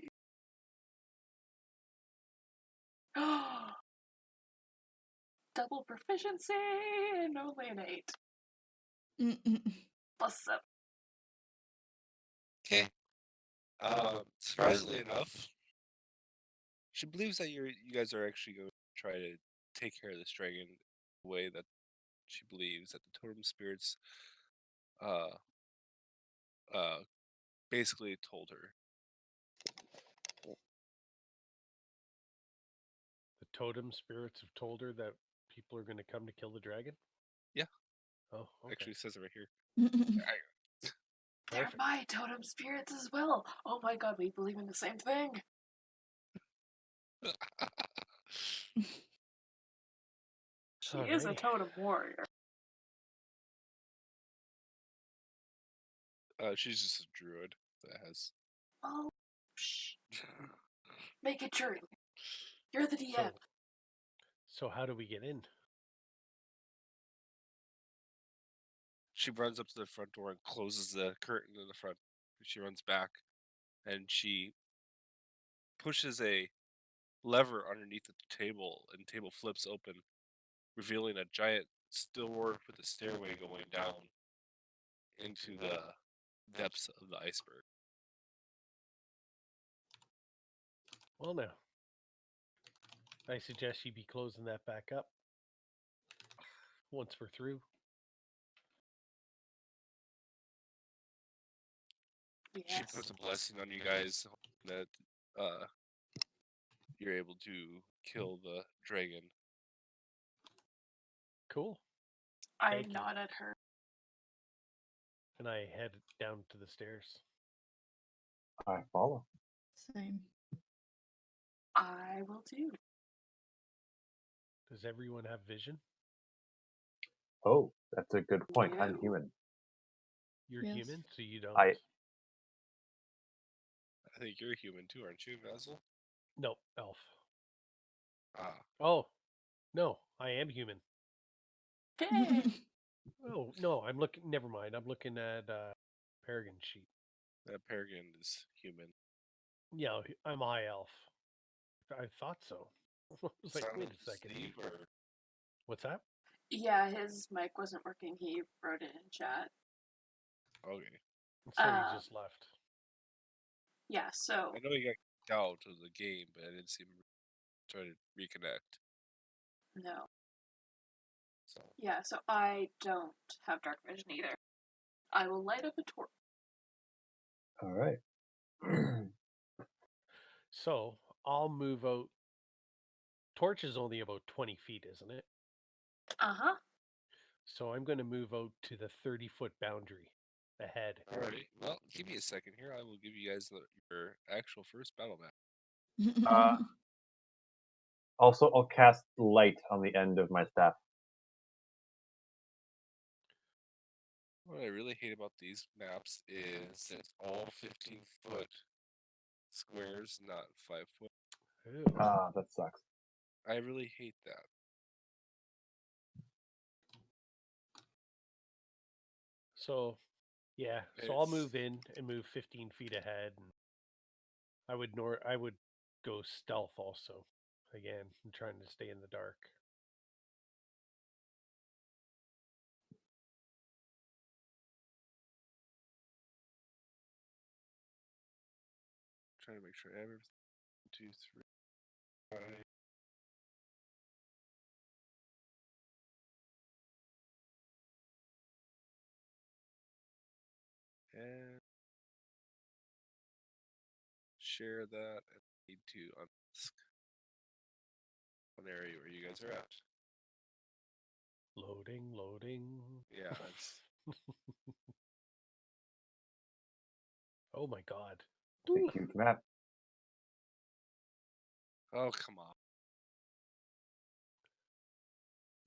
Double proficiency and only an 8. Mm-mm. Plus 7. Okay. Surprisingly enough, she believes that you guys are actually going to try to take care of this dragon in a way that she believes that the totem spirits uh basically told her. The totem spirits have told her that people are going to come to kill the dragon. Yeah. Oh, okay. Actually, it says it right here. They're Perfect. my totem spirits as well. Oh my god, we believe in the same thing. She is a Alrighty. totem warrior. She's just a druid that has. Oh, shh. Make it true. You're the DM. So how do we get in? She runs up to the front door and closes the curtain in the front. She runs back, and she pushes a lever underneath the table, and the table flips open, revealing a giant door with a stairway going down into the depths of the iceberg. Well, now, I suggest you be closing that back up once we're through. She Yes. puts a blessing on you guys that you're able to kill the dragon. Cool. I Thank you. nod at her. And I head down to the stairs. I follow. Same. I will too. Does everyone have vision? Oh, that's a good point. I'm No. human. You're Yes. human, so you don't. I think you're human too, aren't you, Basil? No, elf. Ah, Oh, no, I am human. Hey. Oh, no, I'm looking. Never mind. I'm looking at Paragon sheet. that Paragon is human. Yeah, I'm a high elf. I thought so. I was like, Sound wait a second. Steve, or What's that? Yeah, his mic wasn't working. He wrote it in chat. okay. So he just left. Yeah, so I know he got kicked out of the game, but I didn't see him try to reconnect. no. So Yeah, so I don't have dark vision either. I will light up a torch. all right. So I'll move out. Torch is only about 20 feet, isn't it? Uh-huh. So I'm going to move out to the 30-foot boundary ahead. alrighty. Well, give me a second here. I will give you guys your actual first battle map. Also, I'll cast light on the end of my staff. What I really hate about these maps is it's all 15-foot squares, not 5-foot. Ooh. That sucks. I really hate that. So, yeah. So I'll It's- move in and move 15 feet ahead, and I would go stealth also. Again, I'm trying to stay in the dark. trying to make sure everything. 2, 3. Right. And share that. And need to unmask one area where you guys are at. Loading. Yeah, it's Oh my god. It's a huge map. oh come on.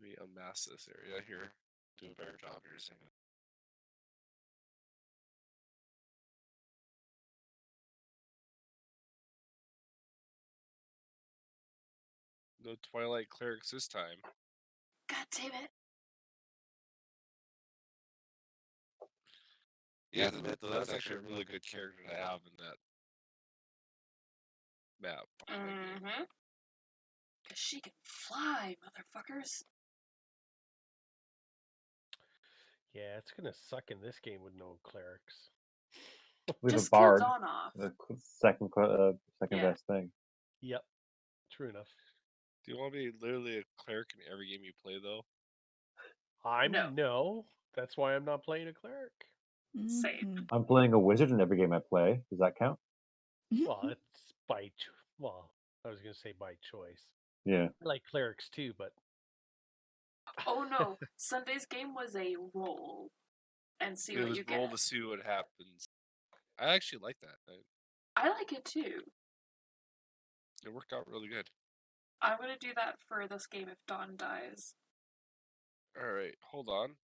Let me unmask this area here. Do a better job here. Second. No Twilight clerics this time. God damn it. Yeah, to admit, though, that's actually a really good character to have in that map. Mm-hmm. Because she can fly, motherfuckers. Yeah, it's gonna suck in this game with no clerics. We have a Just kill bard. Dawn off. The second Yeah. best thing. Yep. True enough. Do you want to be literally a cleric in every game you play, though? No. That's why I'm not playing a cleric. Same. Mhm. I'm playing a wizard in every game I play. Does that count? Well, it's I was gonna say by choice. Yeah. I like clerics too, but Oh no, Sunday's game was a roll. And see It what was you roll get. to see what happens. I actually like that. I like it too. It worked out really good. I'm gonna do that for this game if Dawn dies. All right, hold on,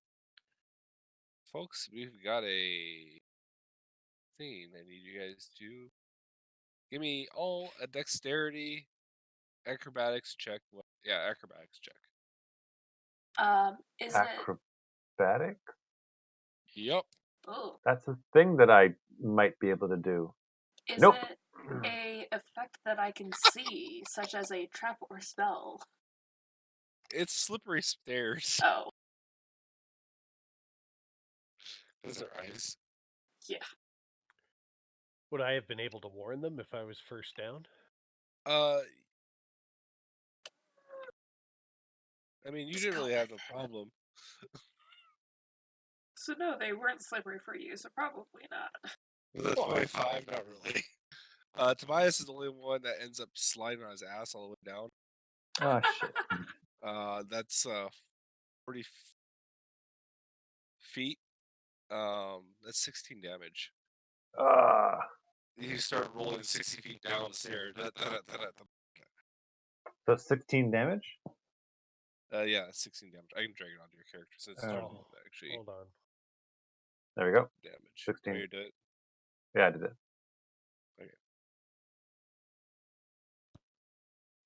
folks. We've got a thing I need you guys to give me all a dexterity, acrobatics check. Yeah, acrobatics check. Is it? Acrobatic? Yep. Oh, That's a thing that I might be able to do. is Nope. it a effect that I can see, such as a trap or spell? It's slippery stairs. Oh, Those are ice. yeah. would I have been able to warn them if I was first down? I mean, you didn't really have no problem. So no, they weren't slippery for you, so probably not. With a 25, not really. Tobias is the only one that ends up sliding on his ass all the way down. Oh, shit. That's 40 feet. That's 16 damage. You start rolling 60 feet down the stairs. So 16 damage? Yeah, 16 damage. I can drag it onto your character since it's Oh. actually Hold on. There we go. damage. 16. Oh, you did it? Yeah, I did it. Okay.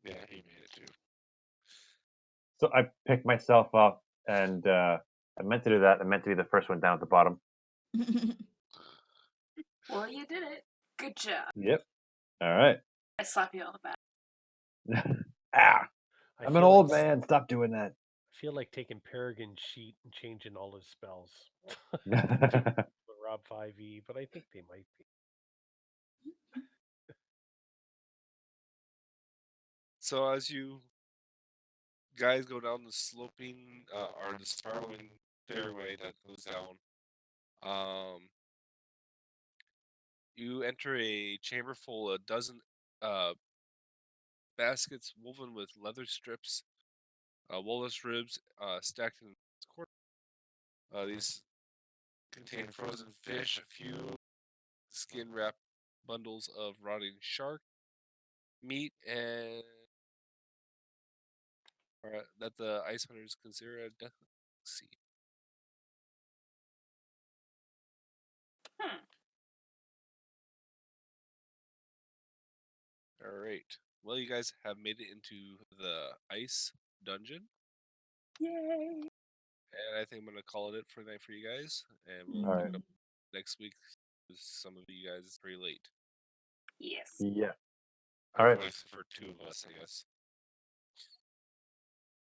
Yeah, he made it too. So I picked myself up, and I meant to do that. I meant to be the first one down at the bottom. Well, you did it. Good job. Yep. All right. I slap you on the back. Ah, I I'm an feel old like, man. Stop doing that. I feel like taking Peregrine's sheet and changing all his spells. The Rob 5e, but I think they might be. So as you guys go down the sloping or the spiraling stairway that goes down, you enter a chamber full of a dozen baskets woven with leather strips, walrus ribs stacked in its corner. These contain frozen fish, a few skin wrapped bundles of rotting shark meat, and that the ice hunters consider a delicacy. All right. Well, you guys have made it into the ice dungeon, Yay! and I think I'm gonna call it for the night for you guys, and we'll All pick right. up next week. Because some of you guys it's pretty late. Yes. Yeah. All right. Except for two of us, I guess.